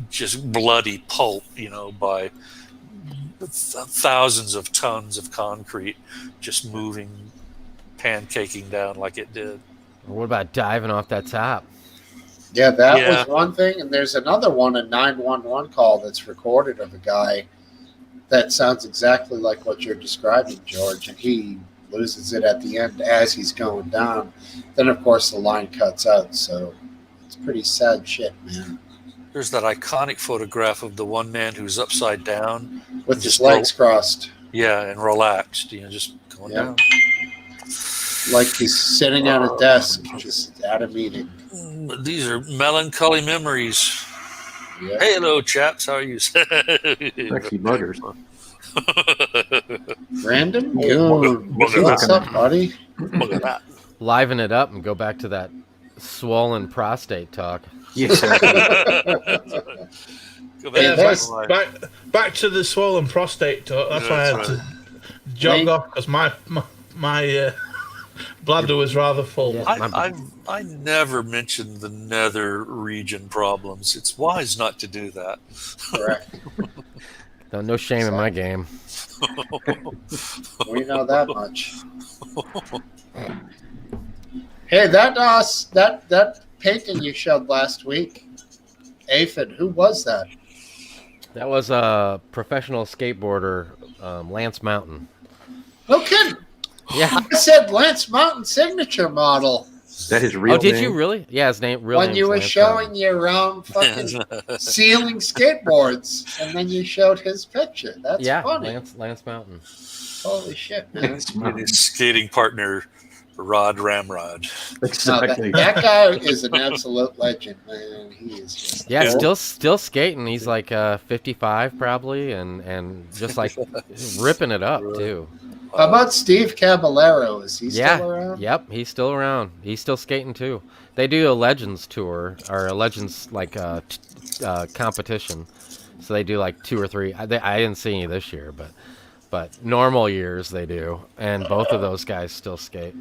just bloody pulp, by thousands of tons of concrete just moving, pancaking down like it did. What about diving off that top? Yeah, that was one thing. And there's another one, a 911 call that's recorded of a guy that sounds exactly like what you're describing, George, and he loses it at the end as he's going down. Then, of course, the line cuts out, so it's pretty sad shit, man. There's that iconic photograph of the one man who's upside down. With his legs crossed. Yeah, and relaxed. Just going Yeah. down. Like he's sitting at a desk, just at a meeting. These are melancholy memories. Yeah. Hey, hello, chaps. How are you? Sexy buggers. Random Goon. What's up, buddy? Look at that. Liven it up and go back to that swollen prostate talk. Yes. Go Hey, back. Back to the swollen prostate talk. That's why I had to jog off because my bladder was rather full. Yeah. I never mentioned the nether region problems. It's wise not to do that. Correct. No shame in my game. We know that much. Hey, that painting you showed last week, Aphid, who was that? That was a professional skateboarder, Lance Mountain. No kidding. Yeah. I said Lance Mountain signature model. Is that his real Oh, did name? you really? Yeah, his name. Real When name's you were Lance showing Mountain. your round fucking ceiling skateboards, and then you showed his picture. That's funny. Lance Mountain. Holy shit, man. And his skating partner, Rod Ramrod. No, Exactly. that guy is an absolute legend, man. He is just Yeah, still skating. He's like 55 probably, and just like ripping it up too. How about Steve Caballero? Is he Yeah, still around? Yep, he's still around. He's still skating too. They do a Legends tour or a Legends like competition. So they do like 2 or 3. I didn't see any this year, but normal years they do, and both of those guys still skate.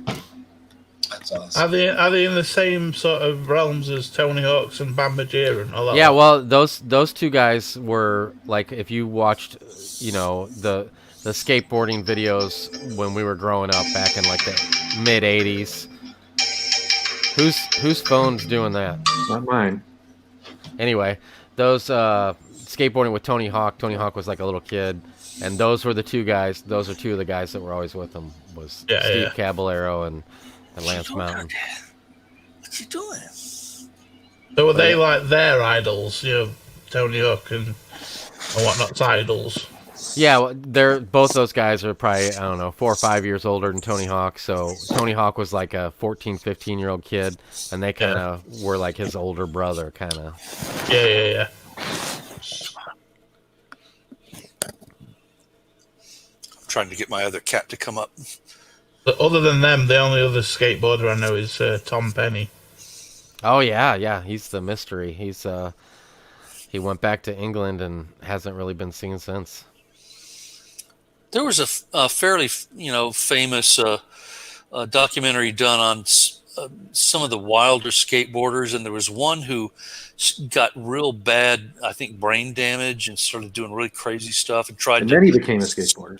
That's awesome. Are they in the same sort of realms as Tony Hawk's and Bam Margera and all that? Yeah, well, those two guys were like, if you watched, the skateboarding videos when we were growing up back in like the mid '80s. Whose phone's doing that? Not mine. Anyway, those skateboarding with Tony Hawk. Tony Hawk was like a little kid, and those were the two guys. Those are two of the guys that were always with him. Was Steve Caballero and Lance Mountain. What you doing? So were they like their idols? Tony Hawk and whatnot's idols. Yeah, well, they're both those guys are probably, I don't know, 4 or 5 years older than Tony Hawk. So Tony Hawk was like a 14, 15-year-old kid, and they kind of were like his older brother, kind of. Yeah. I'm trying to get my other cat to come up. But other than them, the only other skateboarder I know is Tom Penny. Oh yeah, he's the mystery. He went back to England and hasn't really been seen since. There was a fairly, famous documentary done on some of the wilder skateboarders, and there was one who got real bad, I think, brain damage and started doing really crazy stuff and tried And to then he became a skateboarder.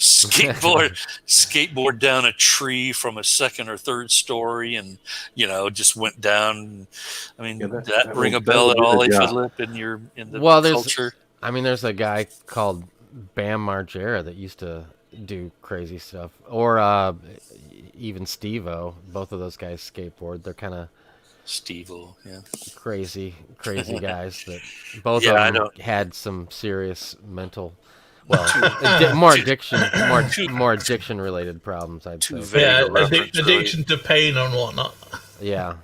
skateboard down a tree from a second or third story, and just went down. I mean, that ring a bell at all, Philip, in the culture? There's a guy called Bam Margera that used to do crazy stuff, or even Steve-O. Both of those guys skateboard. They're kind of Steve-O, yeah, crazy guys that both of them had some serious mental, more addiction related problems, I'd say. Yeah, addiction to pain and whatnot. Yeah.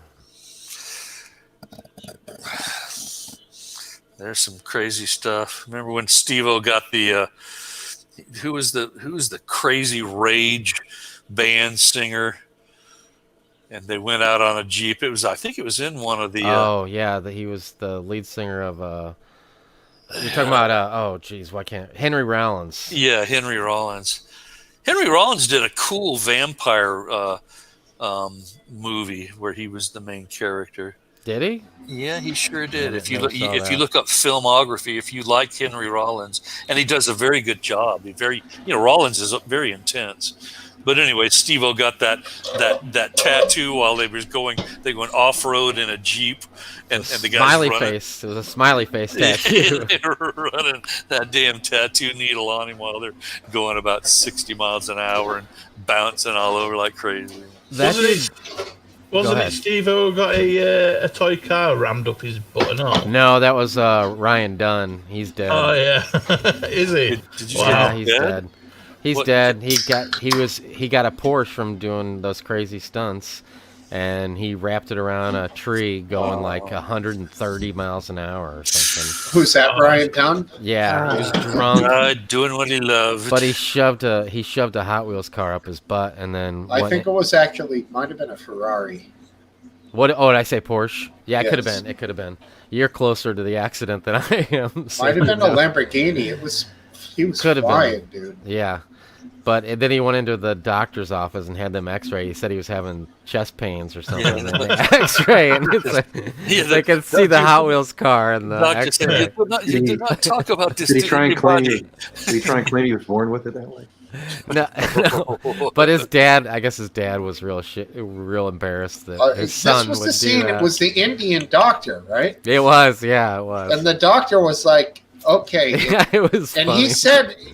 There's some crazy stuff. Remember when Steve-O got the who was the crazy rage band singer, and they went out on a Jeep. I think it was in one of the he was the lead singer of you're talking about Henry Rollins. Yeah, Henry Rollins. Henry Rollins did a cool vampire movie where he was the main character. Did he? Yeah, he sure did. If you look up filmography, if you like Henry Rollins, and he does a very good job. Rollins is very intense. But anyway, Steve-O got that tattoo while they went off road in a Jeep, and the guy's smiley running. face. It was a smiley face tattoo. They were running that damn tattoo needle on him while they're going about 60 miles an hour and bouncing all over like crazy. Wasn't it Steve-O got a toy car rammed up his butt and all? No, that was Ryan Dunn. He's dead. Oh, yeah. Is he? Did you he's dead. He's dead. He got a Porsche from doing those crazy stunts, and he wrapped it around a tree going like 130 miles an hour or something. Who's that, Ryan Dunn? Yeah, he was drunk. Doing what he loved. But he shoved a Hot Wheels car up his butt, and then I think it was actually might have been a Ferrari. What? Oh, did I say Porsche? Yeah, it Yes. could have been. It could have been. You're closer to the accident than I am. So Might have been a Lamborghini. He was Could have flying, been. dude. Yeah. But then he went into the doctor's office and had them X-ray. He said he was having chest pains or something. And they X-ray, and it's like, they can see the Hot Wheels car and the Doctor X-ray. said, you did not talk about this. Did he to try and claim? anybody." Did he try and claim he was born with it that way? No. But his dad, I guess his dad was real embarrassed that his son This was would the scene. do that. It was the Indian doctor, right? It was, yeah, it was. And the doctor was like, "Okay." Yeah, it was. And funny.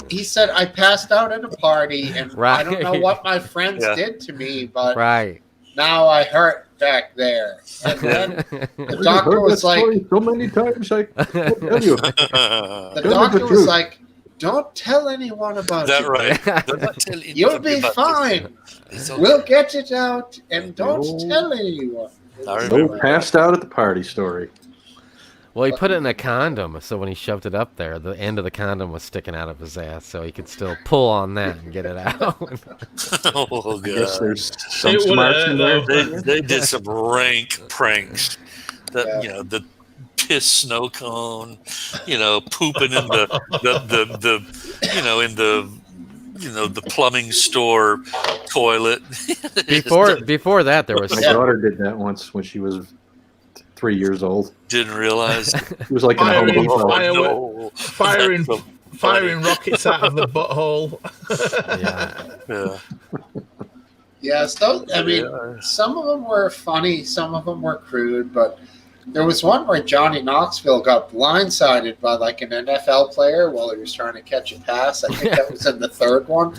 he said, "I passed out at a party, and I don't know Right. what my friends Yeah. did to me, but Right. now I hurt back there." And then the I've doctor heard was that like, story so many times, I can't tell you. the the doctor was truth. like, "Don't tell anyone about That it. right. Do not tell You'll anybody be about fine. this. It's okay. We'll get it out, and don't No. tell anyone." I No remember. passed out at the party story. Well, he put it in a condom, so when he shoved it up there, the end of the condom was sticking out of his ass, so he could still pull on that and get it out. Oh, I guess God. there's some It would, smarts in there. They did some rank pranks. That Yeah. you know, the piss snow cone, pooping in the the plumbing store toilet. Before that, there was My daughter did that once when she was 3 years old. Didn't realize. It was like in a Home Firing, Depot. fire- firing, That's so firing rockets out of the butthole. yeah. Yeah. Yes, those, I mean, Yeah. some of them were funny, some of them were crude, but there was one where Johnny Knoxville got blindsided by like an NFL player while he was trying to catch a pass. I think that was in the third one.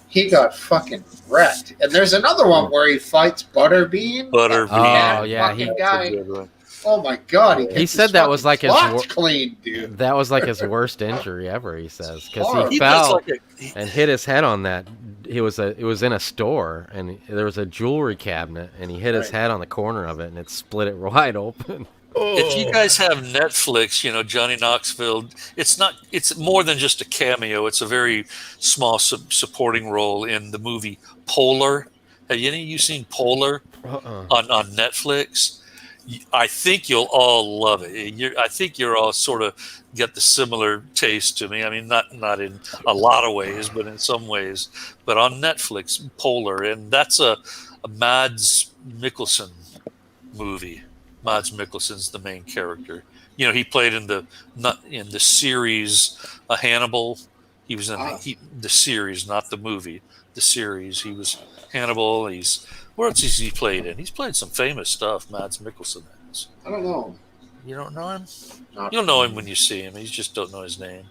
He got fucking wrecked. And there's another one where he fights Butterbean. Butterbean. That Oh, yeah, fucking he- guy. Oh my god, He said that was like his clean, dude. That was like his worst injury ever. He says because Horrible. he He does fell like a- and hit his head on that. It was in a store, and there was a jewelry cabinet, and he hit his Right. head on the corner of it, and it split it wide open. If you guys have Netflix, Johnny Knoxville, it's more than just a cameo. It's a very small supporting role in the movie Polar. Have any of you seen Polar on Netflix? I think you'll all love it. I think you're all sort of get the similar taste to me. I mean, not in a lot of ways, but in some ways. But on Netflix, Polar, and that's a Mads Mikkelsen movie. Mads Mikkelsen's the main character. He played in the series Hannibal. He was in the series, not the movie. The series. He was Hannibal. Where else has he played in? He's played some famous stuff. Mads Mikkelsen has. I don't know. You don't know him? Not You'll know him when you see him. You just don't know his name.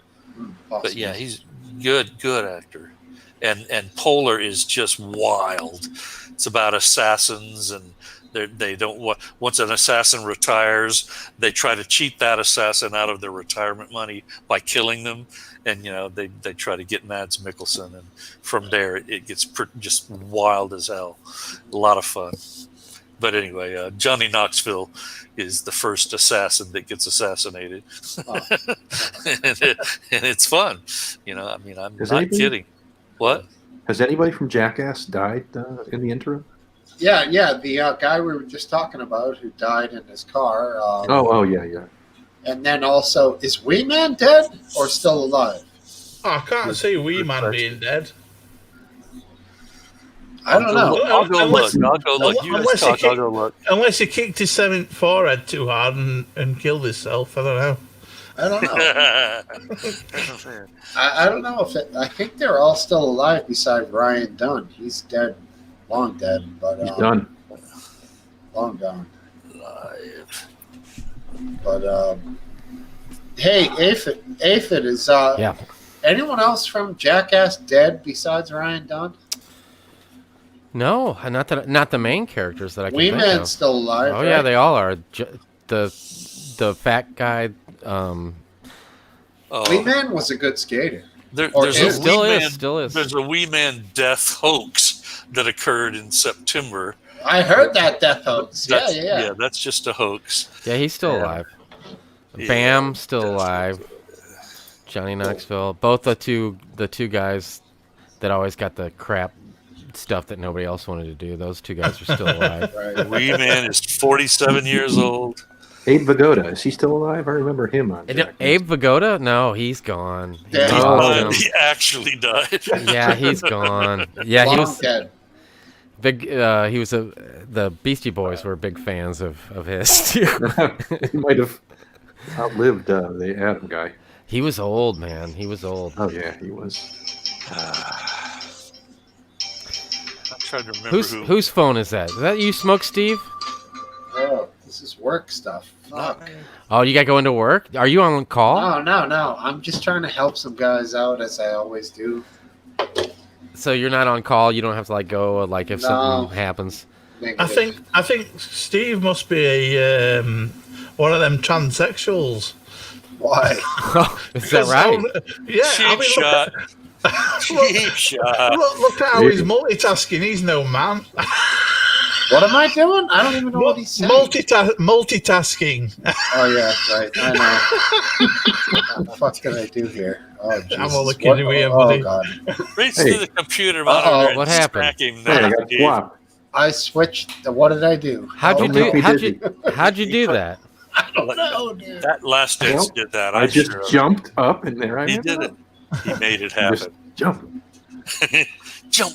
possible. But yeah, he's good actor. And Polar is just wild. It's about assassins, and they don't want. Once an assassin retires, they try to cheat that assassin out of their retirement money by killing them. And they try to get Mads Mikkelsen, and from there it gets just wild as hell. A lot of fun. But anyway, Johnny Knoxville is the first assassin that gets assassinated, and it's fun. I'm not kidding. What? Has anybody from Jackass died in the interim? Yeah, the guy we were just talking about who died in his car. Yeah. And then also, is Wee Man dead or still alive? Oh, I can't see Wee Man being dead. I don't know. I'll go look. You guys Unless he talk. I'll go look. Unless he kicked his seventh forehead too hard and killed himself. I don't know. I don't know. I don't know if I think they're all still alive beside Ryan Dunn. He's dead, long dead, but He's done. long gone. But hey, Aphid is Yeah. anyone else from Jackass dead besides Ryan Dunn? No, not the main characters that I can Wee think Man's of. still alive. Oh right? yeah, they all are. The fat guy. Wee Man was a good skater. There's is. a Still Wee is, Man, still is. There's a Wee Man death hoax that occurred in September. I heard that death hoax. Yeah. That's just a hoax. Yeah, he's still Yeah. alive. Yeah, Bam, still definitely. alive. Johnny Knoxville, both the two guys that always got the crap stuff that nobody else wanted to do. Those two guys are still alive. Right. Wee Man is 47 years old. Abe Vigoda, is he still alive? I remember him on Jack. Abe Vigoda? No, he's gone. Yeah. He He lost died. him. He actually died. Yeah, he's gone. Yeah, he Long was dead. big. He was the Beastie Boys were big fans of his too. He might have outlived the Adam guy. He was old, man. He was old. Oh yeah, he was. I'm trying to remember Whose phone is that? Is that you, Smokesteve? Oh, this is work stuff. Fuck. Oh, you got to go into work? Are you on call? No. I'm just trying to help some guys out, as I always do. So you're not on call. You don't have to like go like if something happens. I think Steve must be a one of them transsexuals. Why? Is that right? Yeah, Cheap shot. Cheap shot. Look at how he's multitasking. He's no man. What am I doing? I don't even know what he's saying. Multitasking. Oh yeah, right. I know. What the fuck did I do here? Oh Jesus! I'm all looking at you, buddy. God! Reach Hey. to the computer monitor. What and happened? smack him Hey, I down, got dude. swapped. I switched. What did I do? How'd you Oh, do? no, he How'd you do that? I don't know, dude. That last dance Well, did that. I just sure of. jumped up and there I He am. did it. He made it Just happen. jump. Jump.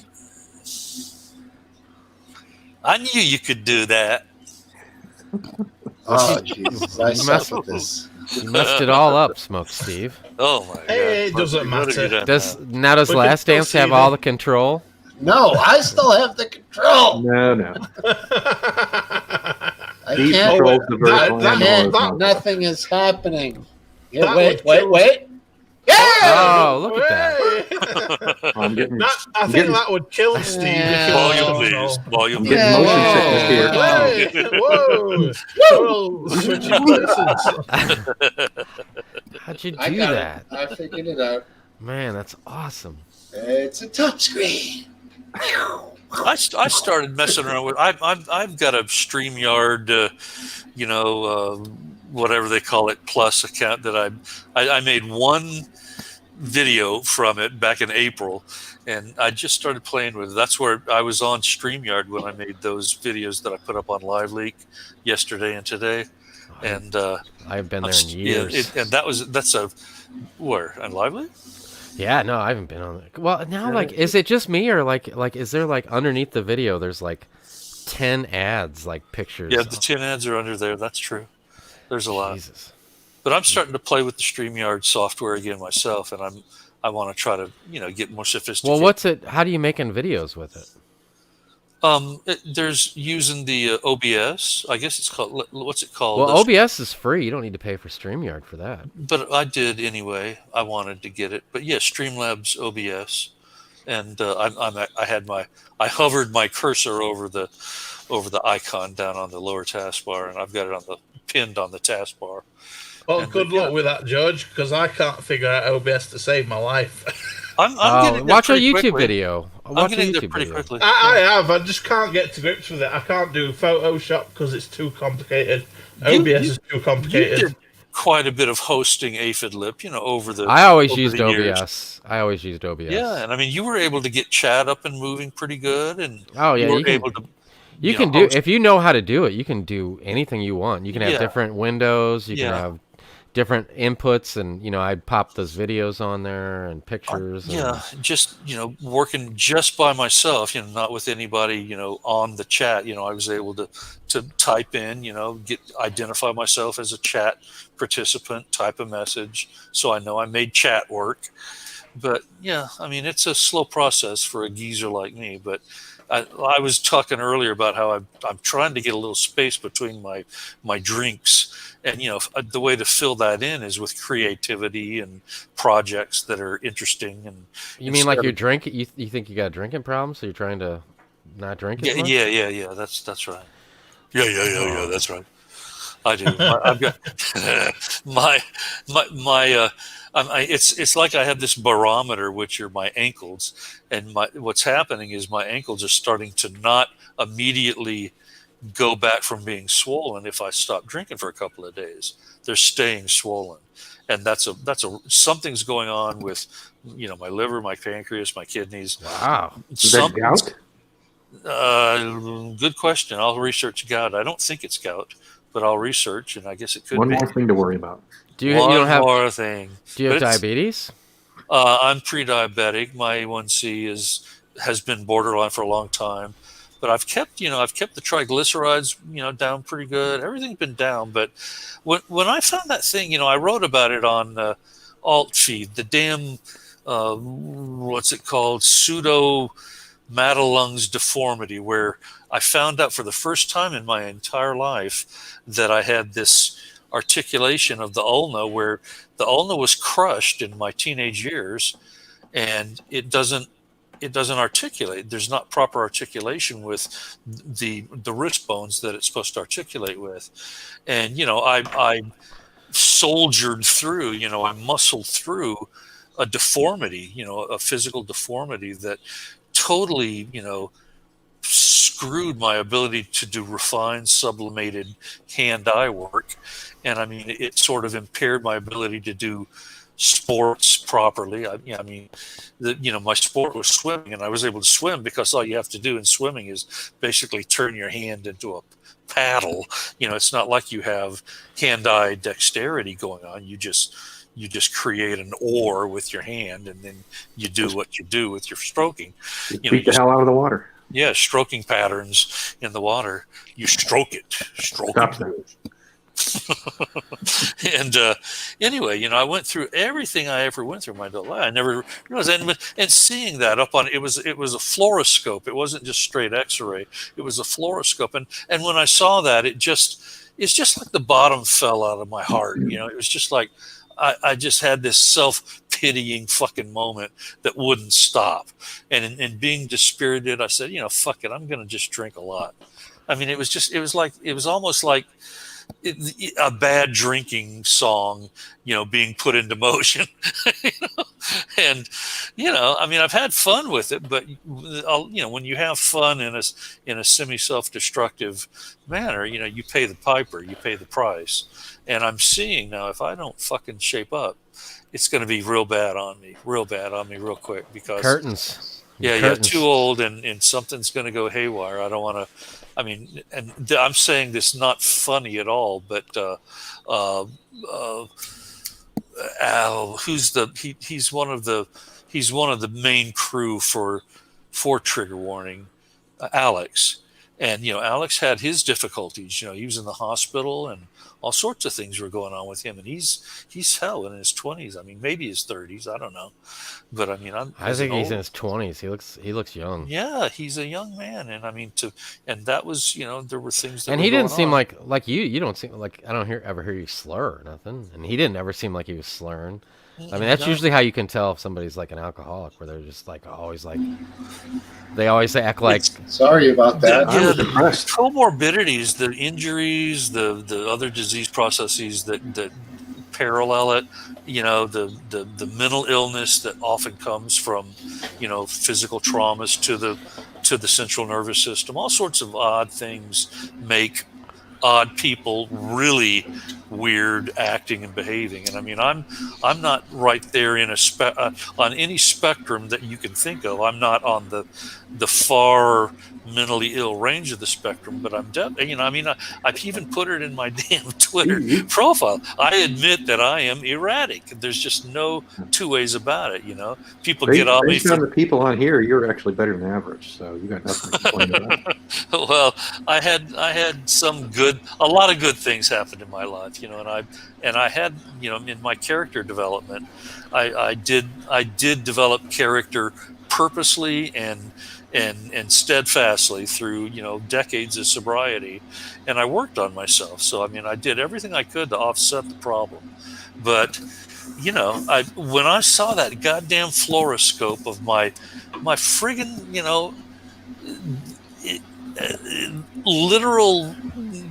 I knew you could do that. Oh Jesus! I suck with this. You messed it all up, Smokesteve. Oh my god! Hey, it doesn't What have you matter. done Does now? Last We can still Dance see have them. all the control? No, I still have the control. No. I He can't. controls the vertical that- and can't. horizontal. Nothing is happening. Yeah, That wait. would kill- Yeah! Oh, look at that. Hey! I'm getting, I I'm think getting, that would kill Steve. if it Volume, was please. control. Volume, I'm please. getting Yeah. motion sickness here. Whoa! Switching places. How'd you I do got that? it. I figured it out. Man, that's awesome. It's a touchscreen. I started messing around with. I've got a StreamYard, whatever they call it, Plus account that I made one video from it back in April, and I just started playing with it. That's where I was on StreamYard when I made those videos that I put up on LiveLeak yesterday and today, and I've been there in years. and that's a where on LiveLeak. Yeah, no, I haven't been on it. Well, now, like, is it just me or like, is there like underneath the video? There's like 10 ads, like pictures. Yeah, the 10 ads are under there. That's true. There's a lot. Jesus. But I'm starting to play with the StreamYard software again myself, and I want to try to get more sophisticated. Well, what's it? How do you making videos with it? There's using the OBS. I guess it's called. What's it called? Well, OBS is free. You don't need to pay for StreamYard for that. But I did anyway. I wanted to get it. But yeah, Streamlabs OBS, and I hovered my cursor over the icon down on the lower taskbar, and I've got it pinned on the taskbar. Well, good luck with that, George, because I can't figure out OBS to save my life. I'm getting there watch our pretty YouTube quickly. video. I'm Watch getting a there YouTube pretty video. quickly. I have. I just can't get to grips with it. I can't do Photoshop because it's too complicated. OBS is too You complicated. did quite a bit of hosting Aphid Lip, over the. I always over used the years. OBS. I always used OBS. Yeah, and I mean, you were able to get chat up and moving pretty good, and Oh yeah, you were you can. able to. You can do host- if you know how to do it. You can do anything you want. You can have Yeah. different windows. You can Yeah. have different inputs, and I'd pop those videos on there and pictures. Yeah, just working just by myself, not with anybody, on the chat. I was able to type in, identify myself as a chat participant, type a message, so I know I made chat work. But yeah, I mean, it's a slow process for a geezer like me. But I was talking earlier about how I'm trying to get a little space between my drinks. And, the way to fill that in is with creativity and projects that are interesting. And You mean like you're drinking? You think you got a drinking problem, so you're trying to not drink as much? Yeah. That's right. Yeah. That's right. I do. I've got It's like I have this barometer, which are my ankles, and what's happening is my ankles are starting to not immediately go back from being swollen if I stop drinking for a couple of days. They're staying swollen, and that's something's going on with my liver, my pancreas, my kidneys. Wow. Is that gout? Good question. I'll research gout. I don't think it's gout, but I'll research, and I guess it could One be. more thing to worry about. Do you have more thing? Do you have diabetes? I'm pre-diabetic. My A1C has been borderline for a long time, but I've kept the triglycerides down pretty good. Everything's been down, but when I found that thing, I wrote about it on Alt Feed, the damn what's it called, pseudo Madelung's deformity, where I found out for the first time in my entire life that I had this articulation of the ulna, where the ulna was crushed in my teenage years, and it doesn't articulate. There's not proper articulation with the wrist bones that it's supposed to articulate with, and I soldiered through. I muscled through a deformity, a physical deformity that totally, screwed my ability to do refined, sublimated hand-eye work. And I mean, it sort of impaired my ability to do sports properly. My sport was swimming, and I was able to swim because all you have to do in swimming is basically turn your hand into a paddle. It's not like you have hand-eye dexterity going on. You just create an oar with your hand, and then you do what you do with your stroking. Beat the hell out of the water. Yeah, stroking patterns in the water. You stroke it. Stop that. And anyway, I went through everything I ever went through in my adult life. I never realized, and seeing that up on it was a fluoroscope. It wasn't just straight X-ray. It was a fluoroscope, and when I saw that, it's just like the bottom fell out of my heart. It was just like I just had this self-pitying fucking moment that wouldn't stop. And in being dispirited, I said, fuck it, I'm going to just drink a lot. I mean, it was almost like a bad drinking song, being put into motion. And I've had fun with it, but when you have fun in a semi-self-destructive manner, you pay the piper, you pay the price. And I'm seeing now, if I don't fucking shape up, it's going to be real bad on me real quick, because curtains. Yeah, too old, and something's going to go haywire. I don't want to. I mean, and I'm saying this not funny at all, but Al, he's one of the main crew for Trigger Warning, Alex, and Alex had his difficulties. He was in the hospital, and all sorts of things were going on with him, and he's hell in his 20s. I mean, maybe his 30s. I don't know, but I mean, I think he's in his 20s. He looks young. Yeah, he's a young man, and I mean, and that was, there were things that. And were he didn't going seem on. like you. You don't seem like, I don't ever hear you slur or nothing. And he didn't ever seem like he was slurring. I mean, that's usually how you can tell if somebody's like an alcoholic, where they're just like always like, they always act like. Sorry about that. The comorbidities, the injuries, the other disease processes that parallel it, the mental illness that often comes from, physical traumas to the central nervous system. All sorts of odd things make odd people really weird acting and behaving. And I mean, I'm not right there in on any spectrum that you can think of. I'm not on the far mentally ill range of the spectrum, but I'm I've even put it in my damn Twitter profile. I admit that I am erratic. There's just no two ways about it. People get on me. Based on the people on here, you're actually better than average, so you got nothing to complain about. Well, I had a lot of good things happened in my life, and I had, in my character development, I did develop character purposely and steadfastly through, decades of sobriety, and I worked on myself. So, I mean, I did everything I could to offset the problem, but when I saw that goddamn fluoroscope of my friggin', literal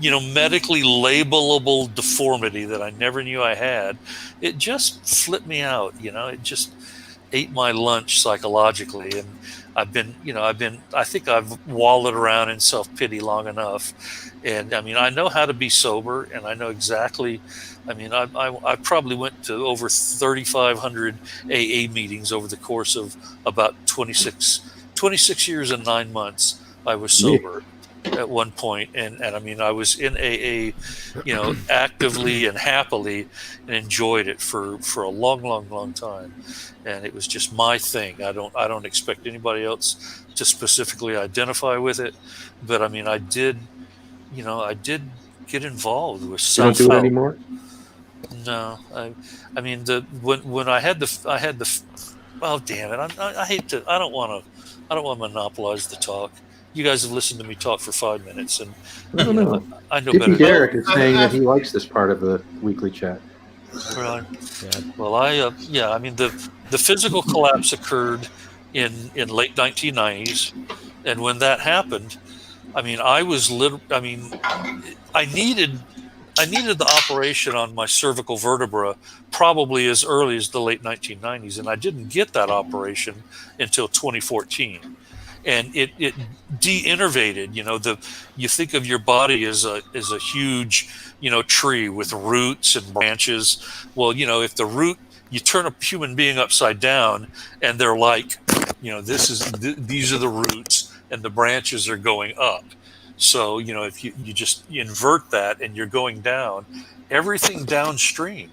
medically labelable deformity that I never knew I had, it just flipped me out. It just ate my lunch psychologically. And I think I've wallowed around in self-pity long enough. And I know how to be sober, and I know exactly. I probably went to over 3,500 AA meetings over the course of about 26 years and 9 months. I was sober at one point, and I was in AA, actively and happily, and enjoyed it for a long time. And it was just my thing. I don't expect anybody else to specifically identify with it, but I did get involved with self-help. You don't do it anymore? No, when I had the oh damn it, I hate to, I don't want to monopolize the talk. You guys have listened to me talk for 5 minutes, and I don't know. I know Dippy better. Derek is saying that he likes this part of the weekly chat. Right. Yeah. Well, the physical collapse occurred in late 1990s, and when that happened, I needed the operation on my cervical vertebra probably as early as the late 1990s, and I didn't get that operation until 2014. And it de-innervated. You think of your body as a huge, tree with roots and branches. Well, if the root, you turn a human being upside down, and they're like, these are the roots, and the branches are going up. So if you just invert that and you're going down, everything downstream,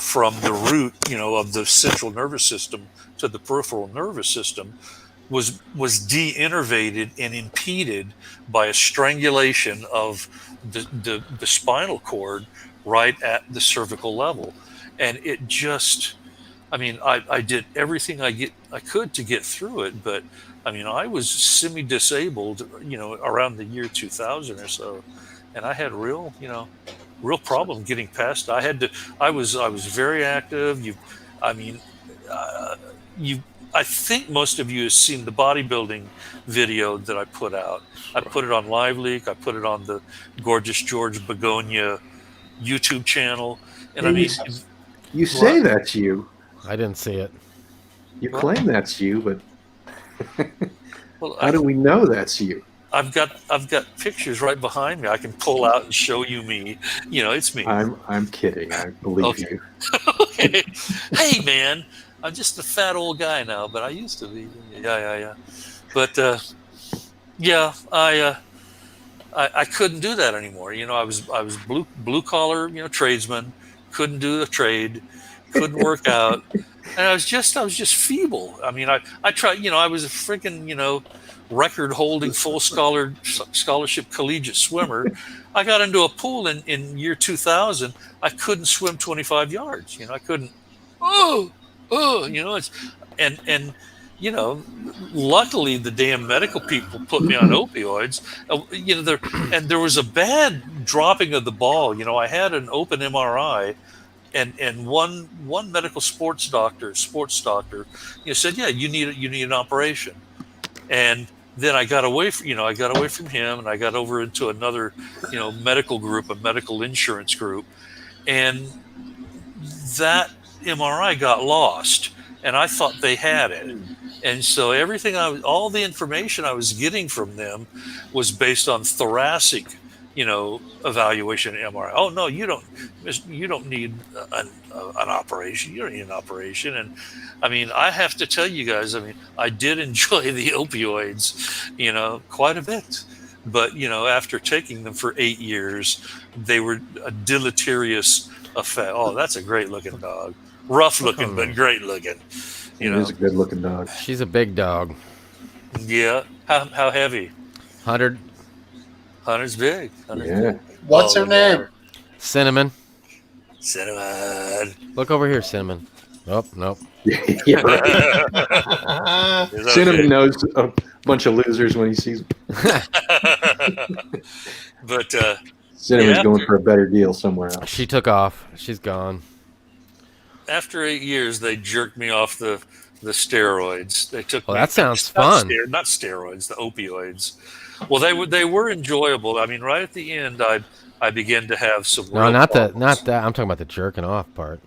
from the root, of the central nervous system to the peripheral nervous system, was de-innervated and impeded by a strangulation of the spinal cord right at the cervical level. And it just, I did everything I could to get through it, but I was semi-disabled, around the year 2000 or so, and I had real problem getting past. I was very active. I think most of you have seen the bodybuilding video that I put out. I put it on Live Leak. I put it on the Gorgeous George Begonia YouTube channel. And you say that's you. I didn't see it. You claim that's you, but well, how do we know that's you? I've got pictures right behind me. I can pull out and show you me. It's me. I'm kidding. I believe you. Okay. Hey, man. I'm just a fat old guy now, but I used to be. Yeah. But I couldn't do that anymore. I was blue collar, tradesman. Couldn't do the trade. Couldn't work out, and I was just feeble. I tried. I was a freaking record holding full scholarship collegiate swimmer. I got into a pool in year 2000. I couldn't swim 25 yards. I couldn't. Luckily the damn medical people put me on opioids. There was a bad dropping of the ball. I had an open MRI, and one medical sports doctor said, yeah, you need an operation. And then I got away from him, and I got over into another medical group, a medical insurance group, and that MRI got lost, and I thought they had it. And so all the information I was getting from them was based on thoracic, evaluation MRI. Oh no, you don't need an operation. You don't need an operation. And I have to tell you guys, I did enjoy the opioids, quite a bit. But after taking them for 8 years, they were a deleterious effect. Oh, that's a great looking dog. Rough looking, but great looking. It is a good looking dog. She's a big dog. Yeah. How heavy? 100. 100's big. 100's big. What's her name? Cinnamon. Cinnamon. Look over here, Cinnamon. Oh, nope. Yeah, right. Cinnamon knows a bunch of losers when he sees them. But Cinnamon's going for a better deal somewhere else. She took off. She's gone. After 8 years, they jerked me off the the steroids. They took. Well, me- that sounds not fun. Not steroids, the opioids. Well, they were enjoyable. I mean, right at the end, I began to have some. No, real not problems. that. I'm talking about the jerking off part.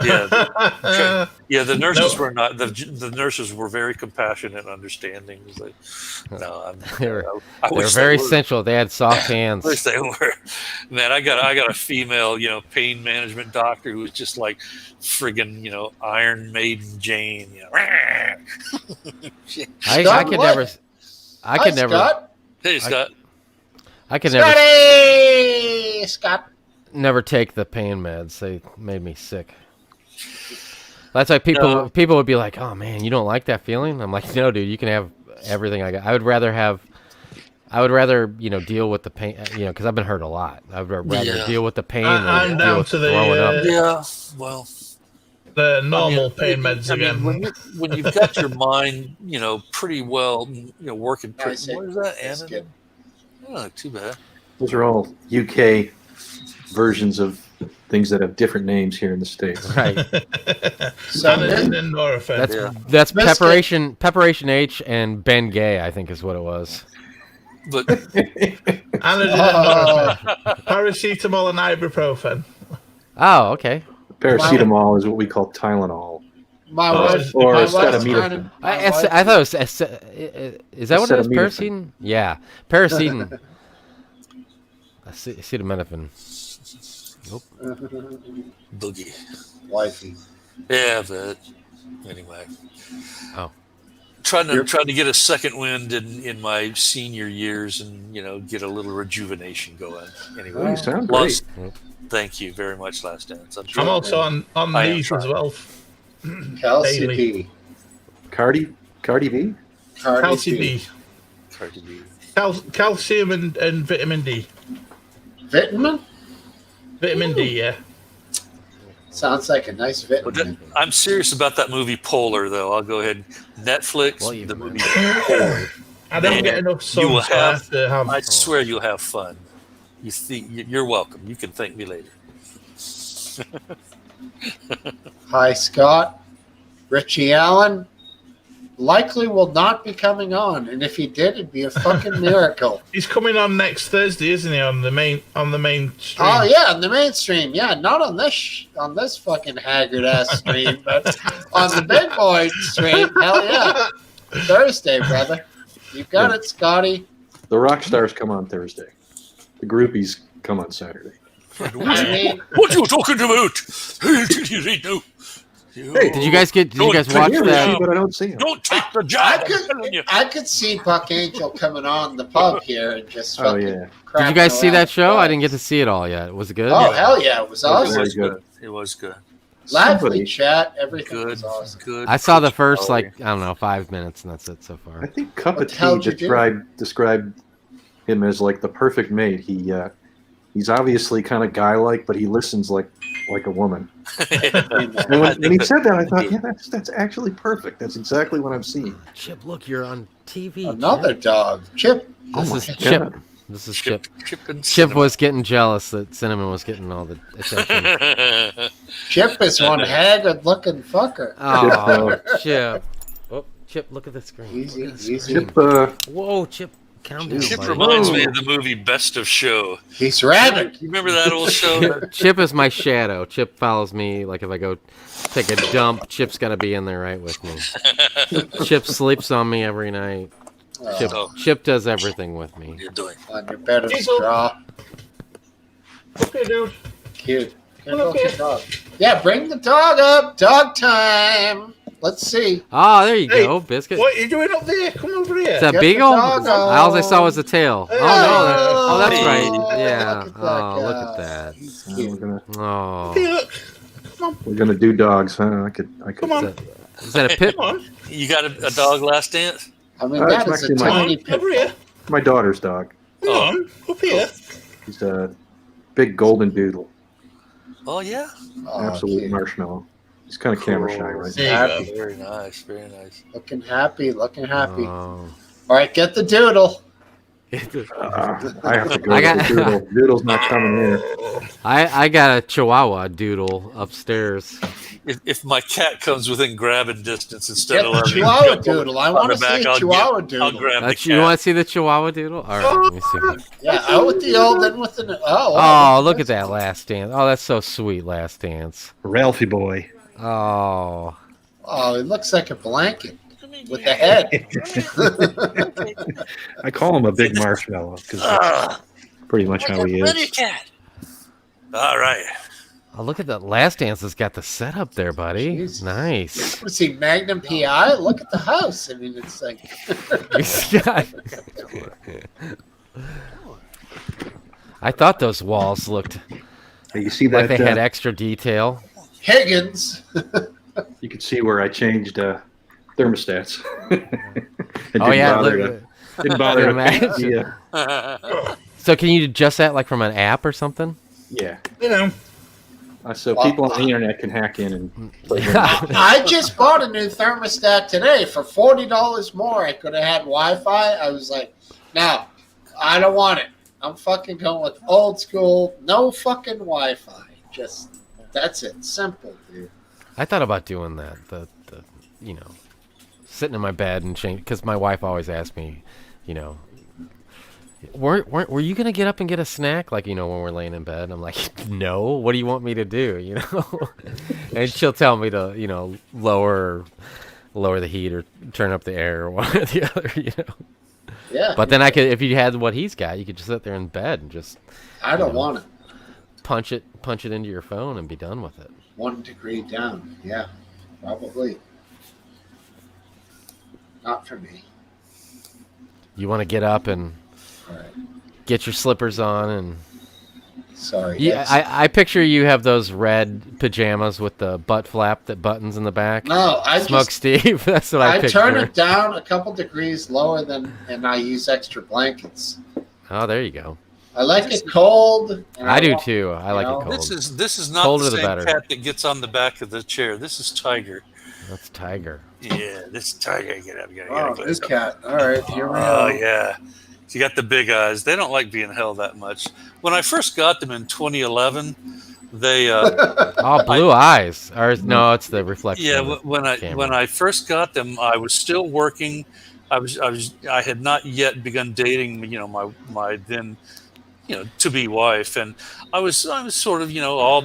Yeah, yeah. The nurses No. were not. The nurses were very compassionate and understanding. It was like, no, They were, I they were wish very were. sensual. They had soft I hands. wish they were. Man, I got a female, pain management doctor who was just like friggin', Iron Maiden Jane. I Scott, could what? never. I Hi, could never. Scott. Hey, Scott. I could never. Scotty! Scott. Never take the pain meds. They made me sick. That's why people No. people would be like, "Oh man, you don't like that feeling?" I'm like, "No, dude, you can have everything I got." I would rather deal with the pain, because I've been hurt a lot. I'd rather Yeah. deal with the pain I'm than down deal with to the, throwing up. Yeah. Well, The normal pain I mean, meds again. when you've got your mind, pretty well, working. I see. What is that? That's Anodyne? good. Oh, not too bad. Those are all UK versions of things that have different names here in the States. Right. So Anodyne and Nurofen. That's Yeah. that's Biscuit. Preparation H and Ben Gay, I think is what it was. But Anodyne and Oh. Nurofen. Paracetamol and ibuprofen. Oh, okay. Paracetamol is what we call Tylenol. my Oh, wife, or my wife's acetaminophen. trying to. my I wife- thought it was. Is that what it is? Acetaminophen. Paracetin? Yeah, paracetin. Acetaminophen. boogie. Wifey. Yeah, but anyway. Oh. Trying You're- to get a second wind in my senior years and get a little rejuvenation going. Anyway, Oh, you sound Last- great. thank you very much, Last Dance. I'm also on I am these as trying. well. Kelsey Daily. B. Cardi B? Calcium D. Cardi B. Calcium and vitamin D. Vitamin? Vitamin D, yeah. Sounds like a nice But vitamin. I'm serious about that movie Polar, though. I'll go ahead. Netflix, Well, you- the movie Polar. I don't Man, get enough sun, you will so I have to have. I swear you'll have fun. You're welcome. You can thank me later. Hi, Scott. Richie Allen likely will not be coming on, and if he did, it'd be a fucking miracle. He's coming on next Thursday, isn't he? On the main stream. Oh yeah, on the mainstream. Yeah, not on this fucking haggard ass stream, but on the big boy stream. Hell yeah, Thursday, brother. You got it, Scotty. The rock stars come on Thursday. The groupies come on Saturday. I mean, What are you talking about? Hey, Did you guys watch I hear that? Richie, but I don't see him. Don't take the I job. I'm telling could, you. I could see Buck Angel coming on the pub here and just Oh, fucking. yeah. Did you crapping guys see around that show? the I didn't get to see it all yet. Was it good? Oh hell yeah, it was It awesome. was Very good. It was good. Lively Somebody- chat, everything Good. was awesome. Good. I saw the personality. first I don't know 5 minutes, and that's it so I far. think Cup What of the hell Tea did you do? described him as like the perfect mate. He's obviously kind of guy-like, but he listens like a woman. And when he said that, I thought, yeah, that's actually perfect. That's exactly what I'm seeing. Chip, look, you're on TV. Another dog, Chip. This Oh is my Chip. God. This is Chip. Chip and Chip was getting jealous that Cinnamon was getting all the attention. cinnamon. Chip is one haggard-looking fucker. Oh, Chip. Oh, Chip, look at the screen. Easy, Look at the easy. screen. Chip, Whoa, Chip, calm down, Chip buddy. reminds me of the movie Best of Show. He's rabbit. You remember that old show? Chip is my shadow. Chip follows me. Like if I go take a dump, Chip's got to be in there right with me. Chip sleeps on me every night. Chip, Oh. Chip does everything with me. What are you doing? On your bed of Diesel. straw. Okay, dude. Cute. Good Okay. looking dog. Yeah, bring the dog up. Dog time. Let's see. Oh, there you Hey, go, Biscuit. What are you doing up there? Come over here. Is that Get the Beagle? dog All I saw on. was the tail. Hey. Oh no! Oh, that's Hey. right. Yeah. Look at that Oh, look guy. at that. He's we're cute. gonna Oh. Hey, look. we're gonna do dogs, huh? I could. Come on. Is that a pit? Come on. You got a dog last dance? I mean, It's that is a actually my- tiny Come on. Over pit. here. My daughter's dog. Come on. Up here. He's a big golden doodle, Oh, yeah. Oh, absolute cute. marshmallow. He's kind of camera shy right There now. you Happy. Very nice. Very nice. Looking happy. Looking happy. Oh. All right, get the doodle. I have to go. Doodle. Doodle's not coming here. I got a Chihuahua Doodle upstairs. If my cat comes within grabbing distance instead Get of the letting Chihuahua him go Doodle. I on want the to see back, a Chihuahua Doodle. I'll grab the cat. You want to see the Chihuahua Doodle? All right, let me see. Yeah, out with the old, then with the... Oh, look at that Last Dance. Oh, that's so sweet, Last Dance. Ralphie boy. Oh. Oh, it looks like a blanket with the head. I call him a big marshmallow because that's pretty much how he is. Cat. All right. Oh, look at that Last Dance has got the setup there, buddy. Jesus. Nice. Let's see, Magnum PI. Look at the house. I mean, it's like... I thought those walls looked You see like that? they had extra detail. Higgins. You can see where I changed thermostats. Oh yeah, didn't bother to imagine. paint the, So can you adjust that like from an app or something? yeah. You know, So people on the internet can hack in and play games. I just bought a new thermostat today for $40 more. I could have had Wi-Fi. I was like, no, I don't want it. I'm fucking going with old school, no fucking Wi-Fi. Just, that's it. Simple, dude. I thought about doing that. The sitting in my bed and change, because my wife always asks me, were you gonna get up and get a snack, like when we're laying in bed? I'm like, no. What do you want me to do? And she'll tell me to lower the heat or turn up the air or one or the other. Yeah. But then I could, if you had what he's got, you could just sit there in bed and just. I don't want it. Punch it into your phone and be done with it. 1 degree down. Yeah, probably. Not for me. You want to get up and All right. get your slippers on and. Sorry. Yeah, I picture you have those red pajamas with the butt flap that buttons in the back. No, I Smokesteve. That's what I picture. turn it down a couple degrees lower and I use extra blankets. Oh, there you go. I like it cold. And I do too. I like it know, cold. This is not Colder the the same better. cat that gets on the back of the chair. This is Tiger. That's Tiger. Yeah, this is Tiger. Get up, Oh, new cat. All right, here we Oh go. yeah, you got the big eyes. They don't like being held that much. When I first got them in 2011, they Oh, blue eyes. Or no, it's the reflection. yeah. of the When camera. I first got them, I was still working. I had not yet begun dating. My then to be wife, and I was sort of all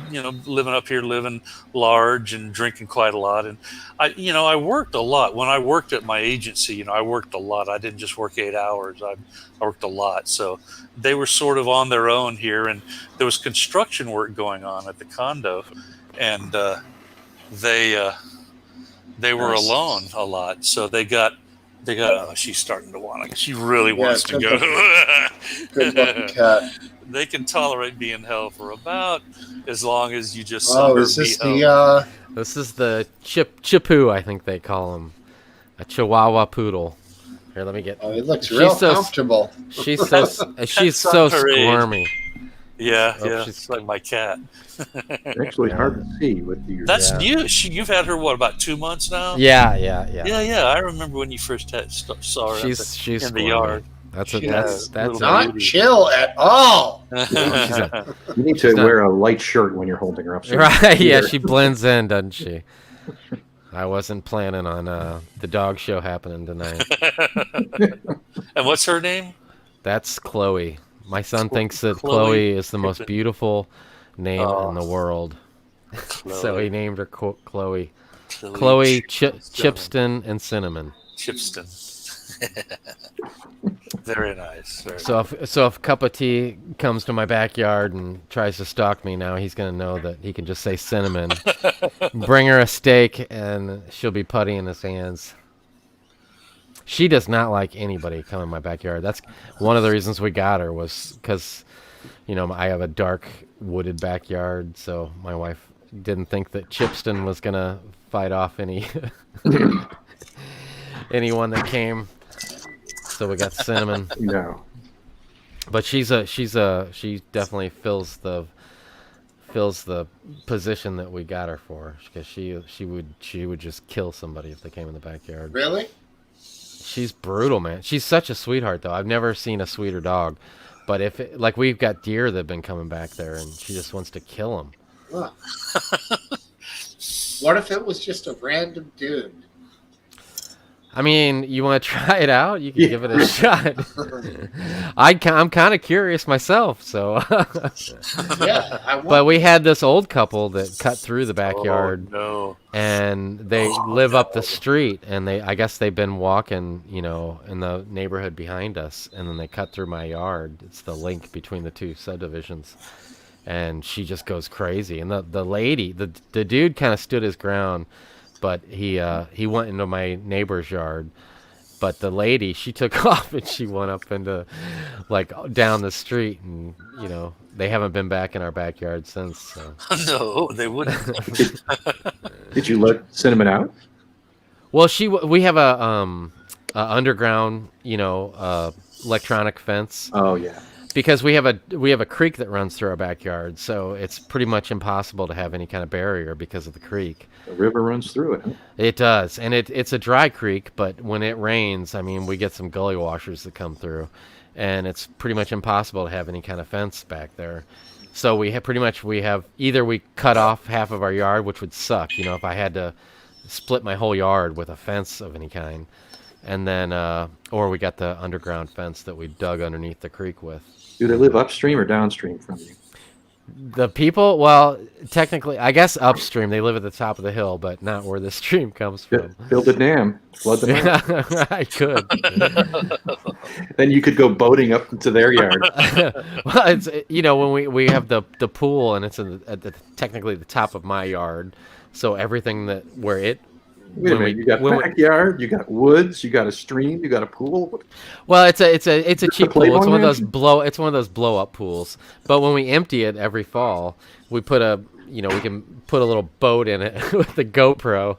living up here, living large and drinking quite a lot, and I worked a lot. When I worked at my agency, I worked a lot. I didn't just work 8 hours. I worked a lot. So they were sort of on their own here, and there was construction work going on at the condo, and they were Nice. alone a lot. So they got. Oh, she's starting to want to. She really wants to go. Good looking cat. They can tolerate being held for about as long as you just. Oh, her is this be held. the? This is the Chipu, I think they call him. A Chihuahua poodle. Here, let me get. Oh, it looks She's real so- comfortable. She's so That's so her age. squirmy. Yeah, Oh, yeah. she's- It's like my cat. Actually, hard to see with your. That's Yeah. new. You've had her about 2 months now. Yeah. Yeah. I remember when you first saw her She's in squirmy. the yard. That's little Not beauty. chill at all. You need to not- wear a light shirt when you're holding her up. so you right. can see Yeah, her. she blends in, doesn't she? I wasn't planning on the dog show happening tonight. And what's her name? That's Chloe. My son thinks that Chloe. Chloe is the most beautiful name Oh. in the world. So he named her Chloe. Chloe Chloe, Chipston, and Cinnamon. Chipston. Very nice. Very So if Cup of Tea comes to my backyard and tries to stalk me now, he's gonna know that he can just say Cinnamon. Bring her a steak, and she'll be putty in his hands. She does not like anybody coming in my backyard. That's one of the reasons we got her, was because, I have a dark wooded backyard, so my wife didn't think that Chipston was gonna fight off anyone that came. So we got Cinnamon. No. But she definitely fills the position that we got her for, because she would just kill somebody if they came in the backyard. Really? she's brutal, man. She's such a sweetheart, though. I've never seen a sweeter dog. But like we've got deer that have been coming back there, and she just wants to kill them. Huh. What if it was just a random dude? I mean, you want to try it out? You can give it a shot. I'm kind of curious myself, so. Yeah, but we had this old couple that cut through the backyard, and they live up the street, and I guess they've been walking, in the neighborhood behind us, and then they cut through my yard. It's the link between the two subdivisions, and she just goes crazy. And the lady, the dude, kind of stood his ground. But he went into my neighbor's yard. But the lady, she took off and she went up into, like, down the street. And, they haven't been back in our backyard since. So. No, they wouldn't. Did you send him out? Well, we have a underground, electronic fence. Oh, yeah. Because we have a creek that runs through our backyard, so it's pretty much impossible to have any kind of barrier because of the creek. The river runs through it, huh? It does, and it's a dry creek, but when it rains, I mean, we get some gully washers that come through, and it's pretty much impossible to have any kind of fence back there. So we have either we cut off half of our yard, which would suck, if I had to split my whole yard with a fence of any kind, and then or we got the underground fence that we dug underneath the creek with. Do they live upstream or downstream from you? The people, well, technically, I guess upstream. They live at the top of the hill, but not where the stream comes from. Build a dam, flood them out. I could. Then you could go boating up into their yard. Well, it's when we have the pool, and it's technically the top of my yard, so everything where it. Wait a minute, you got backyard, you got woods, you got a stream, you got a pool. Well, it's a cheap pool. It's one of those blow up pools. But when we empty it every fall, we put we can put a little boat in it with the GoPro,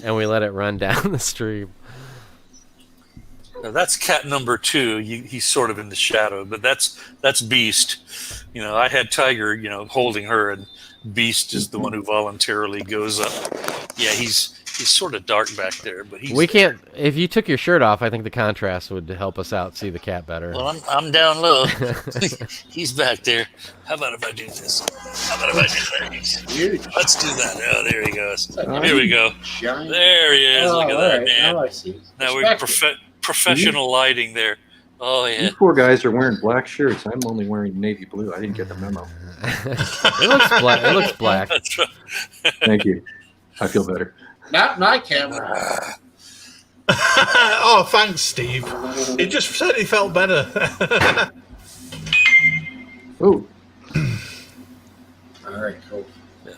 and we let it run down the stream. Now, that's cat number 2. He's sort of in the shadow, but that's Beast. I had Tiger, holding her, and Beast is the one who voluntarily goes up. Yeah, he's sort of dark back there, but we can't. If you took your shirt off, I think the contrast would help us out see the cat better. Well, I'm down low. He's back there. How about if I do this? How about if I do that? Let's do that. Oh, there he goes. Here we go. There he is. Look at that, man. Now I see. Now we're professional lighting there. Oh yeah. You poor guys are wearing black shirts. I'm only wearing navy blue. I didn't get the memo. It looks black. It looks black. That's right. Thank you. I feel better. Not my camera. Oh, thanks, Steve. It just certainly felt better. Oh. All right, cool. Yeah.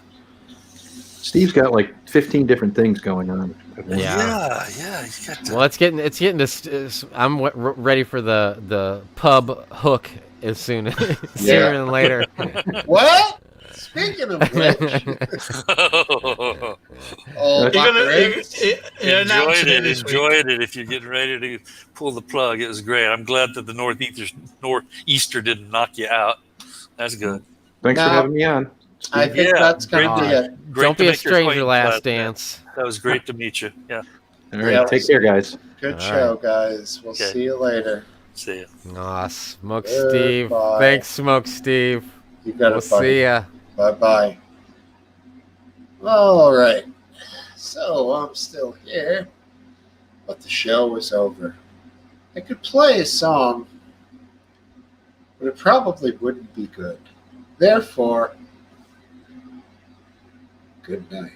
Steve's got like 15 different things going on. Yeah. He's got Well, it's getting this. I'm ready for the pub hook as sooner than later. What? Speaking of which, enjoyed it. If you're getting ready to pull the plug, it was great. I'm glad that the Northeaster didn't knock you out. That's good. Thanks for having me on. I think that's going to be it. Don't be a stranger, Last Dance. That was great to meet you. Yeah. All right. Take care, guys. Good show, guys. We'll see you later. See you. Smokesteve. Thanks, Smokesteve. You got it. We'll see ya. Bye-bye. All right. So I'm still here, but the show is over. I could play a song, but it probably wouldn't be good. Therefore, good night.